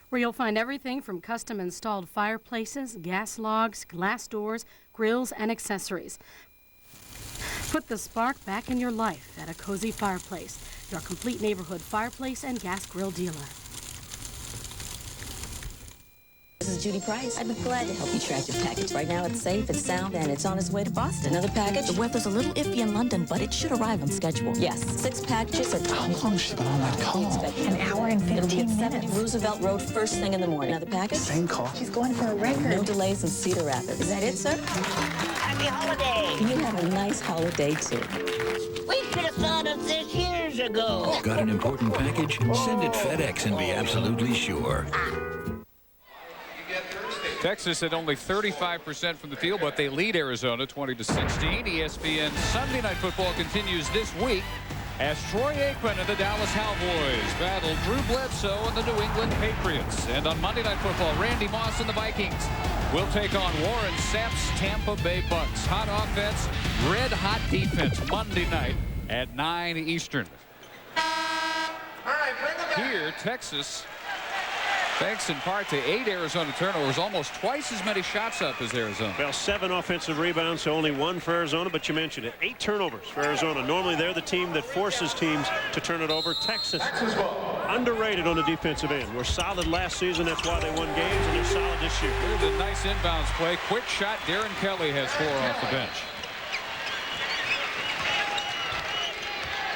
where you'll find everything from custom installed fireplaces, gas logs, glass doors, grills, and accessories. Put the spark back in your life at A Cozy Fireplace, your complete neighborhood fireplace and gas grill dealer. This is Judy Price. I'd be glad to help you track your package. Right now it's safe, it's sound, and it's on its way to Boston. Another package? The weather's a little iffy in London, but it should arrive on schedule. Yes, 6 packages at... How long has she been on that call? An hour and 15 It'll be at 7 minutes. Roosevelt Road first thing in the morning. Another package? Same call. She's going for a record. No delays in Cedar Rapids. Is that it, sir? Happy holiday! You have a nice holiday, too. We could have thought of this years ago. Got an important package? Send it FedEx and be absolutely sure. Texas at only 35% from the field, but they lead Arizona 20-16. ESPN Sunday Night Football continues this week as Troy Aikman and the Dallas Cowboys battle Drew Bledsoe and the New England Patriots. And on Monday Night Football, Randy Moss and the Vikings will take on Warren Sapp's Tampa Bay Bucks. Hot offense, red hot defense Monday night at 9 Eastern. Here, Texas, thanks in part to 8 Arizona turnovers, almost twice as many shots up as Arizona. Well, 7 offensive rebounds, so only 1 for Arizona, but you mentioned it. 8 turnovers for Arizona. Normally, they're the team that forces teams to turn it over. Texas, underrated on the defensive end. Were solid last season. That's why they won games, and they're solid this year. Here's a nice inbounds play. Quick shot. Darren Kelly has 4 off the bench.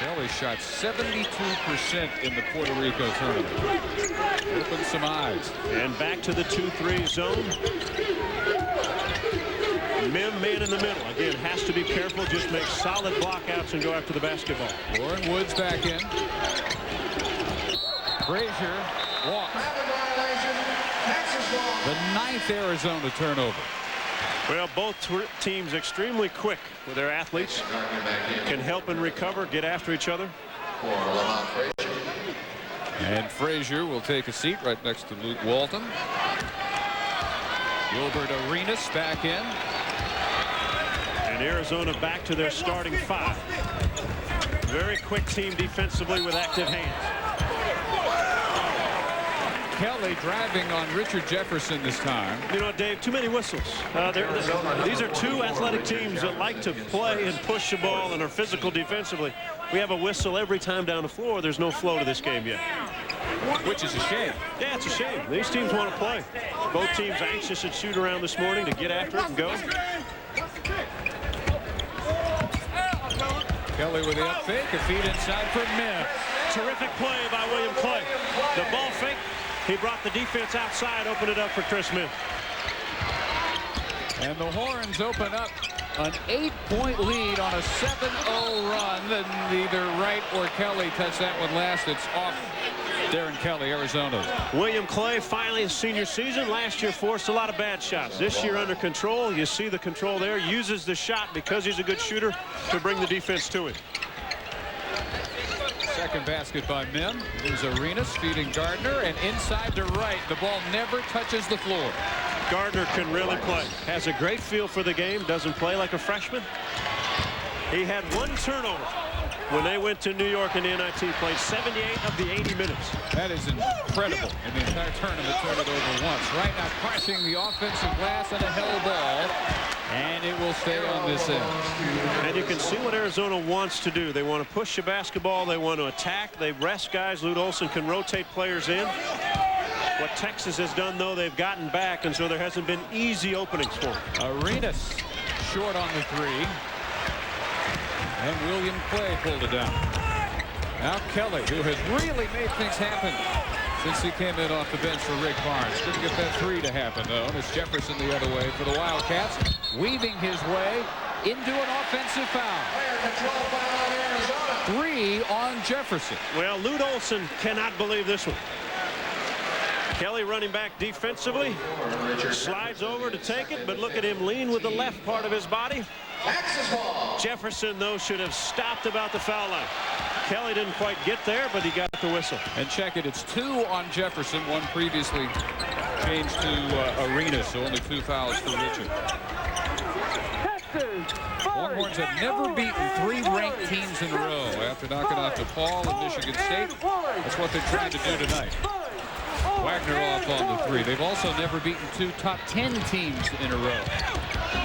Kelly shot 72% in the Puerto Rico tournament. Open some eyes. And back to the 2-3 zone. Mim man in the middle. Again, has to be careful. Just make solid blockouts and go after the basketball. Warren Woods back in. Frazier walks. The 9th Arizona turnover. Well, both teams extremely quick with their athletes. Can help and recover, get after each other. And Frazier will take a seat right next to Luke Walton. Gilbert Arenas back in. And Arizona back to their starting 5. Very quick team defensively with active hands. Kelly driving on Richard Jefferson this time. You know, Dave, too many whistles. These are 2 athletic teams that like to play and push the ball and are physical defensively. We have a whistle every time down the floor. There's no flow to this game yet. Which is a shame. Yeah, it's a shame. These teams want to play. Both teams anxious at shoot around this morning to get after it and go. Kelly with the up fake. A feed inside for Mim. Terrific play by William Clay. The ball fake. He brought the defense outside, opened it up for Chris Mim. And the Horns open up an 8-point lead on a 7-0 run. And neither Wright or Kelly touched that one last. It's off Darren Kelly, Arizona. William Clay finally his senior season. Last year forced a lot of bad shots. This year under control. You see the control there. Uses the shot because he's a good shooter to bring the defense to him. Second basket by Mim. Here's Arenas feeding Gardner, and inside to Wright. The ball never touches the floor. Gardner can really play. Has a great feel for the game. Doesn't play like a freshman. He had one turnover when they went to New York in the NIT. Played 78 of the 80 minutes. That is incredible. In the entire tournament, turned it over once. Right now, crushing the offensive glass and a hell ball. And it will stay on this end. And you can see what Arizona wants to do. They want to push the basketball. They want to attack. They rest guys. Lute Olson can rotate players in. What Texas has done, though, they've gotten back, and so there hasn't been easy openings for them. Arenas short on the three. And William Clay pulled it down. Now Kelly, who has really made things happen since he came in off the bench for Rick Barnes. Couldn't get that three to happen, though. And it's Jefferson the other way for the Wildcats, weaving his way into an offensive foul. 3 on Jefferson. Well, Lute Olson cannot believe this one. Kelly running back defensively, slides over to take it, but look at him lean with the left part of his body. Jefferson, though, should have stopped about the foul line. Kelly didn't quite get there, but he got the whistle. And check it, it's 2 on Jefferson, one previously changed to Arenas, so only 2 fouls for Richard. Longhorns have never beaten 3 ranked teams in a row after knocking off Depaul and Michigan State. That's what they're trying to do tonight. Wagner off on the 3. They've also never beaten 2 top 10 teams in a row.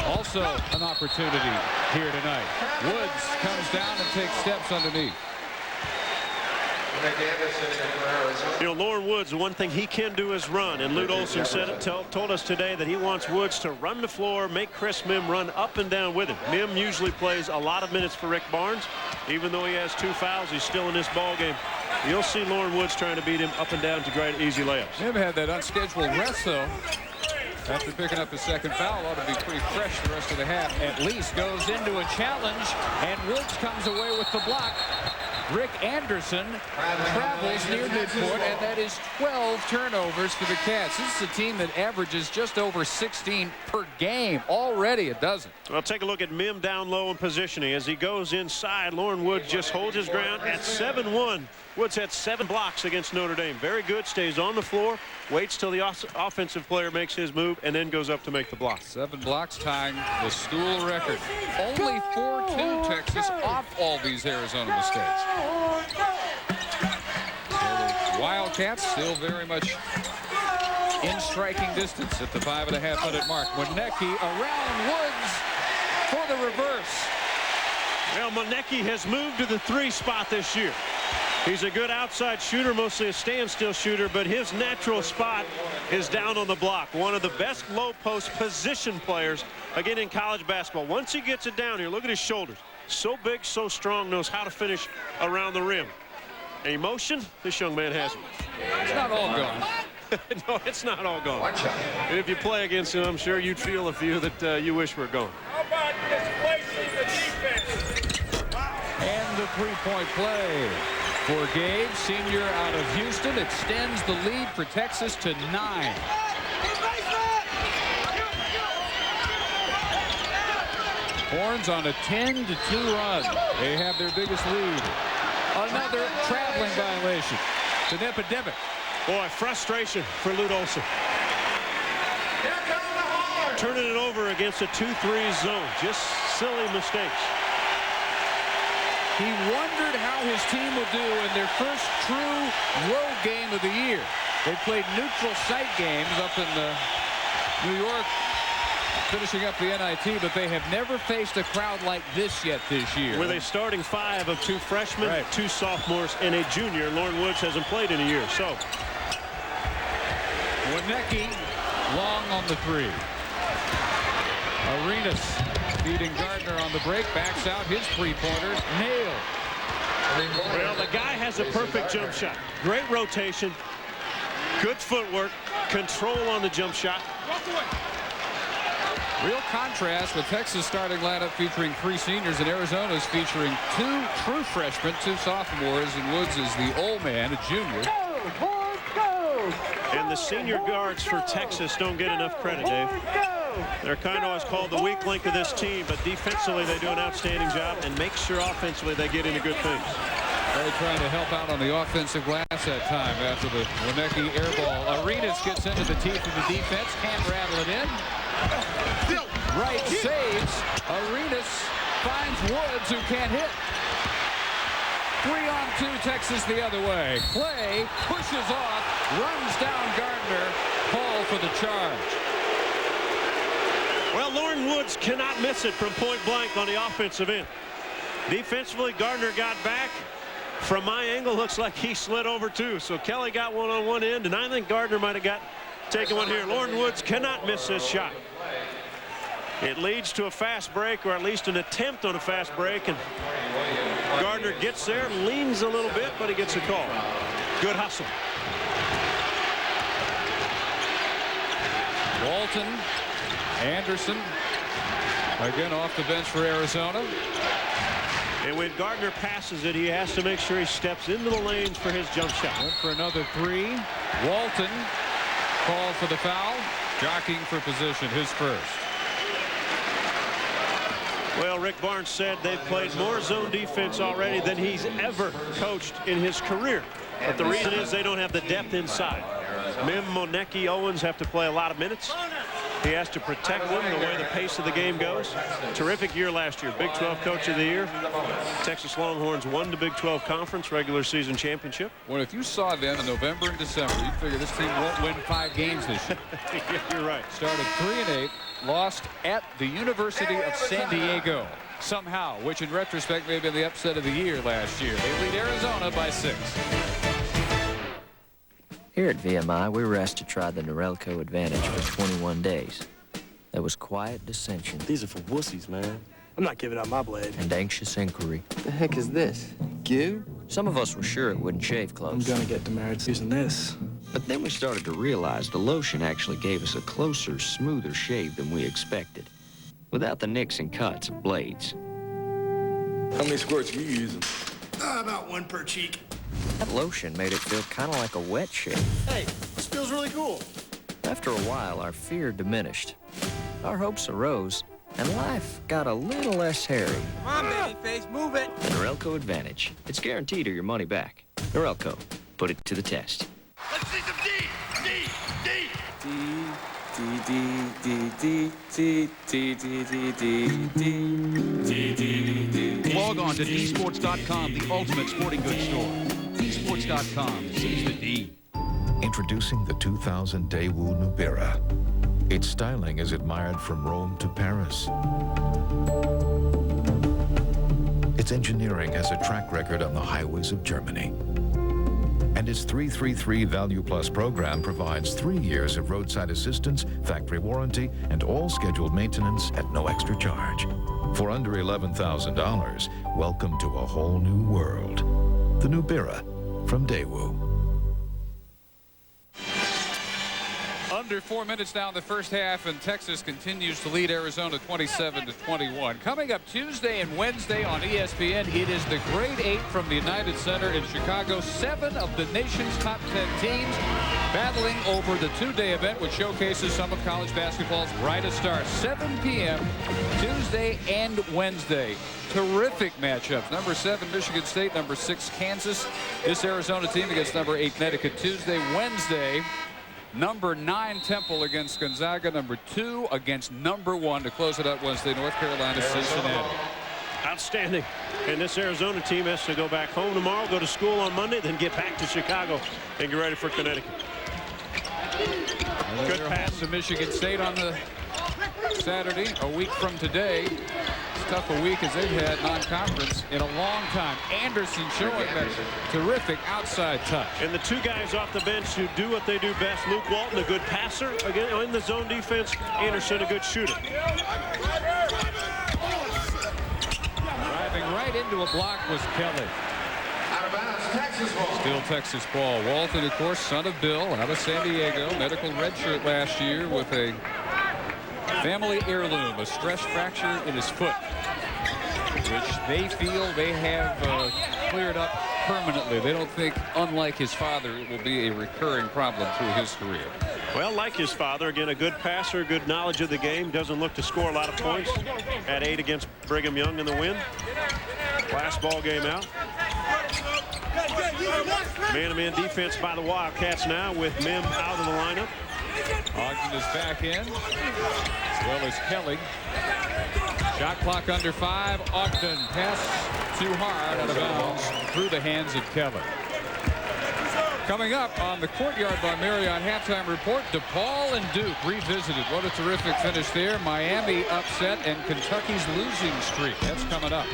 Also an opportunity here tonight. Woods comes down and takes steps underneath. You know, Lauren Woods, the one thing he can do is run, and Lute Olson told us today that he wants Woods to run the floor, make Chris Mim run up and down with him. Mim usually plays a lot of minutes for Rick Barnes. Even though he has 2 fouls, he's still in this ball game. You'll see Lauren Woods trying to beat him up and down to great easy layups. Mim had that unscheduled rest, though. After picking up his second foul, ought to be pretty fresh the rest of the half. At least goes into a challenge, and Woods comes away with the block. Rick Anderson travels near midcourt, and that is 12 turnovers for the Cats. This is a team that averages just over 16 per game. Already a dozen. Well, take a look at Mim down low in positioning. As he goes inside, Lauren Woods just holds his ground at 7-1. Woods had 7 blocks against Notre Dame. Very good. Stays on the floor, waits till the offensive player makes his move, and then goes up to make the block. 7 blocks, tying the school record. Only 4-2 Texas off all these Arizona mistakes. So the Wildcats still very much in striking distance at the 5.5-minute mark. Monecki around Woods for the reverse. Well, Monecki has moved to the 3 spot this year. He's a good outside shooter, mostly a standstill shooter, but his natural spot is down on the block. One of the best low post position players, again, in college basketball. Once he gets it down here, look at his shoulders. So big, so strong, knows how to finish around the rim. Emotion, this young man has it. It's not all gone. No, it's not all gone. And if you play against him, I'm sure you'd feel a few that you wish were gone. How about displacing the defense? And the 3-point play for Gage, senior out of Houston, extends the lead for Texas to 9. Horns on a 10-2 run. They have their biggest lead. Another traveling violation to Nepidemic. Boy, frustration for Lute Olson. Turning it over against a 2-3 zone. Just silly mistakes. He wondered how his team would do in their first true road game of the year. They played neutral site games up in New York, finishing up the NIT, but they have never faced a crowd like this yet this year. With a starting 5 of 2 freshmen, 2 sophomores, and a junior. Lauren Woods hasn't played in a year, so. Wonecki long on the 3. Arenas Feeding Gardner on the break. Backs out his three-pointer. Nailed. Well, the guy has a perfect jump shot. Great rotation. Good footwork. Control on the jump shot. Real contrast with Texas starting lineup featuring 3 seniors, and Arizona's featuring 2 true freshmen, 2 sophomores, and Woods is the old man, a junior. And the senior guards for Texas don't get enough credit, Dave. They're kind of always called the weak link of this team, but defensively they do an outstanding job, and make sure offensively they get into good things. They're trying to help out on the offensive glass that time after the Wonecki air ball. Arenas gets into the teeth of the defense, can't rattle it in. Right saves. Arenas finds Woods, who can't hit. 3-on-2 Texas the other way. Clay pushes off, runs down Gardner. Paul for the charge. Well, Lauren Woods cannot miss it from point blank on the offensive end. Defensively, Gardner got back. From my angle, looks like he slid over too. So Kelly got one on one end, and I think Gardner might have taken one here. Lauren Woods cannot miss this shot. It leads to a fast break, or at least an attempt on a fast break, and Gardner gets there, leans a little bit, but he gets a call. Good hustle. Walton, Anderson, again off the bench for Arizona. And when Gardner passes it, he has to make sure he steps into the lanes for his jump shot. Went for another 3. Walton called for the foul. Jockeying for position, his first. Well, Rick Barnes said they've played more zone defense already than he's ever coached in his career. But the reason is they don't have the depth inside. Mim, Wonecki, Owens have to play a lot of minutes. He has to protect them the way the pace of the game goes. Terrific year last year. Big 12 Coach of the Year. Texas Longhorns won the Big 12 Conference regular season championship. Well, if you saw them in November and December, you'd figure this team won't win 5 games this year. You're right. Started 3-8, lost at the University of San Diego somehow, which in retrospect may have been the upset of the year last year. They lead Arizona by 6. Here at VMI, we were asked to try the Norelco Advantage for 21 days. There was quiet dissension. These are for wussies, man. I'm not giving up my blade. And anxious inquiry. What the heck is this? Goo? Some of us were sure it wouldn't shave close. I'm gonna get demerits using this. But then we started to realize the lotion actually gave us a closer, smoother shave than we expected, without the nicks and cuts of blades. How many squirts are you using? About 1 per cheek. That lotion made it feel kind of like a wet shave. Hey, this feels really cool. After a while, our fear diminished. Our hopes arose, and life got a little less hairy. Come on, baby face, move it. The Norelco Advantage. It's guaranteed or your money back. Norelco. Put it to the test. Let's see some D. Log on to dsports.com, the ultimate sporting goods store. dsports.com. Seize the D. Introducing the 2000 Daewoo Nubira. Its styling is admired from Rome to Paris. Its engineering has a track record on the highways of Germany. And its 333 Value Plus program provides 3 years of roadside assistance, factory warranty, and all scheduled maintenance at no extra charge. For under $11,000, welcome to a whole new world. The Nubira from Daewoo. Under 4 minutes now in the first half, and Texas continues to lead Arizona 27-21. Coming up Tuesday and Wednesday on ESPN, it is the Grade 8 from the United Center in Chicago. 7 of the nation's top 10 teams battling over the 2-day event, which showcases some of college basketball's brightest stars. 7 p.m. Tuesday and Wednesday. Terrific matchups. Number 7, Michigan State. Number 6, Kansas. This Arizona team against number 8, Connecticut. Tuesday, Wednesday. Number 9, Temple against Gonzaga. Number 2 against number 1 to close it out Wednesday, North Carolina, Cincinnati. Outstanding. And this Arizona team has to go back home tomorrow, go to school on Monday, then get back to Chicago and get ready for Connecticut. Good pass to Michigan State on the Saturday, a week from today. Tough a week as they've had non-conference in a long time. Anderson showing that terrific outside touch. And the 2 guys off the bench who do what they do best. Luke Walton, a good passer again in the zone defense. Anderson, a good shooter. into a block was Kelly. Out of bounds, Texas ball. Still Texas ball. Walton, of course, son of Bill, out of San Diego. Medical redshirt last year with a family heirloom, a stress fracture in his foot, which they feel they have cleared up permanently. They don't think, unlike his father, it will be a recurring problem through his career. Well, like his father, again, a good passer, good knowledge of the game. Doesn't look to score a lot of points. Had 8 against Brigham Young in the win. Last ball game out. Man-to-man defense by the Wildcats now with Mim out of the lineup. Ogden is back in, as well as Kelly. Shot clock under 5. Ogden pass too hard, out of bounds, through the hands of Kelly. Coming up on the Courtyard by Marriott halftime report, Depaul and Duke revisited. What a terrific finish there. Miami upset and Kentucky's losing streak. That's coming up.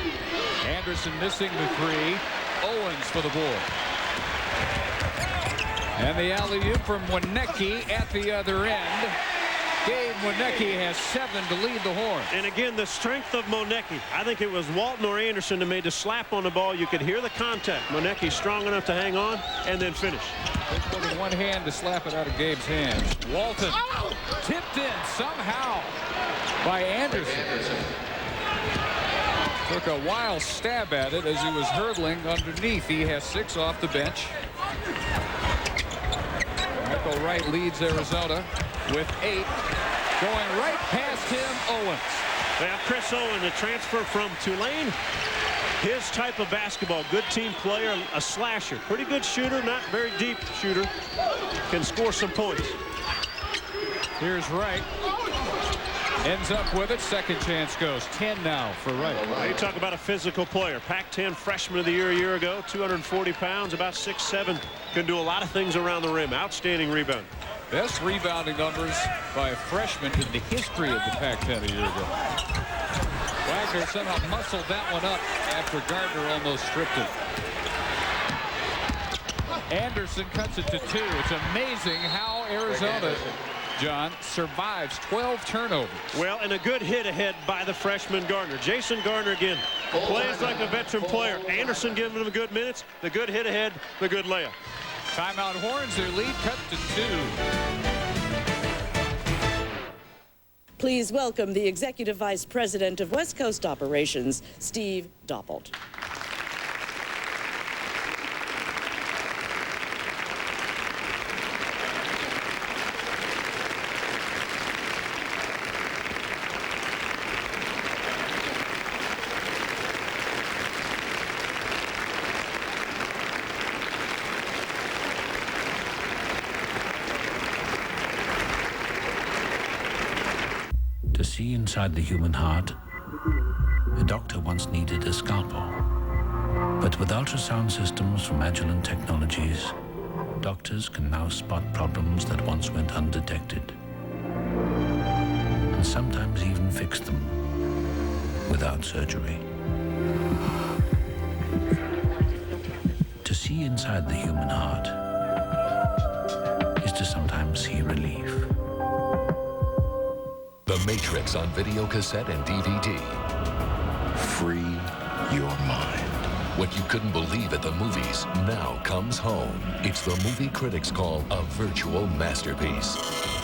Anderson missing the 3. Owens for the board. And the alley-oop from Wonecki at the other end. Gabe Wonecki has 7 to lead the Horns. And again, the strength of Wonecki. I think it was Walton or Anderson that made the slap on the ball. You could hear the contact. Wonecki strong enough to hang on and then finish. Just with one hand to slap it out of Gabe's hands. Walton tipped in somehow by Anderson. Took a wild stab at it as he was hurdling underneath. He has 6 off the bench. Michael Wright leads Arizona with 8. Going right past him, Owens. Well, Chris Owen, the transfer from Tulane. His type of basketball, good team player, a slasher. Pretty good shooter, not very deep shooter. Can score some points. Here's Wright. Ends up with it. Second chance goes. 10 now for Wright. Well, you talk about a physical player. Pac-10 freshman of the year a year ago. 240 pounds, about 6'7". Can do a lot of things around the rim. Outstanding rebound. Best rebounding numbers by a freshman in the history of the Pac-10 a year ago. Wagner somehow muscled that one up after Gardner almost stripped it. Anderson cuts it to 2. It's amazing how Arizona, John, survives 12 turnovers. Well, and a good hit ahead by the freshman Gardner. Jason Gardner again plays like a veteran player. Anderson giving him good minutes. The good hit ahead, the good layup. Timeout Horns, their lead cut to 2. Please welcome the Executive Vice President of West Coast Operations, Steve Depaul. To see inside the human heart, a doctor once needed a scalpel. But with ultrasound systems from Agilent Technologies, doctors can now spot problems that once went undetected, and sometimes even fix them without surgery. To see inside the human heart is to sometimes see relief. The Matrix on video cassette and DVD. Free your mind. What you couldn't believe at the movies now comes home. It's the movie critics call a virtual masterpiece.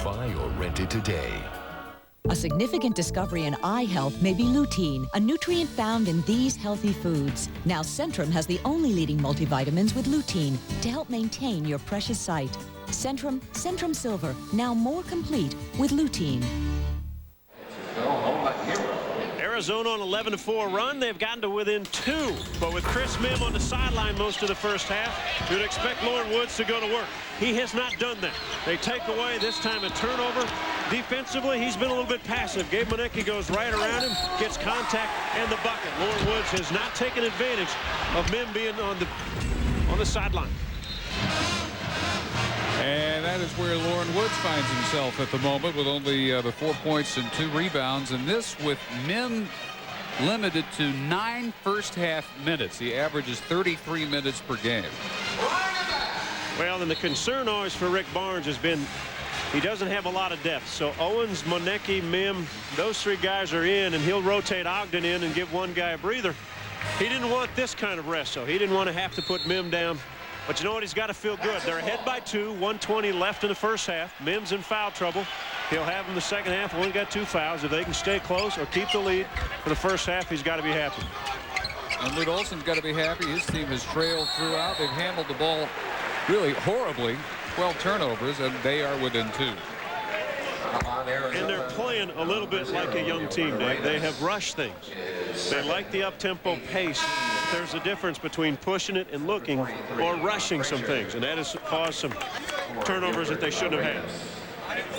Buy or rent it today. A significant discovery in eye health may be lutein, a nutrient found in these healthy foods. Now Centrum has the only leading multivitamins with lutein to help maintain your precious sight. Centrum Silver, now more complete with lutein. Arizona on 11-4 run. They've gotten to within 2. But with Chris Mim on the sideline most of the first half, you'd expect Lauren Woods to go to work. He has not done that. They take away this time a turnover. Defensively, he's been a little bit passive. Gabe Wonecki goes right around him, gets contact, and the bucket. Lauren Woods has not taken advantage of Mim being on the sideline. And that is where Lauren Woods finds himself at the moment with only the 4 points and 2 rebounds. And this with Mim limited to 9 first-half minutes. He averages 33 minutes per game. Well, and the concern always for Rick Barnes has been he doesn't have a lot of depth. So Owens, Wonecki, Mim, those 3 guys are in, and he'll rotate Ogden in and give one guy a breather. He didn't want this kind of rest, so he didn't want to have to put Mim down. But you know what? He's got to feel good. They're ahead by 2, 1:20 left in the first half. Mim's in foul trouble. He'll have him the second half. Only got 2 fouls. If they can stay close or keep the lead for the first half, he's got to be happy. And Lute Olson's got to be happy. His team has trailed throughout. They've handled the ball really horribly. 12 turnovers, and they are within 2. And they're playing a little bit like a young team, Dave. They have rushed things. They like the up-tempo pace. There's a difference between pushing it and looking or rushing some things, and that has caused some turnovers that they shouldn't have had.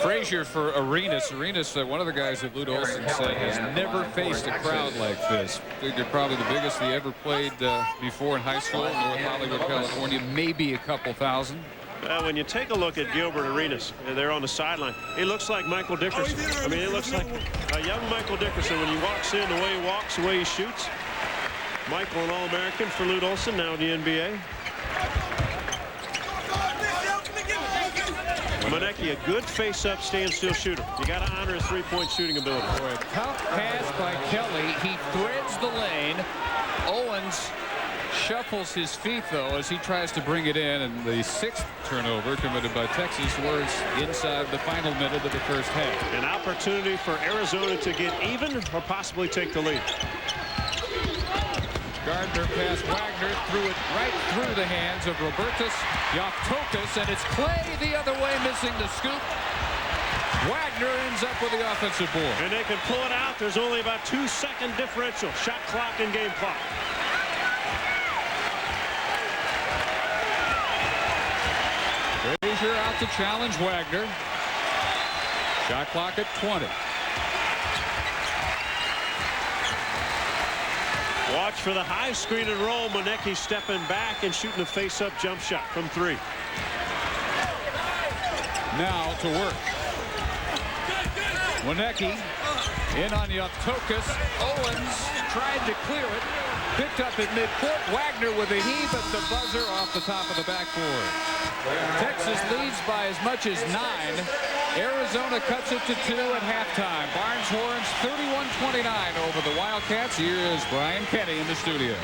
Frazier for Arenas. Arenas, one of the guys that Lute Olson said has never faced a crowd like this. Figured probably the biggest he ever played before in high school in North Hollywood, California, maybe a couple thousand. When you take a look at Gilbert Arenas, they're on the sideline. He looks like Michael Dickerson. I mean, he looks like a young Michael Dickerson when he walks in, the way he walks, the way he shoots. Michael, an All-American for Lute Olson, now in the NBA. Monecki, a good face-up, stand-still shooter. You got to honor his three-point shooting ability. Boy, a tough pass by Kelly. He threads the lane. Owens shuffles his feet, though, as he tries to bring it in. And the 6th turnover committed by Texas was inside the final minute of the first half. An opportunity for Arizona to get even or possibly take the lead. Gardner past Wagner, threw it right through the hands of Robertus Yaftokas, and it's Clay the other way, missing the scoop. Wagner ends up with the offensive board. And they can pull it out. There's only about 2-second differential. Shot clock and game clock. Frazier out to challenge Wagner. Shot clock at 20. Watch for the high screen and roll. Monecki stepping back and shooting a face-up jump shot from 3. Now to work. Monecki in on Yaftokas. Owens tried to clear it. Picked up at midcourt. Wagner with a heave at the buzzer off the top of the backboard. Texas leads by as much as 9. Arizona cuts it to 2 at halftime. Barnes Horns 31-29 over the Wildcats. Here is Brian Kenny in the studio.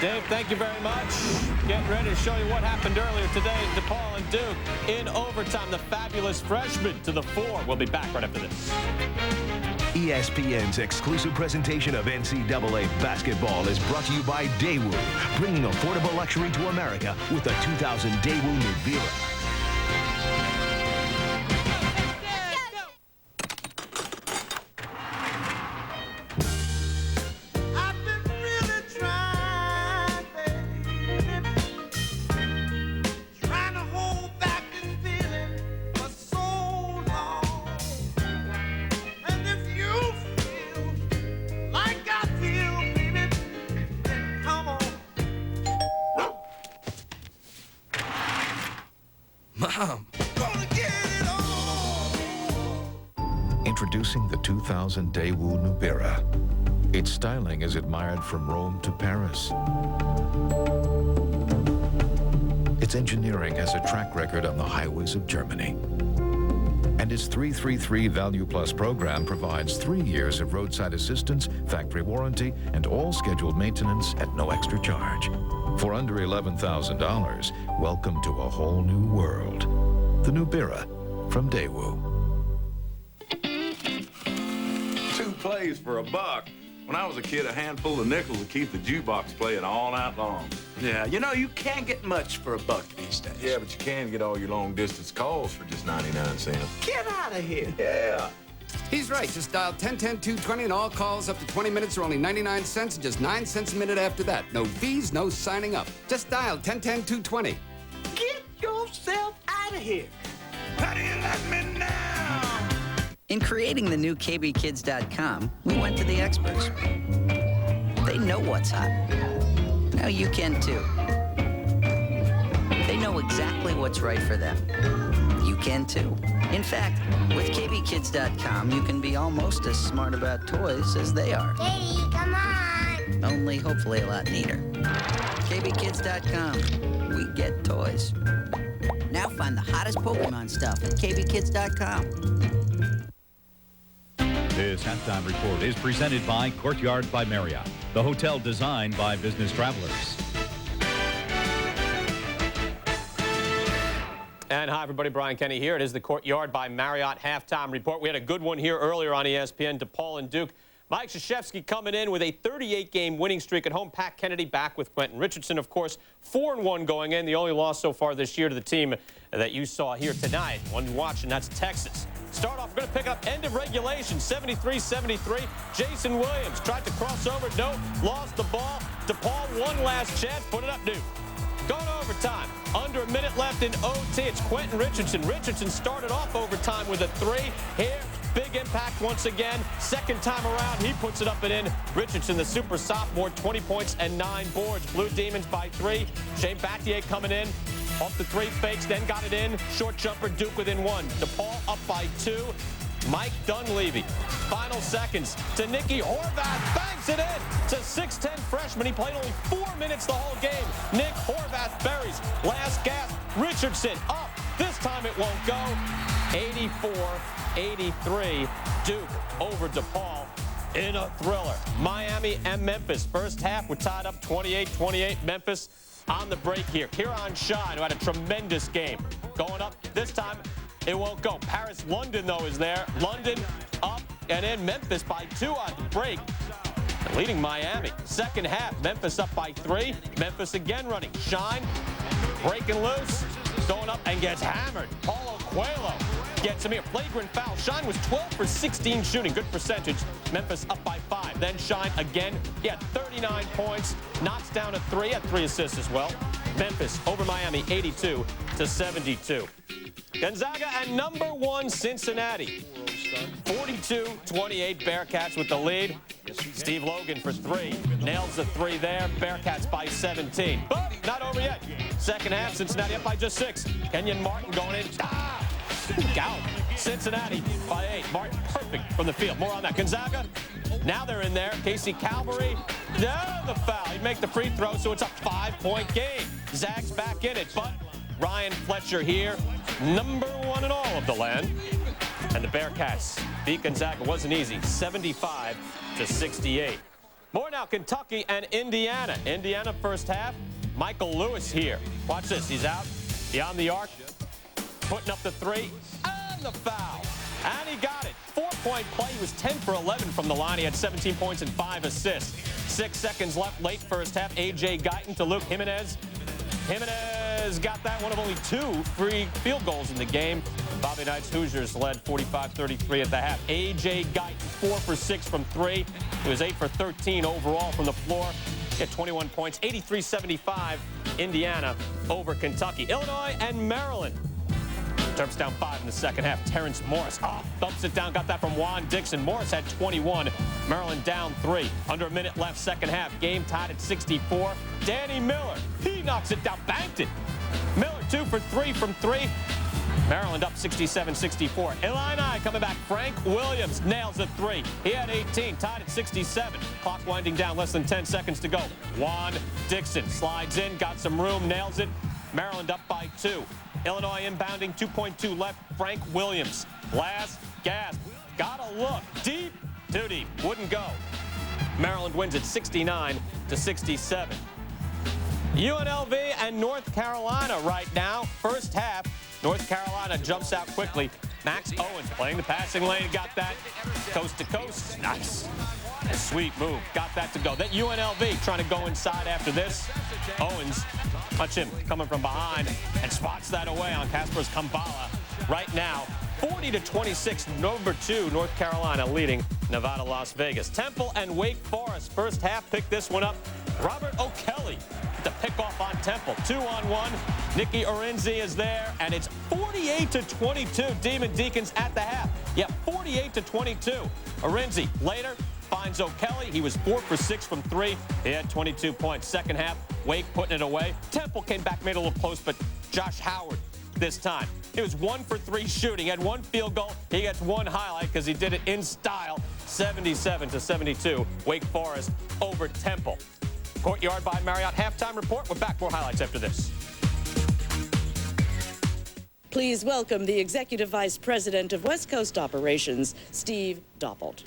Dave, thank you very much. Getting ready to show you what happened earlier today at Depaul and Duke. In overtime, the fabulous freshman to the 4. We'll be back right after this. ESPN's exclusive presentation of NCAA basketball is brought to you by Daewoo, bringing affordable luxury to America with the 2000 Daewoo Nubira. Mom! Introducing the 2000 Daewoo Nubira. Its styling is admired from Rome to Paris. Its engineering has a track record on the highways of Germany. And its 333 Value Plus program provides 3 years of roadside assistance, factory warranty, and all scheduled maintenance at no extra charge. For under $11,000, welcome to a whole new world. The Nubira from Daewoo. 2 plays for $1. When I was a kid, a handful of nickels would keep the jukebox playing all night long. Yeah, you know, you can't get much for $1 these days. Yeah, but you can get all your long-distance calls for just 99 cents. Get out of here. Yeah. He's right. Just dial 1010-220 and all calls up to 20 minutes are only 99 cents and just 9 cents a minute after that. No fees, no signing up. Just dial 1010-220. Get yourself out of here. How do you like me now? In creating the new KBKids.com, we went to the experts. They know what's hot. Now you can too. They know exactly what's right for them. You can too. In fact, with KBKids.com, you can be almost as smart about toys as they are. Daddy, come on! Only hopefully a lot neater. KBKids.com. We get toys. Now find the hottest Pokemon stuff at KBKids.com. This halftime report is presented by Courtyard by Marriott, the hotel designed by business travelers. And hi, everybody. Brian Kenny here. It is the Courtyard by Marriott halftime report. We had a good one here earlier on ESPN, Depaul and Duke. Mike Krzyzewski coming in with a 38-game winning streak at home. Pat Kennedy back with Quentin Richardson, of course, 4-1 going in. The only loss so far this year to the team that you saw here tonight. One to watch, and that's Texas. Start off, we're going to pick up end of regulation, 73-73. Jason Williams tried to cross over. No, lost the ball. Depaul, one last chance. Put it up, Duke. Going to overtime. Under a minute left in OT. It's Quentin Richardson. Richardson started off overtime with a 3. Here, big impact once again. Second time around, he puts it up and in. Richardson, the super sophomore, 20 points and 9 boards. Blue Demons by 3. Shane Battier coming in. Off the 3 fakes, then got it in. Short jumper, Duke within 1. Depaul up by 2. Mike Dunleavy. Final seconds to Nicky Horvath. Bangs it in to 6'10 freshman. He played only 4 minutes the whole game. Nick Horvath buries. Last gasp. Richardson up. This time it won't go. 84-83. Duke over Depaul in a thriller. Miami and Memphis. First half, we're tied up 28-28. Memphis on the break here. Kieran Shine, who had a tremendous game. Going up this time. It won't go. Paris London, though, is there. London up and in. Memphis by 2 on the break. Leading Miami. Second half, Memphis up by 3. Memphis again running. Shine breaking loose. Going up and gets hammered. Paulo Coelho gets him here. Flagrant foul. Shine was 12 for 16 shooting. Good percentage. Memphis up by 5. Then Shine again. He had 39 points. Knocks down a 3. Had 3 assists as well. Memphis over Miami 82-72. Gonzaga and number 1 Cincinnati. 42-28 Bearcats with the lead. Steve Logan for 3. Nails the 3 there. Bearcats by 17. But not over yet. Second half, Cincinnati up by just 6. Kenyon Martin going in. Out. Cincinnati by 8. Martin perfect from the field. More on that. Gonzaga, now they're in there. Casey Calvary, the foul. He'd make the free throw, so it's a 5-point game. Zags back in it, but Ryan Fletcher here, number 1 in all of the land. And the Bearcats beat Gonzaga. Wasn't easy. 75-68. More now, Kentucky and Indiana. Indiana first half. Michael Lewis here. Watch this. He's out beyond the arc. Putting up the 3. And the foul. And he got it. 4-point play. He was 10 for 11 from the line. He had 17 points and 5 assists. 6 seconds left. Late first half. A.J. Guyton to Luke Jimenez. Jimenez got that, one of only 2 free field goals in the game. Bobby Knight's Hoosiers led 45-33 at the half. A.J. Guyton, 4 for 6 from 3. He was 8 for 13 overall from the floor. He had 21 points, 83-75, Indiana over Kentucky. Illinois and Maryland. Terps down 5 in the second half. Terrence Morris, thumps it down, got that from Juan Dixon. Morris had 21. Maryland down 3. Under a minute left, second half. Game tied at 64. Danny Miller, he knocks it down, banked it. Miller 2 for 3 from 3. Maryland up 67-64. Illini coming back. Frank Williams nails the 3. He had 18, tied at 67. Clock winding down, less than 10 seconds to go. Juan Dixon slides in, got some room, nails it. Maryland up by 2. Illinois inbounding, 2.2 left. Frank Williams, last gasp. Got a look, deep, too deep, wouldn't go. Maryland wins it 69-67. UNLV and North Carolina right now. First half, North Carolina jumps out quickly. Max Owens playing the passing lane, got that coast to coast. Nice. A sweet move, got that to go. Then UNLV trying to go inside after this. Owens, watch him coming from behind and spots that away on Kasper's Kambala. Right now, 40-26, number 2, North Carolina leading Nevada, Las Vegas. Temple and Wake Forest, first half, pick this one up. Robert O'Kelly with the pickoff on Temple, 2-on-1. Nicky Arinzi is there, and it's 48-22. Demon Deacons at the half. Yeah, 48-22. Arinzi later finds O'Kelly. He was 4 for 6 from 3. He had 22 points. Second half, Wake putting it away. Temple came back, made it a little close, but Josh Howard this time. He was 1 for 3 shooting. He had 1 field goal. He gets 1 highlight because he did it in style. 77-72. Wake Forest over Temple. Courtyard by Marriott halftime report. We're back. More highlights after this. Please welcome the Executive Vice President of West Coast Operations, Steve Doppelt.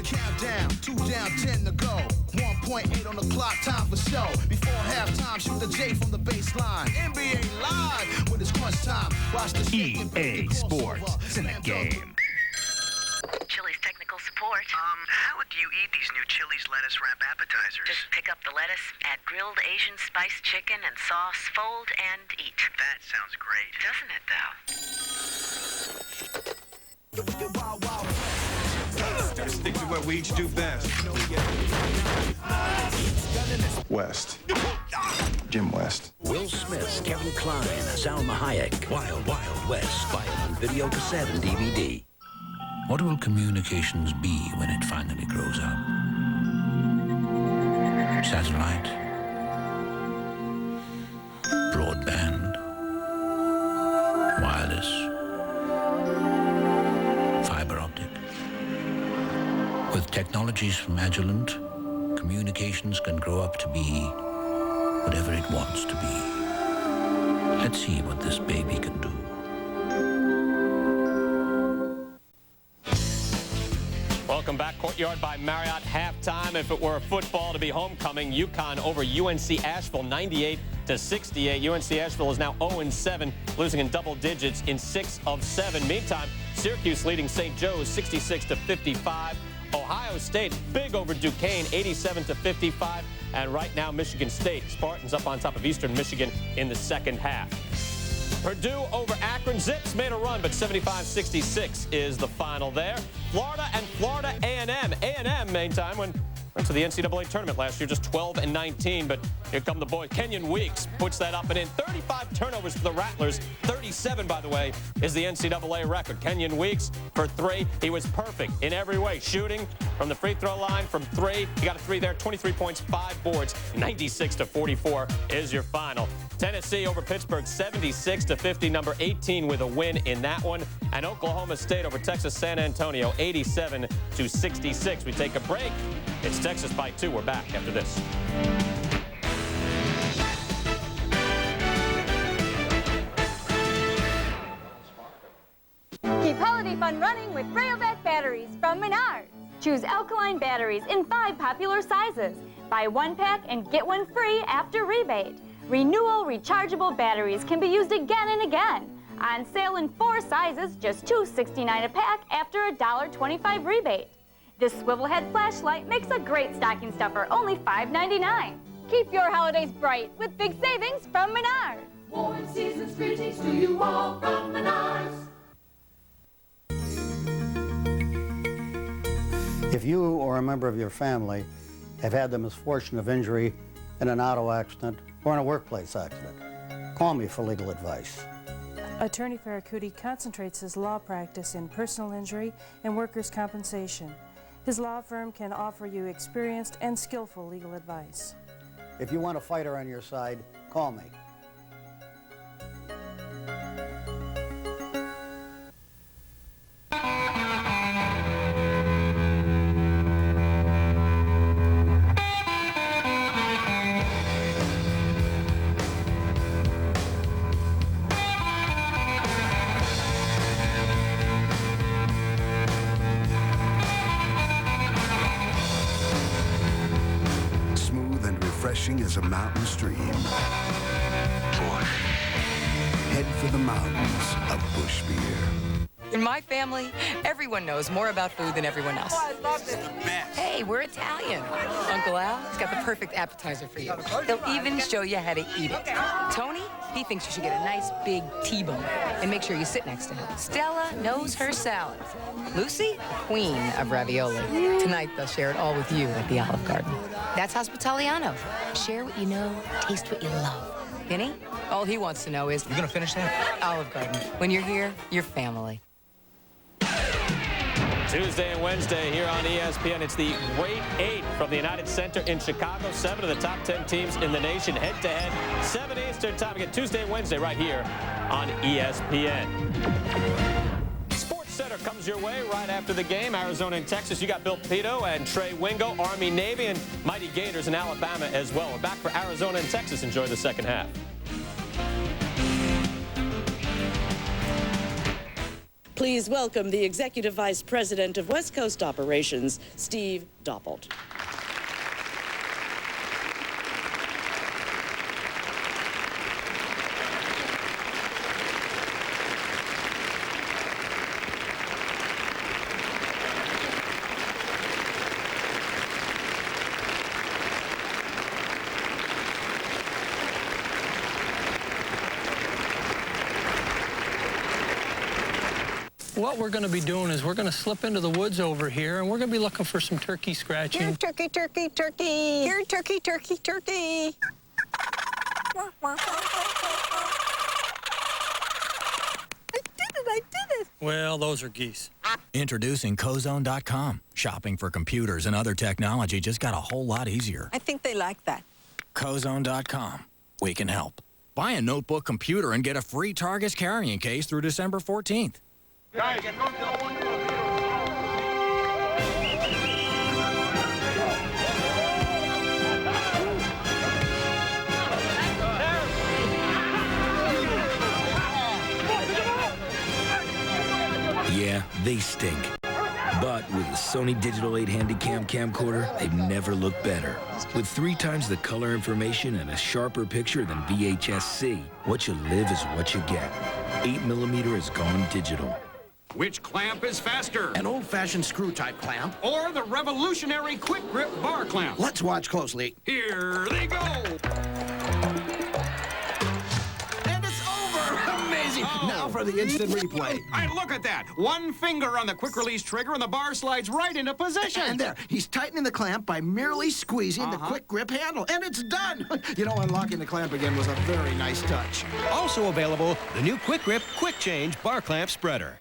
Countdown, 2 down, 10 to go. 1.8 on the clock, time for show. Before halftime, shoot the J from the baseline. NBA live when it's crunch time. Watch the EA Sports. It's in the game. Chili's technical support. How do you eat these new Chili's lettuce wrap appetizers? Just pick up the lettuce, add grilled Asian spiced chicken and sauce, fold and eat. That sounds great. Doesn't it, though? Stick to what we each do best. West. Jim West. Will Smith, Kevin Kline, Salma Hayek. Wild Wild West. Buy it on video cassette and DVD. What will communications be when it finally grows up? Satellite? Broadband? Wireless? Fiber optic? With technologies from Agilent, communications can grow up to be whatever it wants to be. Let's see what this baby can do. Welcome back. Courtyard by Marriott. Halftime. If it were football to be homecoming, UConn over UNC Asheville 98-68. UNC Asheville is now 0-7, losing in double digits in 6 of 7. Meantime, Syracuse leading St. Joe's 66-55. Ohio State big over Duquesne 87-55. And right now, Michigan State Spartans up on top of Eastern Michigan in the second half. Purdue over Akron. Zips made a run, but 75-66 is the final there. Florida and Florida A&M. A&M, meantime, went to the NCAA tournament last year, just 12-19. But here come the boys. Kenyon Weeks puts that up and in. 35 turnovers for the Rattlers. 37, by the way, is the NCAA record. Kenyon Weeks for 3. He was perfect in every way. Shooting from the free throw line from 3. He got a 3 there. 23 points, 5 boards. 96-44 is your final. Tennessee over Pittsburgh 76-50. Number 18 with a win in that one. And Oklahoma State over Texas San Antonio 87-66. We take a break. It's Texas by 2. We're back after this. Keep holiday fun running with Rayovac batteries from Menards. Choose alkaline batteries in 5 popular sizes. Buy 1 pack and get 1 free after rebate. Renewal rechargeable batteries can be used again and again. On sale in 4 sizes, just $2.69 a pack after a $1.25 rebate. This swivel head flashlight makes a great stocking stuffer, only $5.99. Keep your holidays bright with big savings from Menards. Warm season's greetings to you all from Menards. If you or a member of your family have had the misfortune of injury in an auto accident or in a workplace accident, call me for legal advice. Attorney Farracuti concentrates his law practice in personal injury and workers' compensation. His law firm can offer you experienced and skillful legal advice. If you want a fighter on your side, call me. As a mountain stream. Head for the mountains of Busch Beer. In my family, everyone knows more about food than everyone else. Oh, I love this. Hey, Hey, we're Italian. Uncle Al's got the perfect appetizer for you. He'll even show you how to eat it. Tony, he thinks you should get a nice big T-bone and make sure you sit next to him. Stella knows her salad. Lucy, queen of ravioli. Tonight, they'll share it all with you at the Olive Garden. That's Hospitaliano. Share what you know, taste what you love. Vinny, all he wants to know is... You gonna finish that? Olive Garden. When you're here, you're family. Tuesday and Wednesday here on ESPN. It's the Great 8 from the United Center in Chicago. 7 of the top 10 teams in the nation head-to-head. 7 Eastern time. Again, Tuesday and Wednesday right here on ESPN. Sports Center comes your way right after the game. Arizona and Texas. You got Bill Pito and Trey Wingo, Army, Navy, and Mighty Gators in Alabama as well. We're back for Arizona and Texas. Enjoy the second half. Please welcome the Executive Vice President of West Coast Operations, Steve Doppelt. What we're going to be doing is we're going to slip into the woods over here, and we're going to be looking for some turkey scratching. Here, turkey, turkey, turkey. Here, turkey, turkey, turkey. I did it. Well, those are geese. Introducing Cozone.com. Shopping for computers and other technology just got a whole lot easier. I think they like that. Cozone.com. We can help. Buy a notebook computer and get a free Targus carrying case through December 14th. Guys, Yeah, they stink. But with the Sony Digital 8 Handycam camcorder, they've never looked better. With 3 times the color information and a sharper picture than VHS-C, what you live is what you get. 8mm has gone digital. Which clamp is faster? An old-fashioned screw-type clamp. Or the revolutionary quick-grip bar clamp? Let's watch closely. Here they go! And it's over! Amazing! Oh. Now for the instant replay. And look at that! One finger on the quick-release trigger and the bar slides right into position. And there, he's tightening the clamp by merely squeezing the quick-grip handle. And it's done! You know, unlocking the clamp again was a very nice touch. Also available, the new quick-grip, quick-change bar clamp spreader.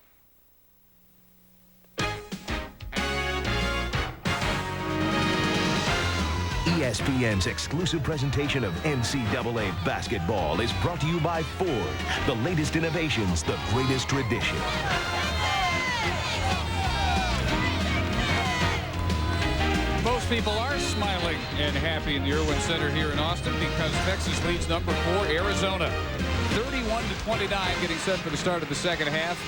ESPN's exclusive presentation of NCAA basketball is brought to you by Ford. The latest innovations, the greatest tradition. Most people are smiling and happy in the Irwin Center here in Austin because Texas leads number 4, Arizona. 31-29, getting set for the start of the second half.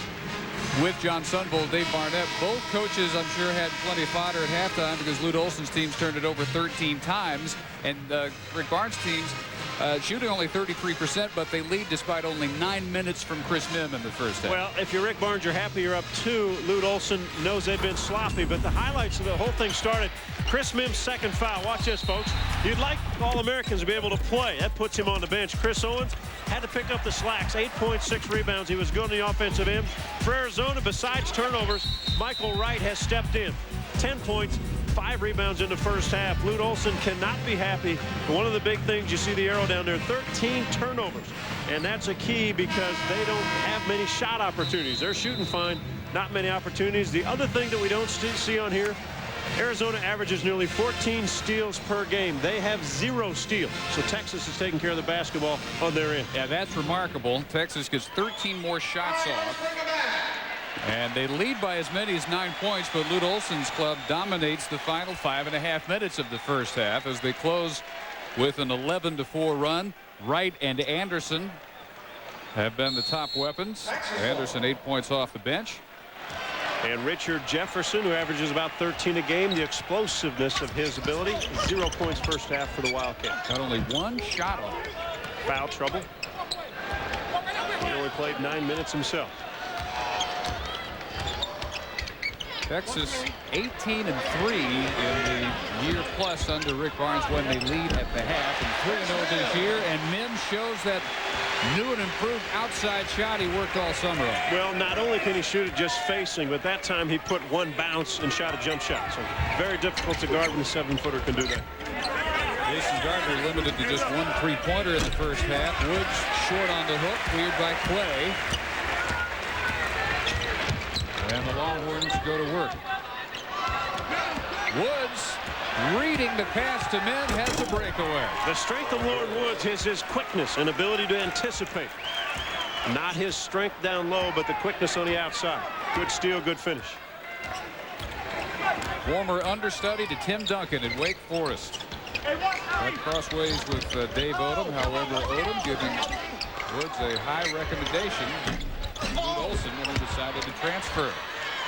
With John Sunvold, Dave Barnett. Both coaches, I'm sure, had plenty of fodder at halftime because Lute Olson's teams turned it over 13 times. And Rick Barnes' teams shooting only 33%, but they lead despite only 9 minutes from Chris Mim in the first half. Well, if you're Rick Barnes, you're happy you're up 2. Lute Olson knows they've been sloppy, but the highlights of the whole thing started. Chris Mim's second foul. Watch this, folks. You'd like All-Americans to be able to play. That puts him on the bench. Chris Owens had to pick up the slacks. 8 points, 6 rebounds. He was good on the offensive end. For Arizona, besides turnovers, Michael Wright has stepped in. 10 points, 5 rebounds in the first half. Lute Olson cannot be happy. One of the big things, you see the arrow down there, 13 turnovers. And that's a key because they don't have many shot opportunities. They're shooting fine, not many opportunities. The other thing that we don't see on here, Arizona averages nearly 14 steals per game. They have 0 steals. So Texas is taking care of the basketball on their end. Yeah, that's remarkable. Texas gets 13 more shots off. And they lead by as many as 9 points, but Lute Olson's club dominates the final 5.5 minutes of the first half as they close with an 11-4 run. Wright and Anderson have been the top weapons. Anderson 8 points off the bench. And Richard Jefferson, who averages about 13 a game, the explosiveness of his ability, 0 points first half for the Wildcats. Got only 1 shot off. Foul trouble. He only played 9 minutes himself. Texas 18-3 in the year plus under Rick Barnes when they lead at the half, and 3-0 this year. And Mims shows that new and improved outside shot he worked all summer on. Well, not only can he shoot it just facing, but that time he put one bounce and shot a jump shot. So very difficult to guard when a 7-footer can do that. Jason Gardner limited to just one 3-pointer in the first half. Woods short on the hook, cleared by Clay. And the Longhorns go to work. Woods reading the pass to Min, has a breakaway. The strength of Lauren Woods is his quickness and ability to anticipate. Not his strength down low, but the quickness on the outside. Good steal, good finish. Former understudy to Tim Duncan at Wake Forest. That crossways with Dave Odom. However, Odom giving Woods a high recommendation. Lute Olson when he decided to transfer.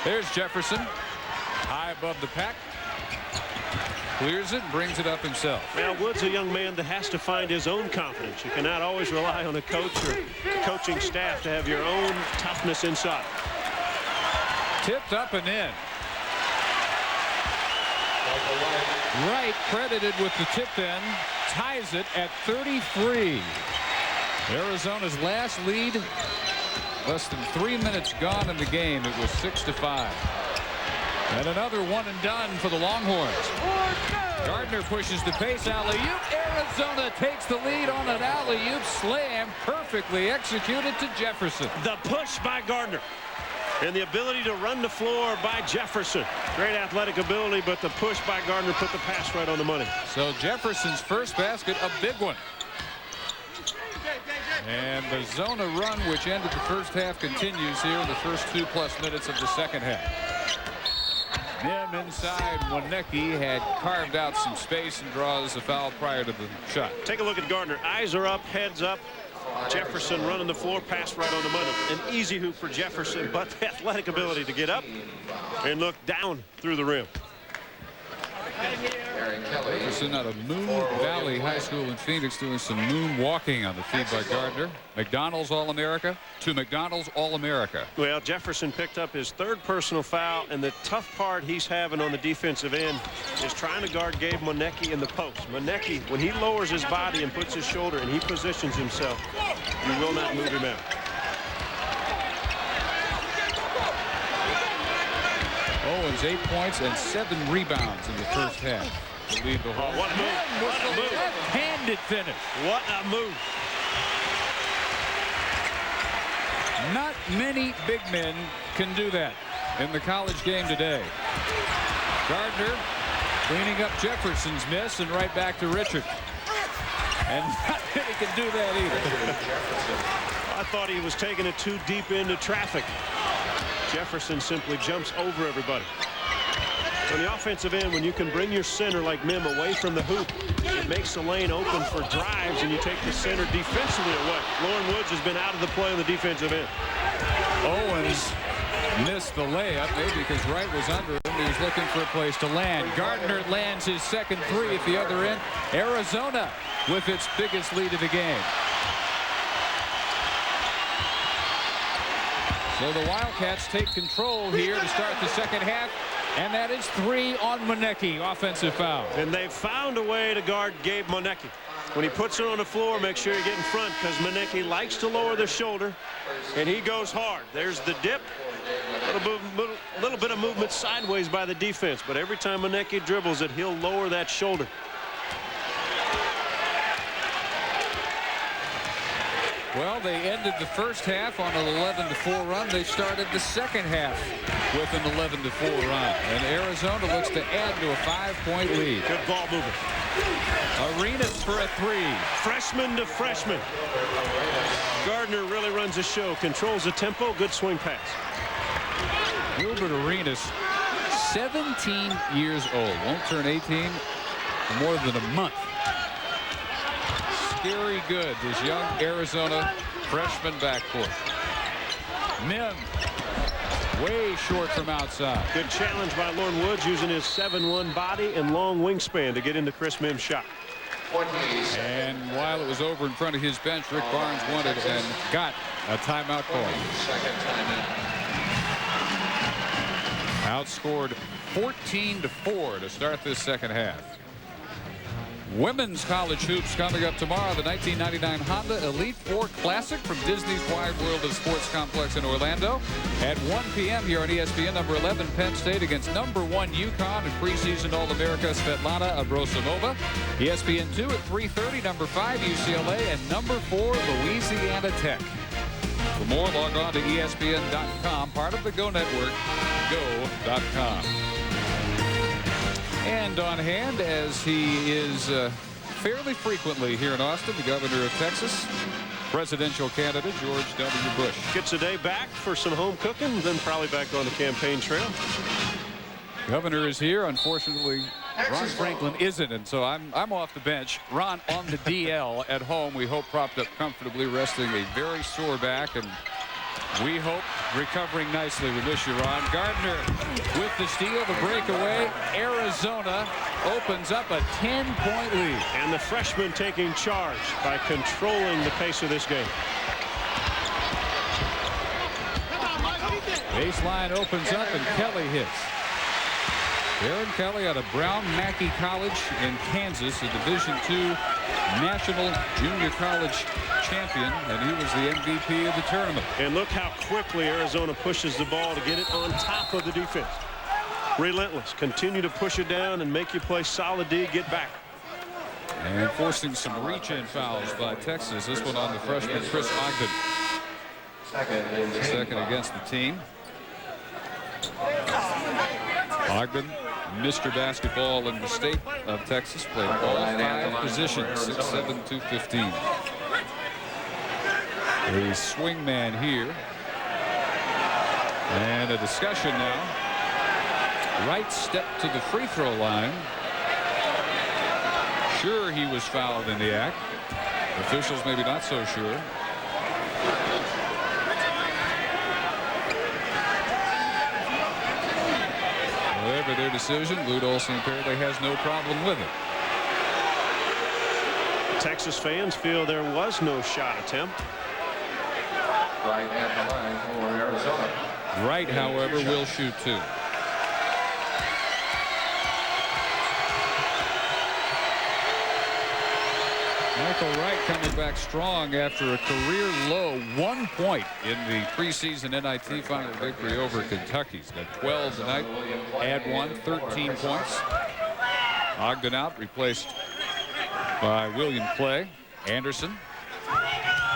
There's Jefferson, high above the pack. Clears it and brings it up himself. Now, Woods a young man that has to find his own confidence. You cannot always rely on a coach or the coaching staff to have your own toughness inside. Tipped up and in. Wright credited with the tip in, ties it at 33. Arizona's last lead, less than 3 minutes gone in the game. It was 6-5. And another one and done for the Longhorns. Gardner pushes the pace, alley-oop. Arizona takes the lead on an alley-oop slam, perfectly executed to Jefferson. The push by Gardner. And the ability to run the floor by Jefferson. Great athletic ability, but the push by Gardner put the pass right on the money. So Jefferson's first basket, a big one. And the Zona run, which ended the first half, continues here in the first 2+ minutes of the second half. Nim inside. Wonecki had carved out some space and draws a foul prior to the shot. Take a look at Gardner. Eyes are up, heads up. Jefferson running the floor, pass right on the money. An easy hoop for Jefferson, but the athletic ability to get up and look down through the rim. Jefferson out of Moon Valley High School in Phoenix doing some moon walking on the feed by Gardner. McDonald's All-America to McDonald's All-America. Well, Jefferson picked up his third personal foul, and the tough part he's having on the defensive end is trying to guard Gabe Wonecki in the post. Wonecki, when he lowers his body and puts his shoulder and he positions himself, you will not move him out. Owens 8 points and 7 rebounds in the first half to lead the whole. What a move. What a move. Left-handed finish. What a move. Not many big men can do that in the college game today. Gardner cleaning up Jefferson's miss and right back to Richard. And not many can do that either. I thought he was taking it too deep into traffic. Jefferson simply jumps over everybody. On the offensive end, when you can bring your center like Mim away from the hoop, it makes the lane open for drives, and you take the center defensively away. Lauren Woods has been out of the play on the defensive end. Owens missed the layup, maybe because Wright was under him. He was looking for a place to land. Gardner lands his second three at the other end. Arizona with its biggest lead of the game. So the Wildcats take control here to start the second half, and that is 3 on Wonecki, offensive foul. And they've found a way to guard Gabe Wonecki. When he puts it on the floor, make sure you get in front, because Wonecki likes to lower the shoulder, and he goes hard. There's the dip. A little bit of movement sideways by the defense, but every time Wonecki dribbles it, he'll lower that shoulder. Well, they ended the first half on an 11-4 run. They started the second half with an 11-4 run. And Arizona looks to add to a 5-point lead. Good ball movement. Arenas for a 3. Freshman to freshman. Gardner really runs the show. Controls the tempo. Good swing pass. Gilbert Arenas, 17 years old. Won't turn 18 for more than a month. Scary good, this young Arizona freshman backcourt. Mim way short from outside. Good challenge by Lauren Woods, using his 7'1" body and long wingspan to get into Chris Mim's shot. And while it was over in front of his bench, Rick Barnes wanted and got a timeout call. Outscored 14-4 to start this second half. Women's college hoops coming up tomorrow. The 1999 Honda Elite Four Classic from Disney's Wide World of Sports Complex in Orlando. At 1 p.m. here on ESPN, number 11 Penn State against number 1 UConn and preseason All-America Svetlana Abrosimova. ESPN 2 at 3:30, number 5 UCLA and number 4 Louisiana Tech. For more, log on to ESPN.com, part of the Go Network, go.com. And on hand, as he is fairly frequently here in Austin, the governor of Texas, presidential candidate George W. Bush. Gets a day back for some home cooking, then probably back on the campaign trail. Governor is here. Unfortunately, Ron Franklin isn't, and so I'm off the bench. Ron on the DL at home. We hope propped up comfortably, resting a very sore back, and we hope recovering nicely. We miss you, Ron. Gardner with the steal, the breakaway. Arizona opens up a 10-point lead. And the freshman taking charge by controlling the pace of this game. Baseline opens up, and Kelly hits. Aaron Kelly out of Brown Mackey College in Kansas, a Division II National Junior College champion, and he was the MVP of the tournament. And look how quickly Arizona pushes the ball to get it on top of the defense. Relentless. Continue to push it down and make you play solid D, get back. And forcing some reach-in fouls by Texas. This one on the freshman Chris Ogden. Second against the team. Ogden, Mr. Basketball in the state of Texas, played all 5 positions, 6'7", 215. A swing man here. And a discussion now. Wright stepped to the free throw line. Sure, he was fouled in the act. Officials maybe not so sure. Whatever their decision, Lute Olson apparently has no problem with it. Texas fans feel there was no shot attempt. Right at the line for Arizona. Wright, however, will shoot 2. Michael Wright coming back strong after a career-low 1 point in the preseason NIT final victory over Kentucky. He's got 12 tonight. Add 1, 13 points. Ogden out, replaced by William Clay. Anderson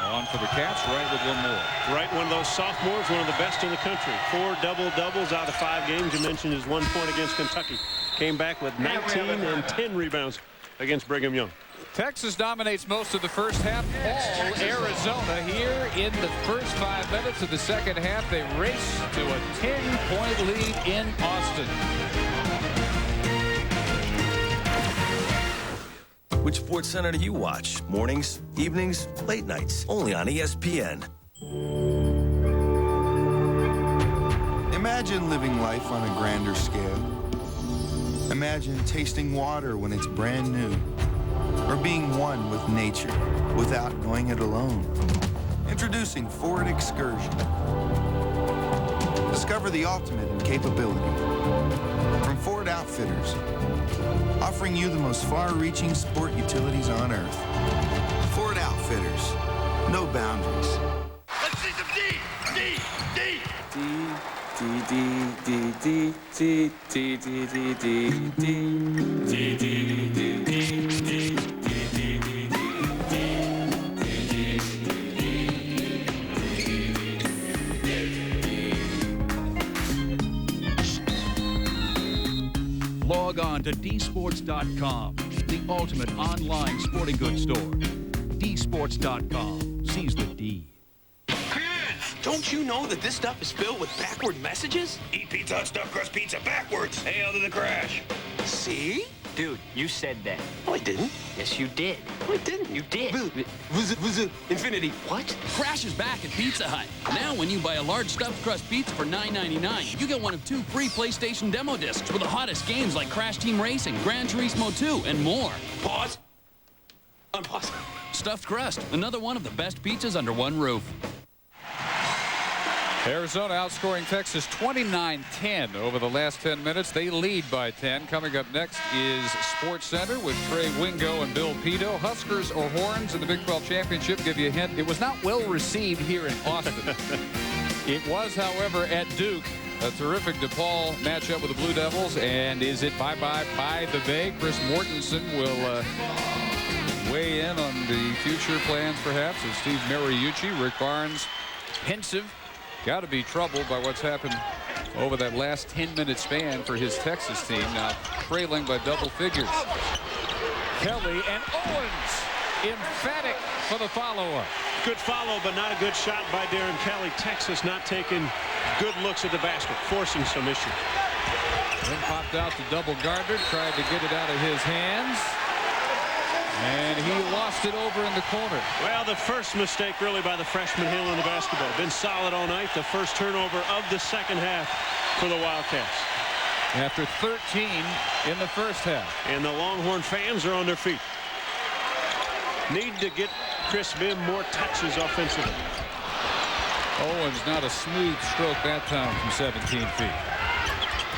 on for the Cats. Wright with 1 more. Wright, one of those sophomores, one of the best in the country. 4 double-doubles out of 5 games. You mentioned his 1 point against Kentucky. Came back with 19 and 10 rebounds against Brigham Young. Texas dominates most of the first half. All Arizona here in the first 5 minutes of the second half. They race to a 10-point lead in Austin. Which Sports Center do you watch? Mornings, evenings, late nights? Only on ESPN. Imagine living life on a grander scale. Imagine tasting water when it's brand new. Or being one with nature without going it alone. Introducing Ford Excursion. Discover the ultimate in capability. From Ford Outfitters, offering you the most far-reaching sport utilities on Earth. Ford Outfitters, no boundaries. Let's see some D! D! D! Log on to dsports.com, the ultimate online sporting goods store. dsports.com. Seize the D. Don't you know that this stuff is filled with backward messages? Eat pizza on stuffed crust pizza backwards. Hail to the crash. See? Dude, you said that. No, I didn't. Yes, you did. No, I didn't. You did. Infinity. What? Crash is back at Pizza Hut. Now when you buy a large stuffed crust pizza for $9.99, you get one of 2 free PlayStation demo discs with the hottest games like Crash Team Racing, Gran Turismo 2, and more. Pause. Unpause. Stuffed crust, another one of the best pizzas under one roof. Arizona outscoring Texas 29-10 over the last 10 minutes. They lead by 10. Coming up next is Sports Center with Trey Wingo and Bill Pito. Huskers or Horns in the Big 12 Championship. Give you a hint. It was not well received here in Austin. It was, however, at Duke. A terrific Depaul matchup with the Blue Devils. And is it bye-bye by the Bay? Chris Mortensen will weigh in on the future plans, perhaps, of Steve Mariucci. Rick Barnes, pensive. Got to be troubled by what's happened over that last 10-minute span for his Texas team, now trailing by double figures. Kelly and Owens, emphatic for the follow-up. Good follow, but not a good shot by Darren Kelly. Texas not taking good looks at the basket, forcing some issues. Then popped out to double Gardner, tried to get it out of his hands. And he lost it over in the corner. Well, the first mistake really by the freshman handling the basketball. Been solid all night. The first turnover of the second half for the Wildcats. After 13 in the first half. And the Longhorn fans are on their feet. Need to get Chris Mim more touches offensively. Owens not a smooth stroke that time from 17 feet.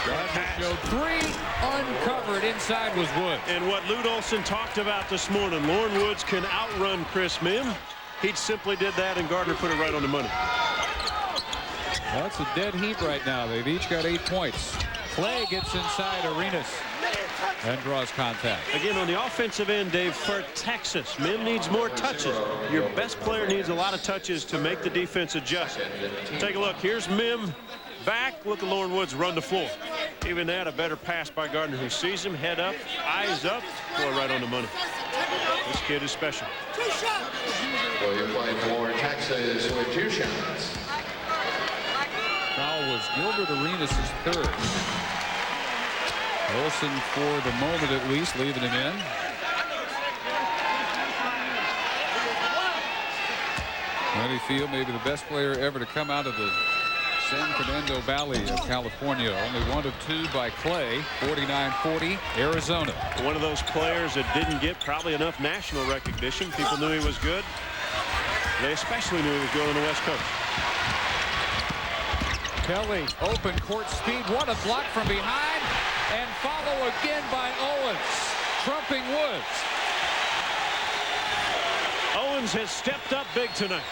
Gardner showed three, uncovered. Inside was Woods. And what Lute Olson talked about this morning, Lauren Woods can outrun Chris Mim. He simply did that, and Gardner put it right on the money. That's a dead heat right now. They've each got 8 points. Clay gets inside Arenas and draws contact. Again, on the offensive end, Dave, for Texas, Mim needs more touches. Your best player needs a lot of touches to make the defense adjust. Take a look. Here's Mim back. Look at Lauren Woods run the floor. Even that, a better pass by Gardner, who sees him, head up, eyes up, boy, right on the money. This kid is special. Well, you're playing for Texas with 2 shots. Foul was Gilbert Arenas' third. Olsen, for the moment at least, leaving him in. Many feel maybe the best player ever to come out of the San Fernando Valley of California. Only 1 of 2 by Clay. 49-40 Arizona. One of those players that didn't get probably enough national recognition. People knew he was good. They especially knew he was good on the West Coast. Kelly, open court speed. What a block from behind. And follow again by Owens. Trumping Woods. Owens has stepped up big tonight.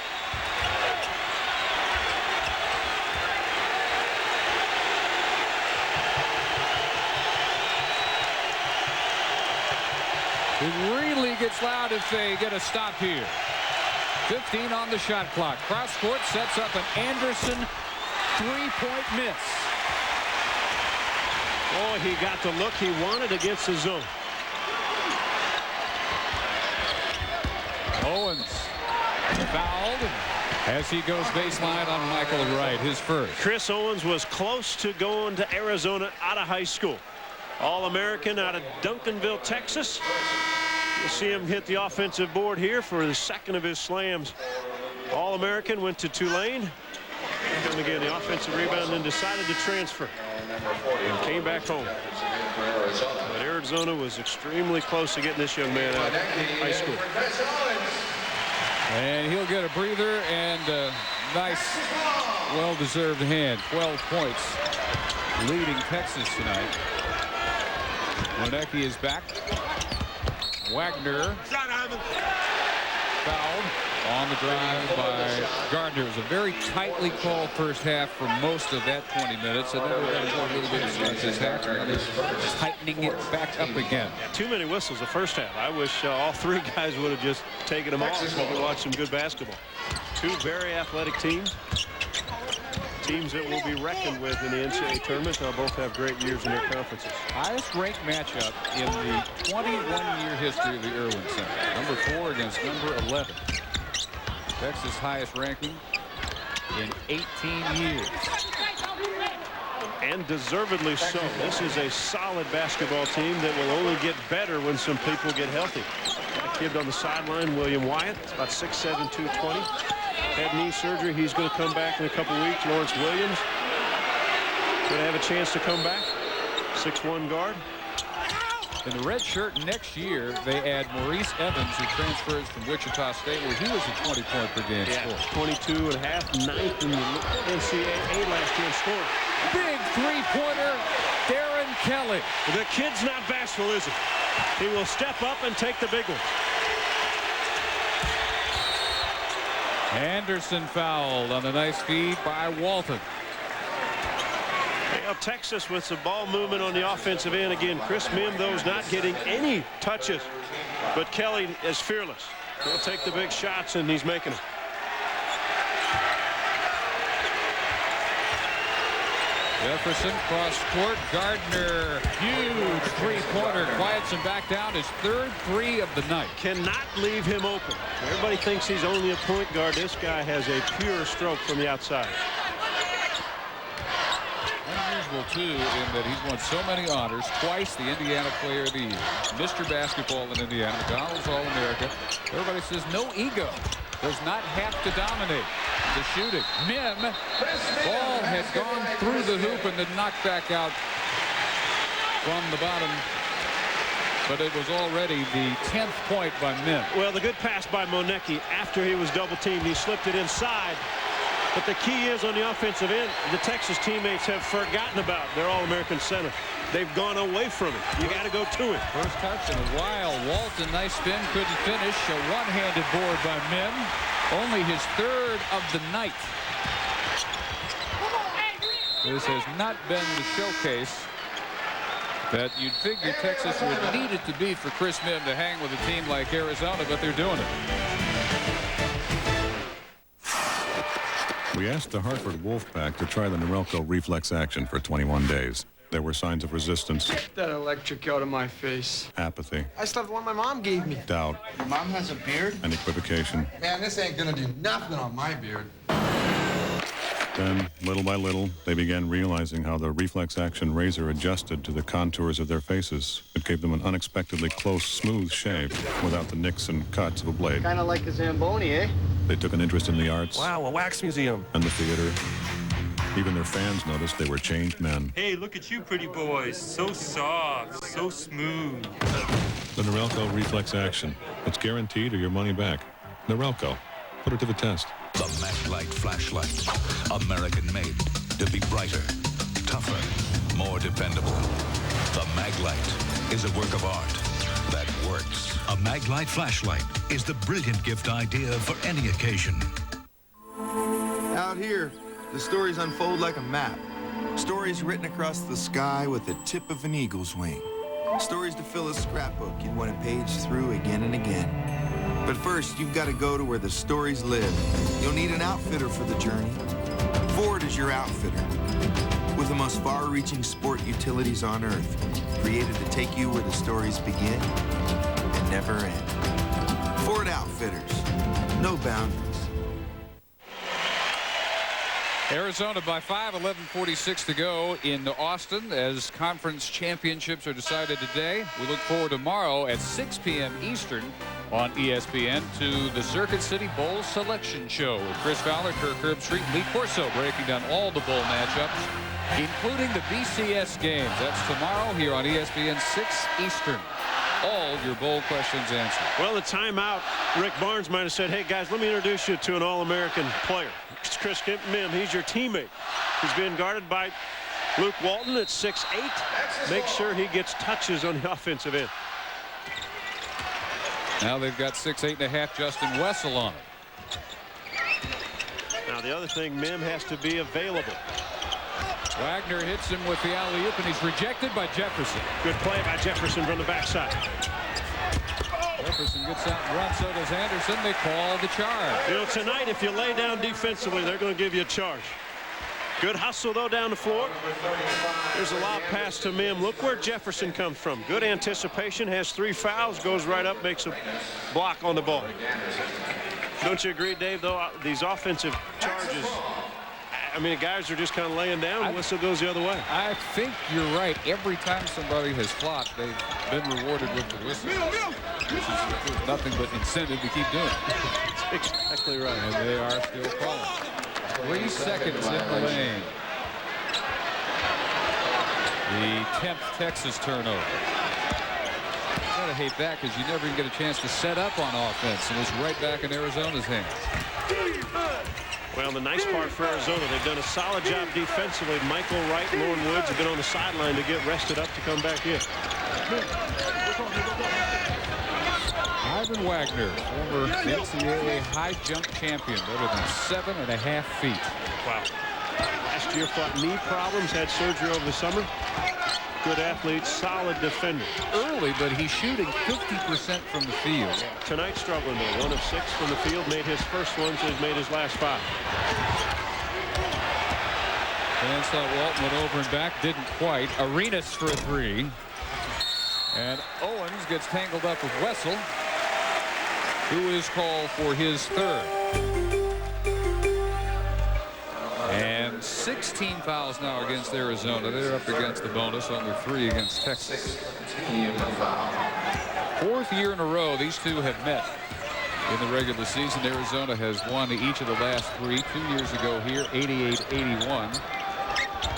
It really gets loud if they get a stop here. 15 on the shot clock. Cross court sets up an Anderson three-point miss. Oh, he got the look he wanted against the zone. Owens fouled as he goes baseline on Michael Wright, his first. Chris Owens was close to going to Arizona out of high school. All-American out of Duncanville, Texas. You'll see him hit the offensive board here for the second of his slams. All-American went to Tulane. And again, the offensive rebound, then decided to transfer and came back home. But Arizona was extremely close to getting this young man out of high school. And he'll get a breather and a nice, well-deserved hand. 12 points leading Texas tonight. Wonecki is back. Wagner fouled on the drive by Gardner. It was a very tightly called first half for most of that 20 minutes. And then we're going to go a little bit of this half. Tightening it back up again. Yeah, too many whistles the first half. I wish all 3 guys would have just taken them off so we could watch some good basketball. 2 very athletic teams. Teams that will be reckoned with in the NCAA tournament. They'll both have great years in their conferences. Highest ranked matchup in the 21-year history of the Irwin Center. Number 4 against number 11. Texas highest ranking in 18 years. And deservedly so. This is a solid basketball team that will only get better when some people get healthy. Got a kid on the sideline, William Wyatt, about 6'7", 220. Had knee surgery. He's going to come back in a couple weeks. Lawrence Williams going to have a chance to come back. 6'1" guard. In the red shirt next year, they add Maurice Evans, who transfers from Wichita State, where he was a 20-point per game scorer. 22 and a half, ninth in the NCAA last year in scoring. Big three-pointer, Darren Kelly. The kid's not bashful, is he? He will step up and take the big one. Anderson fouled on a nice feed by Walton. Texas with some ball movement on the offensive end. Again, Chris Mim, though, is not getting any touches. But Kelly is fearless. He'll take the big shots, and he's making them. Jefferson cross court. Gardner, huge three-pointer, quiets him back down. His third three of the night. Cannot leave him open. Everybody thinks he's only a point guard. This guy has a pure stroke from the outside. Unusual, too, in that he's won so many honors. Twice the Indiana Player of the Year. Mr. Basketball in Indiana. McDonald's All-America. Everybody says no ego. Does not have to dominate the shooting. Mim, ball had gone through the hoop and then knocked back out from the bottom. But it was already the 10th point by Mim. Well, the good pass by Monecki after he was double-teamed. He slipped it inside. But the key is on the offensive end, the Texas teammates have forgotten about their All-American center. They've gone away from it. You got to go to it. First touch in a while. Walton, nice spin, couldn't finish. A one-handed board by Mim. Only his third of the night. This has not been the showcase that you'd figure Texas would need it to be for Chris Mim to hang with a team like Arizona, but they're doing it. We asked the Hartford Wolfpack to try the Norelco reflex action for 21 days. There were signs of resistance. Get that electric out of my face. Apathy. I still have the one my mom gave me. Doubt. Your mom has a beard? And equivocation. Man, this ain't gonna do nothing on my beard. Then, little by little, they began realizing how the reflex action razor adjusted to the contours of their faces. It gave them an unexpectedly close, smooth shave without the nicks and cuts of a blade. Kind of like a Zamboni, eh? They took an interest in the arts. Wow, a wax museum. And the theater. Even their fans noticed they were changed men. Hey, look at you pretty boys. So soft, so smooth. The Norelco reflex action. It's guaranteed or your money back. Norelco. Put it to the test. The Maglite flashlight. American made to be brighter, tougher, more dependable. The Maglite is a work of art that works. A Maglite flashlight is the brilliant gift idea for any occasion. Out here, the stories unfold like a map. Stories written across the sky with the tip of an eagle's wing. Stories to fill a scrapbook you'd want to page through again and again. But first, you've got to go to where the stories live. You'll need an outfitter for the journey. Ford is your outfitter. With the most far-reaching sport utilities on Earth, created to take you where the stories begin and never end. Ford Outfitters. No boundaries. Arizona by 5, 11:46 to go in Austin as conference championships are decided today. We look forward tomorrow at 6 p.m. Eastern on ESPN to the Circuit City Bowl Selection Show with Chris Fowler, Kirk Herbstreit, and Lee Corso breaking down all the bowl matchups, including the BCS games. That's tomorrow here on ESPN 6 Eastern. All your bowl questions answered. Well, the timeout, Rick Barnes might have said, hey, guys, let me introduce you to an All-American player. It's Chris Mim. He's your teammate. He's being guarded by Luke Walton at 6'8". Make sure he gets touches on the offensive end. Now they've got 6'8.5" Justin Wessel on it. Now the other thing, Mim has to be available. Wagner hits him with the alley-oop, and he's rejected by Jefferson. Good play by Jefferson from the backside. Jefferson gets out and runs, so does Anderson. They call the charge. You know, tonight, if you lay down defensively, they're going to give you a charge. Good hustle, though, down the floor. There's a lob pass to Mim. Look where Jefferson comes from. Good anticipation, has 3 fouls, goes right up, makes a block on the ball. Don't you agree, Dave, though, these offensive charges, I mean, the guys are just kind of laying down. Whistle goes the other way. I think you're right. Every time somebody has flopped, they've been rewarded with the whistle. Which is nothing but incentive to keep doing it. That's exactly right. And they are still calling. 3 seconds in the lane. The 10th Texas turnover. to hate that because you never even get a chance to set up on offense, and it's right back in Arizona's hands. Well, the nice part for Arizona, they've done a solid job defensively. Michael Wright and Lauren Woods have been on the sideline to get rested up to come back in. Ivan Wagner, former NCAA high jump champion, better than 7.5 feet. Wow. Last year fought knee problems, had surgery over the summer. Good athlete, solid defender. Early, but he's shooting 50% from the field. Tonight struggling though. 1 of 6 from the field. Made his first one, so he's made his last 5. Fans thought Walton went over and back. Didn't quite. Arenas for a 3. And Owens gets tangled up with Wessel, who is called for his 3rd. And 16 fouls now against Arizona. They're up against the bonus, only 3 against Texas. 4th year in a row these two have met in the regular season. Arizona has won each of the last 3. 2 years ago here, 88-81.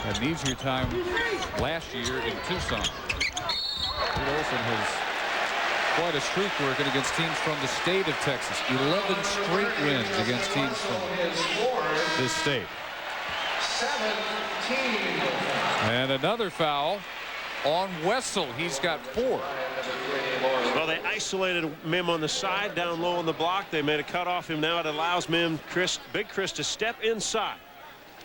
And an easier time last year in Tucson. Olsen has quite a streak working against teams from the state of Texas. 11 straight wins against teams from this state. 17. And another foul on Wessel. He's got 4. Well, they isolated Mim on the side, down low on the block. They made a cut off him. Now it allows Mim, Big Chris, to step inside.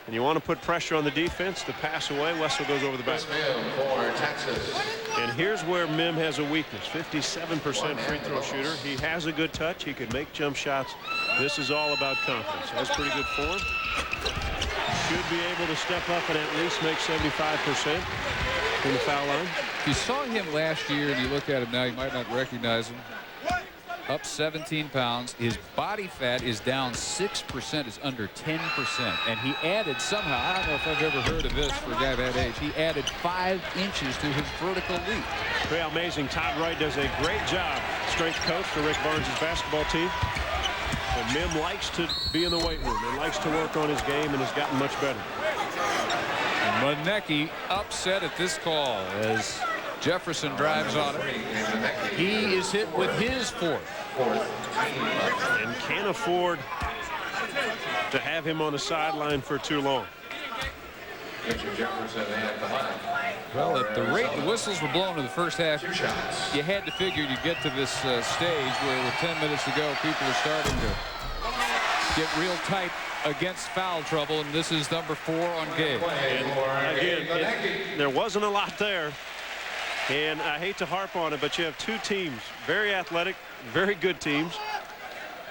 And you want to put pressure on the defense to pass away. Wessel goes over the back. For Texas. And here's where Mim has a weakness. 57% free throw shooter. He has a good touch. He can make jump shots. This is all about confidence. Has pretty good form. Should be able to step up and at least make 75% from the foul line. If you saw him last year and you look at him now, you might not recognize him. Up 17 pounds. His body fat is down 6%. It's under 10%. And he added somehow, I don't know if I've ever heard of this for a guy that age, he added 5 inches to his vertical leap. Very amazing. Todd Wright does a great job. Strength coach for Rick Barnes' basketball team. But Mim likes to be in the weight room and likes to work on his game and has gotten much better. Manecki upset at this call as Jefferson drives on it. He is hit with his 4th. And can't afford to have him on the sideline for too long. Well, at the rate the whistles were blown in the first half, you had to figure you'd get to this stage where with 10 minutes to go, people are starting to get real tight against foul trouble, and this is number 4 on Gabe. And again, there wasn't a lot there. And I hate to harp on it, but you have 2 teams, very athletic, very good teams.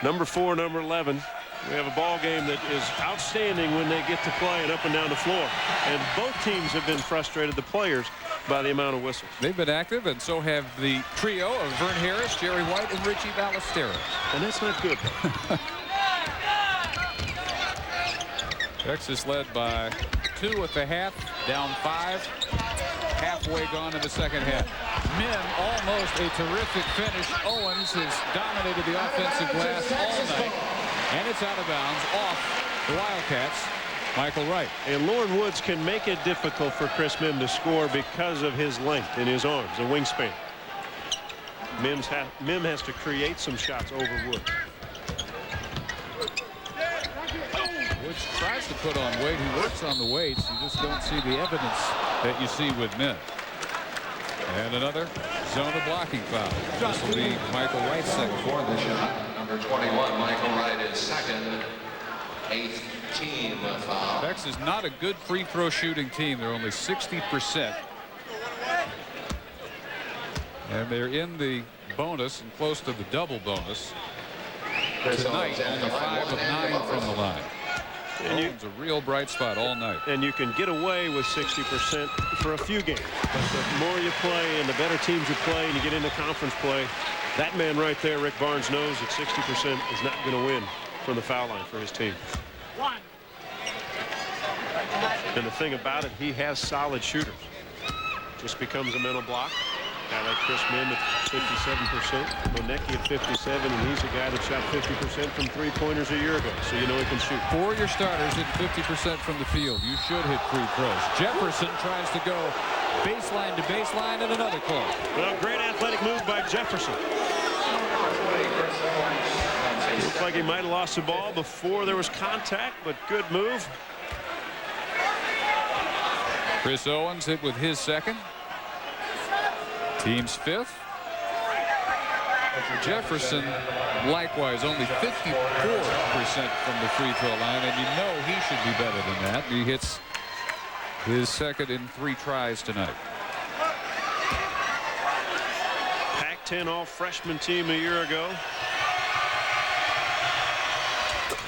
Number 4, number 11. We have a ball game that is outstanding when they get to play and up and down the floor. And both teams have been frustrated, the players, by the amount of whistles. They've been active, and so have the trio of Vern Harris, Jerry White, and Richie Ballesteros. And that's not good. Texas led by 2 at the half, down 5. Halfway gone in the second half. Mim almost a terrific finish. Owens has dominated the offensive glass all night. And it's out of bounds off the Wildcats. Michael Wright. And Lauren Woods can make it difficult for Chris Mim to score because of his length in his arms, the wingspan. Mim has to create some shots over Woods. Woods tries to put on weight. He works on the weights. You just don't see the evidence that you see with Mim. And another zone of blocking foul. This will be Michael Wright's second. For the shot, number 21, Michael Wright is second. 8th team foul. Texas is not a good free throw shooting team. They're only 60%. And they're in the bonus and close to the double bonus. Tonight, only 5 of 9 from the line. It's a real bright spot all night. And you can get away with 60% for a few games. But the more you play and the better teams you play and you get into conference play, that man right there, Rick Barnes, knows that 60% is not going to win from the foul line for his team. And the thing about it, he has solid shooters. Just becomes a mental block. A guy like Chris Mim at 57%, Manecki at 57, and he's a guy that shot 50% from three-pointers a year ago, so you know he can shoot. 4 of your starters hit 50% from the field. You should hit free throws. Jefferson tries to go Baseline to baseline and another call. Well, great athletic move by Jefferson. Looked like he might have lost the ball before there was contact, but good move. Chris Owens hit with his second. Team's fifth. Jefferson likewise only 54% from the free throw line, and you know he should be better than that. He hits his second in 3 tries tonight. Pac-10 all-freshman team a year ago.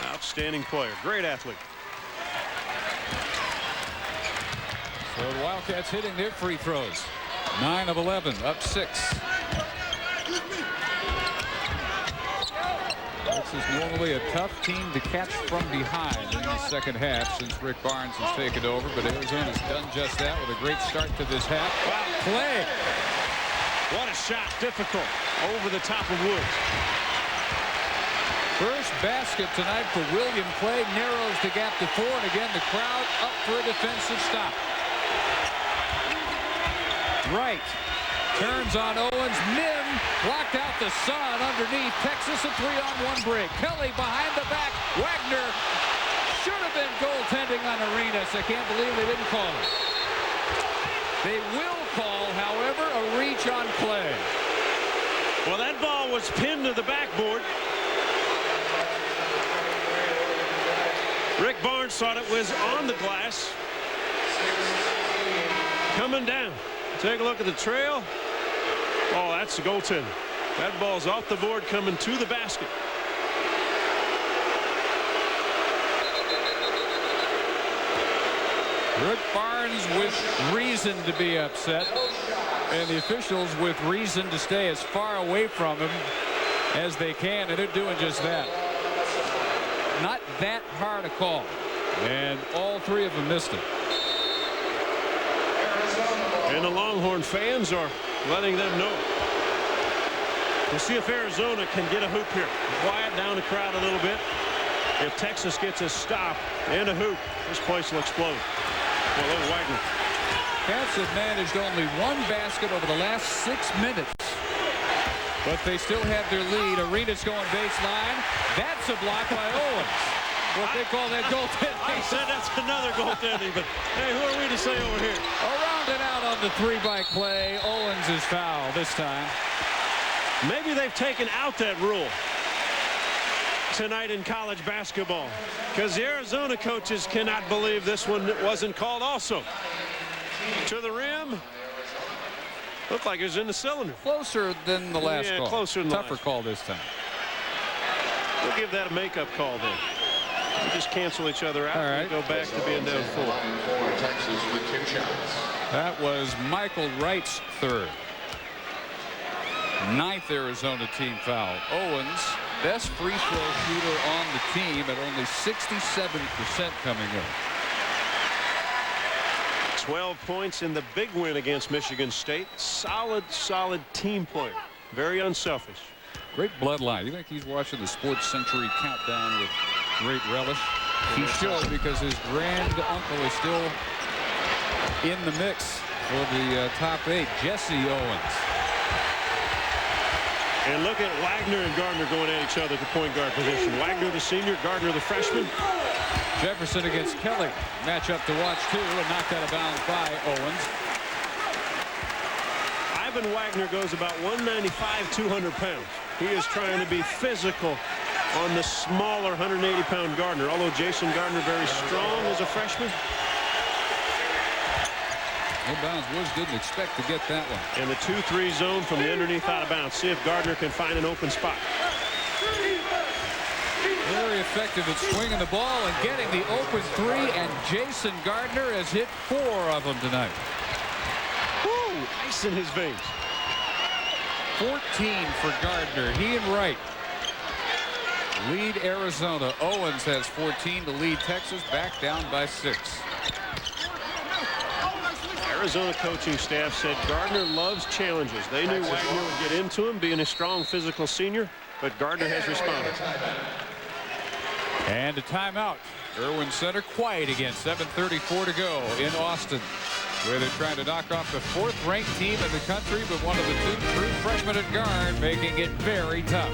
Outstanding player, great athlete. So the Wildcats hitting their free throws. 9 of 11, up 6. This is normally a tough team to catch from behind in the second half since Rick Barnes has taken over, but Arizona's done just that with a great start to this half. Wow, Clay! What a shot, difficult, over the top of Woods. First basket tonight for William Clay, narrows the gap to 4, and again the crowd up for a defensive stop. Right. Turns on Owens. Mim blocked out the sun underneath. Texas a 3-on-1 break. Kelly behind the back. Wagner should have been goaltending on Arenas. I can't believe they didn't call it. They will call, however, a reach on Clay. Well, that ball was pinned to the backboard. Rick Barnes thought it was on the glass. Coming down. Take a look at the trail. Oh, that's the goaltender. That ball's off the board coming to the basket. Rick Barnes with reason to be upset, and the officials with reason to stay as far away from him as they can, and they're doing just that. Not that hard a call, and all 3 of them missed it. And the Longhorn fans are letting them know. We'll see if Arizona can get a hoop here. Quiet down the crowd a little bit. If Texas gets a stop and a hoop, this place will explode. Well, there's Wagner. Cats have managed only 1 basket over the last 6 minutes. But they still have their lead. Arenas going baseline. That's a block by Owens. What they call that goaltending. I said that's another goaltending, but hey, who are we to say over here? Around and out on the 3 by Clay. Owens is fouled this time. Maybe they've taken out that rule tonight in college basketball, because the Arizona coaches cannot believe this one wasn't called also. To the rim. Looked like it was in the cylinder. Closer than the last call. Closer than the Tougher last. call this time. We'll give that a makeup call then. We just cancel each other out. All right. Go back to being down 4. Texas with 2 shots. That was Michael Wright's 3rd. 9th Arizona team foul. Owens, best free throw shooter on the team at only 67% coming in. 12 points in the big win against Michigan State. Solid team player. Very unselfish. Great bloodline. You think he's watching the Sports Century countdown with great relish? He should, because his grand uncle is still in the mix for the top 8. Jesse Owens. And look at Wagner and Gardner going at each other at the point guard position. Wagner the senior, Gardner the freshman. Jefferson against Kelly. Matchup to watch too, and knocked out of bounds by Owens. Ivan Wagner goes about 195, 200 pounds. He is trying to be physical on the smaller 180-pound Gardner, although Jason Gardner very strong as a freshman. Inbounds. Woods didn't expect to get that one. And the 2-3 zone from the underneath out of bounds. See if Gardner can find an open spot. Very effective at swinging the ball and getting the open 3, and Jason Gardner has hit 4 of them tonight. Woo! Ice in his veins. 14 for Gardner. He and Wright lead Arizona. Owens has 14 to lead Texas, back down by 6. Arizona coaching staff said Gardner loves challenges. They knew Wagner would get into him, being a strong physical senior, but Gardner has responded. And a timeout. Irwin Center quiet again. 7:34 to go in Austin. where they're trying to knock off the 4th-ranked team in the country, but one of the 2 true freshmen at guard, making it very tough.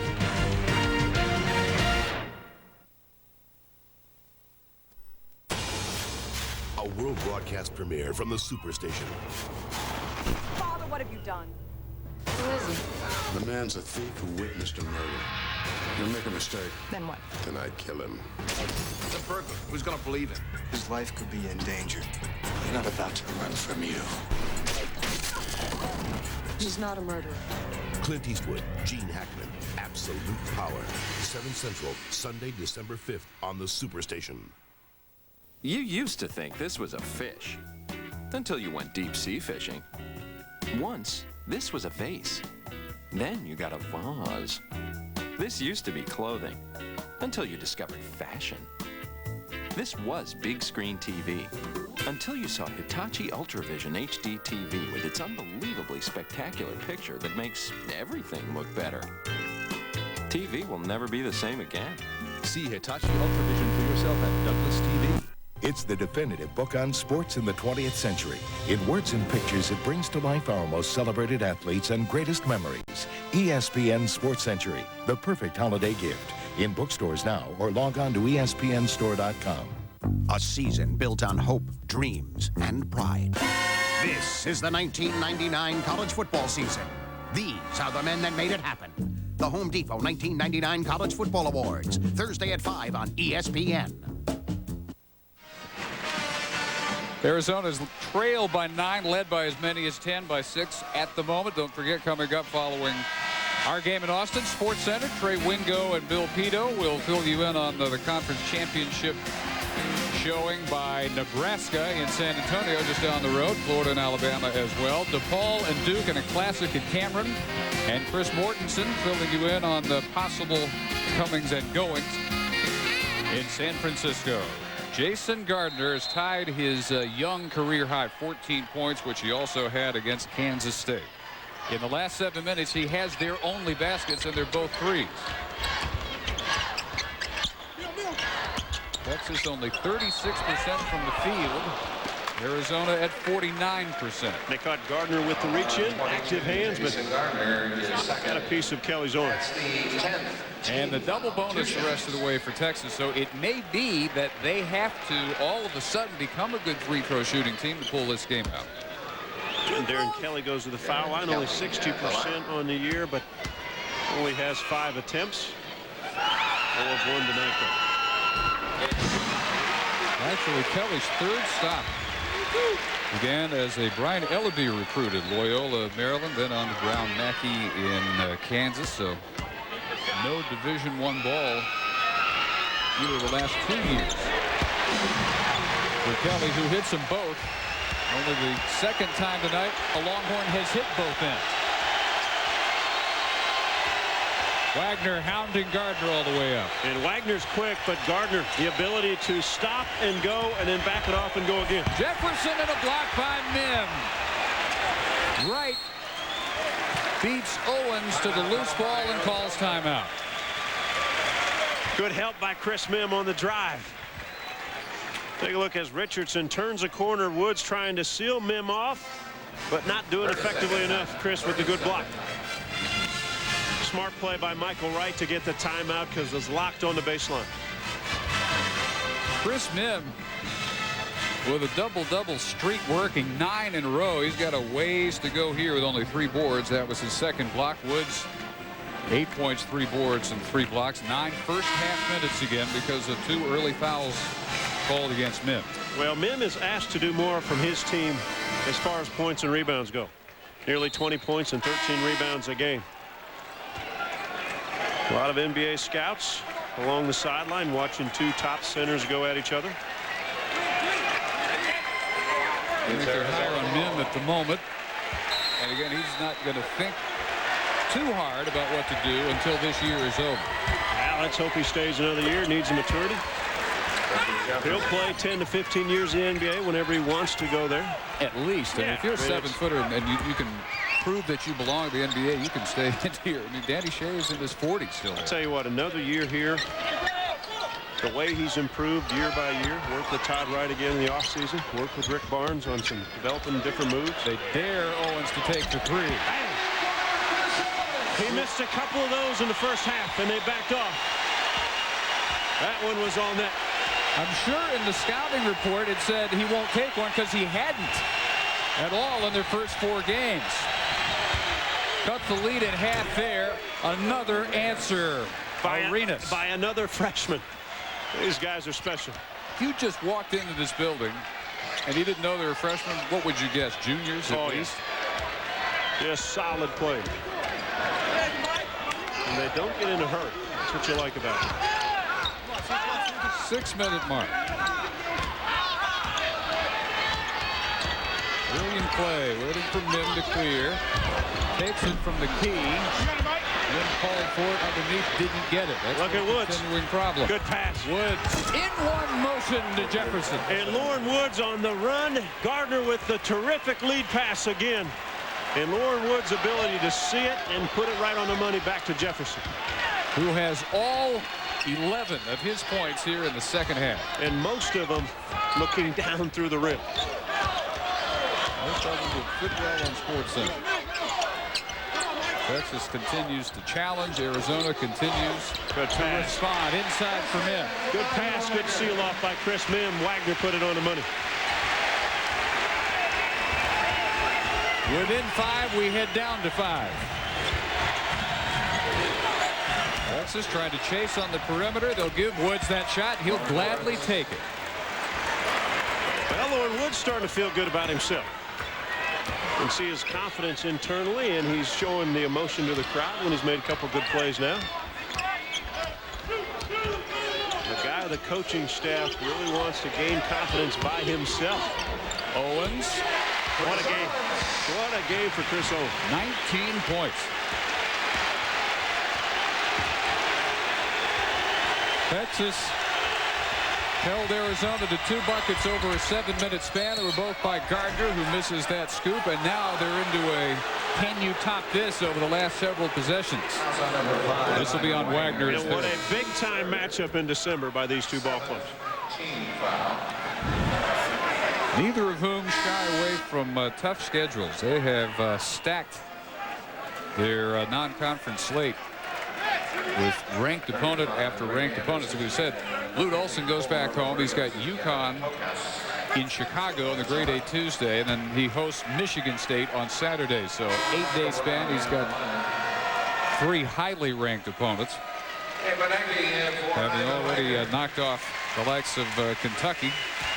A world broadcast premiere from the Superstation. Father, what have you done? Who is he? The man's a thief who witnessed a murder. He'll make a mistake. Then what? Then I'd kill him. It's a burglar. Who's gonna believe it? His life could be in danger. He's not about to run from you. He's not a murderer. Clint Eastwood, Gene Hackman, Absolute Power. 7 Central, Sunday, December 5th on the Superstation. You used to think this was a fish, until you went deep sea fishing. Once, this was a vase. Then you got a vase. This used to be clothing, until you discovered fashion. This was big screen TV, until you saw Hitachi Ultravision HD TV with its unbelievably spectacular picture that makes everything look better. TV will never be the same again. See Hitachi Ultravision for yourself at Douglas TV. It's the definitive book on sports in the 20th century. In words and pictures, it brings to life our most celebrated athletes and greatest memories. ESPN Sports Century, the perfect holiday gift. In bookstores now or log on to ESPNstore.com. A season built on hope, dreams, and pride. This is the 1999 college football season. These are the men that made it happen. The Home Depot 1999 College Football Awards, Thursday at 5 on ESPN. Arizona's trailed by 9, led by as many as 10 by 6 at the moment. Don't forget, coming up following our game in Austin, Sports Center, Trey Wingo and Bill Pito will fill you in on the conference championship showing by Nebraska in San Antonio, just down the road. Florida and Alabama as well. Depaul and Duke in a classic at Cameron. And Chris Mortensen filling you in on the possible comings and goings in San Francisco. Jason Gardner has tied his young career high 14 points, which he also had against Kansas State. In the last 7 minutes, he has their only baskets, and they're both threes. Texas only 36% from the field. Arizona at 49%. They caught Gardner with the reach in, active hands, but got a piece of Kelly's arm. And the double bonus the rest of the way for Texas. So it may be that they have to all of a sudden become a good free throw shooting team to pull this game out. And Darren Kelly goes to the foul line, only 60% on the year, but only has 5 attempts. 0 of 1 tonight, though. Actually, Kelly's 3rd stop began as a Brian Ellaby recruited, Loyola, Maryland, then on to Brown Mackey in Kansas. So no Division I ball either the last 2 years for Kelly, who hits them both. Only the 2nd time tonight a Longhorn has hit both ends. Wagner hounding Gardner all the way up. And Wagner's quick, but Gardner, the ability to stop and go and then back it off and go again. Jefferson and a block by Mim. Wright beats Owens to the loose ball and calls timeout. Good help by Chris Mim on the drive. Take a look as Richardson turns a corner. Woods trying to seal Mim off, but not doing effectively enough. Chris with the good block. Smart play by Michael Wright to get the timeout because it's locked on the baseline. Chris Mim with a double-double streak working 9 in a row. He's got a ways to go here with only 3 boards. That was his 2nd block. Woods 8 points, 3 boards, and 3 blocks. 9 first half minutes again because of 2 early fouls called against Mim. Well, Mim is asked to do more from his team as far as points and rebounds go. Nearly 20 points and 13 rebounds a game. A lot of NBA scouts along the sideline watching 2 top centers go at each other. I think they're higher on Mim at the moment. And again, he's not going to think too hard about what to do until this year is over. Well, let's hope he stays another year. Needs a maturity. He'll play 10 to 15 years in the NBA whenever he wants to go there. At least. And if you're a 7-footer and you can prove that you belong to the NBA, you can stay into here. I mean, Danny Shea is in his 40s still. I'll tell you what, another year here the way he's improved year by year. Worked with Todd Wright again in the offseason. Worked with Rick Barnes on some developing different moves. They dare Owens to take the three. He missed a couple of those in the first half, and they backed off. That one was all net. I'm sure in the scouting report it said he won't take one because he hadn't at all in their first 4 games. Cut the lead in half there. Another answer by Arenas. By another freshman. These guys are special. If you just walked into this building and you didn't know they were freshmen, what would you guess? Juniors at least? Just solid play. And they don't get in a hurry. That's what you like about it. 6-minute mark. Brilliant play. Waiting for Mim to clear. Takes it from the key. Then called for it underneath. Didn't get it. That's Look at Woods. Continuing problem. Good pass. Woods in one motion to Jefferson. And Lauren Woods on the run. Gardner with the terrific lead pass again. And Lauren Woods' ability to see it and put it right on the money back to Jefferson. Who has all 11 of his points here in the second half. And most of them looking down through the rim. Most of them would fit well on SportsCenter. Texas continues to challenge. Arizona continues to respond. Inside for Mim. Good pass, good seal off by Chris Mim. Wagner put it on the money. Within 5, we head down to 5. Texas trying to chase on the perimeter. They'll give Woods that shot. He'll gladly take it. Well, Lauren Woods starting to feel good about himself. You can see his confidence internally, and he's showing the emotion to the crowd when he's made a couple good plays now. The guy, the coaching staff, really wants to gain confidence by himself. Owens. What a game. What a game for Chris Owens. 19 points. Texas held Arizona to 2 buckets over a 7-minute span. They were both by Gardner, who misses that scoop, and now they're into a can you top this over the last several possessions. This will be on Wagner's. And what a big-time matchup in December by these two ball clubs. Neither of whom shy away from tough schedules. They have stacked their non-conference slate with ranked opponent after ranked opponent. As we said, Lute Olson goes back home. He's got UConn in Chicago on the Grade A Tuesday, and then he hosts Michigan State on Saturday. So 8-day span. He's got 3 highly ranked opponents, having already knocked off the likes of Kentucky.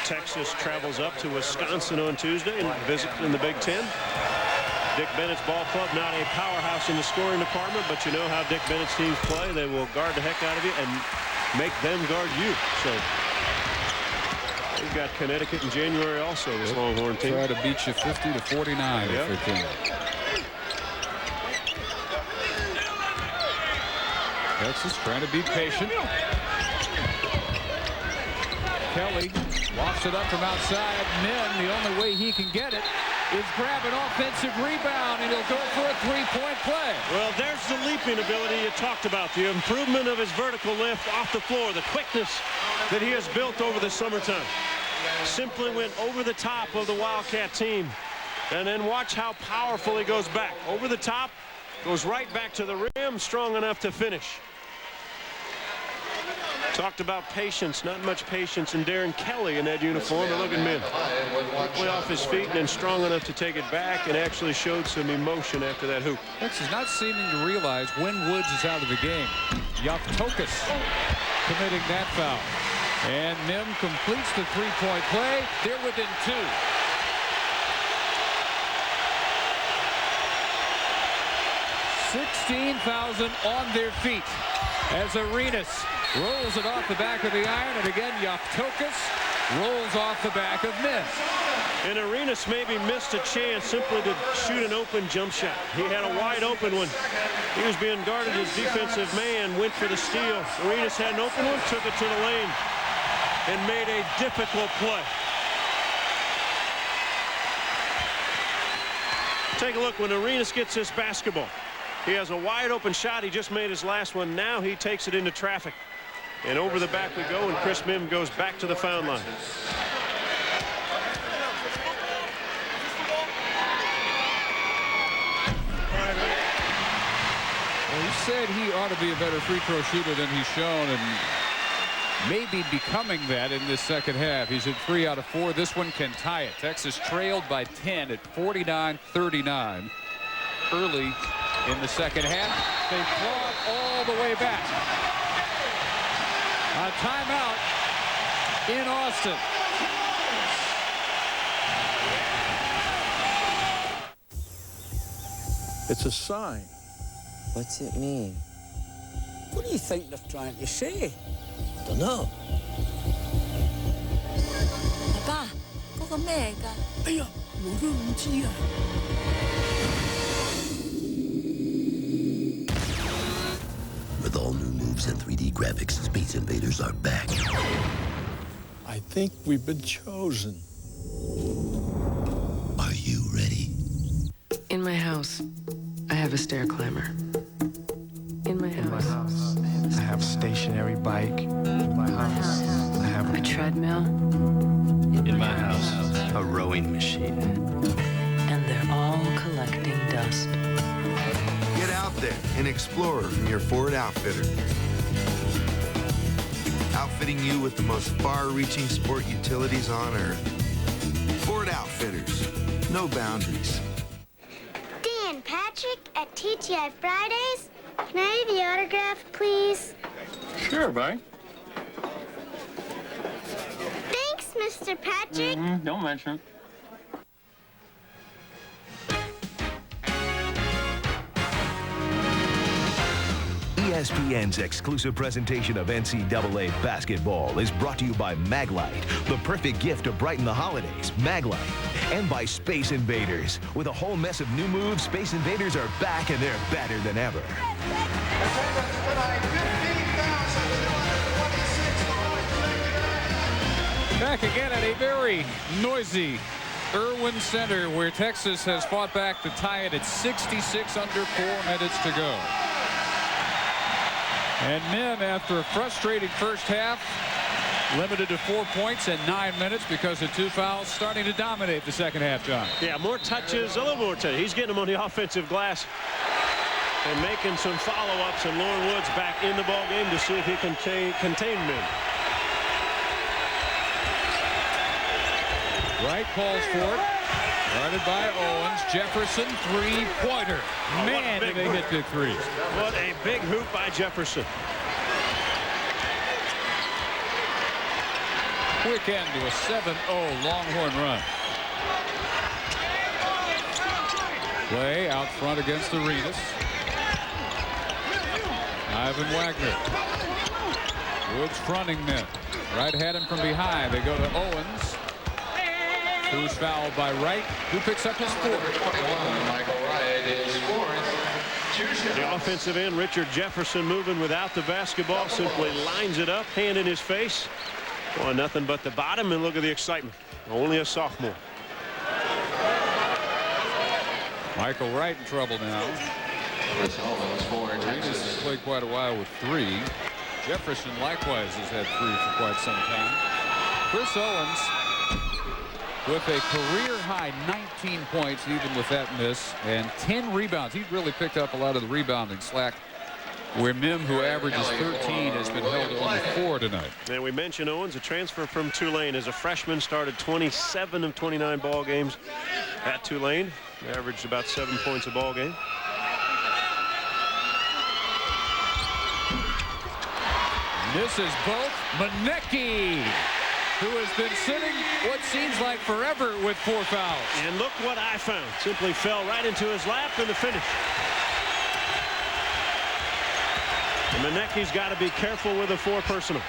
Texas travels up to Wisconsin on Tuesday and visit in the Big Ten. Dick Bennett's ball club, not a powerhouse in the scoring department, but you know how Dick Bennett's teams play. They will guard the heck out of you and make them guard you. So they've got Connecticut in January also, this Longhorn team. Try to beat you 50-49 if they can. Texas trying to be patient. Kelly lofts it up from outside. Mim, the only way he can get it is grab an offensive rebound, and he'll go for a 3-point play. Well, there's the leaping ability you talked about, the improvement of his vertical lift off the floor, the quickness that he has built over the summertime. Simply went over the top of the Wildcat team. And then watch how powerful he goes back. Over the top, goes right back to the rim, strong enough to finish. Talked about patience, not much patience in Darren Kelly in that uniform. But look at Mim. Quickly off his feet and then strong enough to take it back, and actually showed some emotion after that hoop. Texas not seeming to realize when Woods is out of the game. Yaftokas committing that foul. And Mim completes the 3-point play. They're within 2. $16,000 on their feet as Arenas rolls it off the back of the iron, and again Yaftokas rolls off the back of Mim. And Arenas maybe missed a chance simply to shoot an open jump shot. He had a wide open one. He was being guarded. His defensive man went for the steal. Arenas had an open one, took it to the lane, and made a difficult play. Take a look when Arenas gets this basketball. He has a wide open shot. He just made his last one. Now he takes it into traffic. And over the back we go, and Chris Mim goes back to the foul line. Well, he said he ought to be a better free throw shooter than he's shown, and maybe becoming that in this second half. He's at 3 out of 4. This one can tie it. Texas trailed by 10 at 49-39 early in the second half. They clawed all the way back. A timeout in Austin. It's a sign. What's it mean? What do you think they're trying to say? Don't know. 爸，嗰個咩㗎？哎呀，我都唔知啊。With all new moves and 3D graphics, Space Invaders are back. I think we've been chosen. Are you ready? In my house, I have a stair climber. In my house, I have a stationary bike. In my house, I have a treadmill. In my house, a rowing machine. And they're all collecting dust. Get out there and explore from your Ford Outfitter. Outfitting you with the most far-reaching sport utilities on Earth. Ford Outfitters. No boundaries. Dan Patrick at TGI Fridays. Can I have the autograph, please? Sure, buddy. Thanks, Mr. Patrick. Don't mention it. ESPN's exclusive presentation of NCAA basketball is brought to you by Maglite, the perfect gift to brighten the holidays. Maglite. And by Space Invaders. With a whole mess of new moves, Space Invaders are back and they're better than ever. Back again at a very noisy Irwin Center, where Texas has fought back to tie it at 66 under 4 minutes to go. And Mim, after a frustrating first half, limited to 4 points in 9 minutes because of 2 fouls, starting to dominate the second half, John. Yeah, more touches, a little more touches. He's getting them on the offensive glass and making some follow-ups, and Lauren Woods back in the ball game to see if he can contain Mim. Wright calls for it. Guarded by Owens. Jefferson, three-pointer. Man, did they hit big threes. What a big hoop by Jefferson. Quick end to a 7-0 Longhorn run. Play out front against Arenas. Ivan Wagner. Woods fronting them. Wright had him from behind. They go to Owens. Who's fouled by Wright, who picks up his fourth. Michael Wright is fourth. The offensive end, Richard Jefferson, moving without the basketball, simply lines it up, hand in his face. Boy, nothing but the bottom, and look at the excitement. Only a sophomore. Michael Wright in trouble now. Arenas played quite a while with 3. Jefferson likewise has had 3 for quite some time. Chris Owens with a career-high 19 points, even with that miss, and 10 rebounds. He really picked up a lot of the rebounding slack, where Mim, who averages 13, has been held to only 4 tonight. And we mentioned Owens, a transfer from Tulane. As a freshman, started 27 of 29 ball games at Tulane. Averaged about 7 points a ball game. Misses both. Manecki, who has been sitting what seems like forever with 4 fouls. And look what I found. Simply fell right into his lap in the finish. And Manecki's got to be careful with a 4 personal.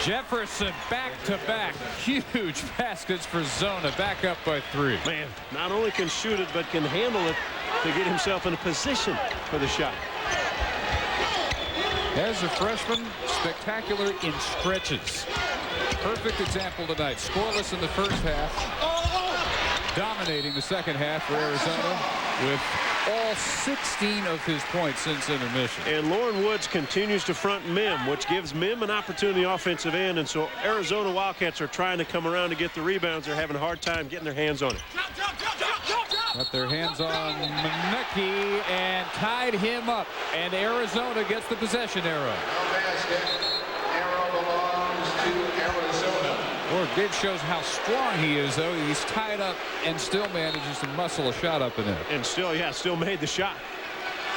Jefferson back-to-back. Huge baskets for Zona. Back up by 3. Man, not only can shoot it, but can handle it to get himself in a position for the shot. As a freshman, spectacular in stretches. Perfect example tonight. Scoreless in the first half. Dominating the second half for Arizona. with all 16 of his points since intermission. And Lauren Woods continues to front Mim, which gives Mim an opportunity offensive end. And so Arizona Wildcats are trying to come around to get the rebounds. They're having a hard time getting their hands on it. Got their hands on Manecki and tied him up. And Arizona gets the possession arrow. Arrow belongs to Arizona. Or Big shows how strong he is, though. He's tied up and still manages to muscle a shot up in it. And still, yeah, still made the shot.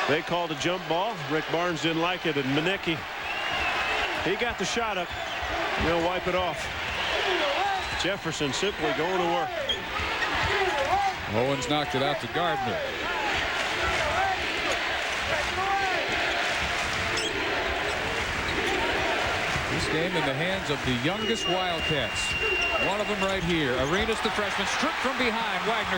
They called a jump ball. Rick Barnes didn't like it, and Manecki, he got the shot up. They'll wipe it off. Jefferson simply going to work. Owens knocked it out to Gardner. This game in the hands of the youngest Wildcats. One of them right here. Arenas, the freshman, stripped from behind. Wagner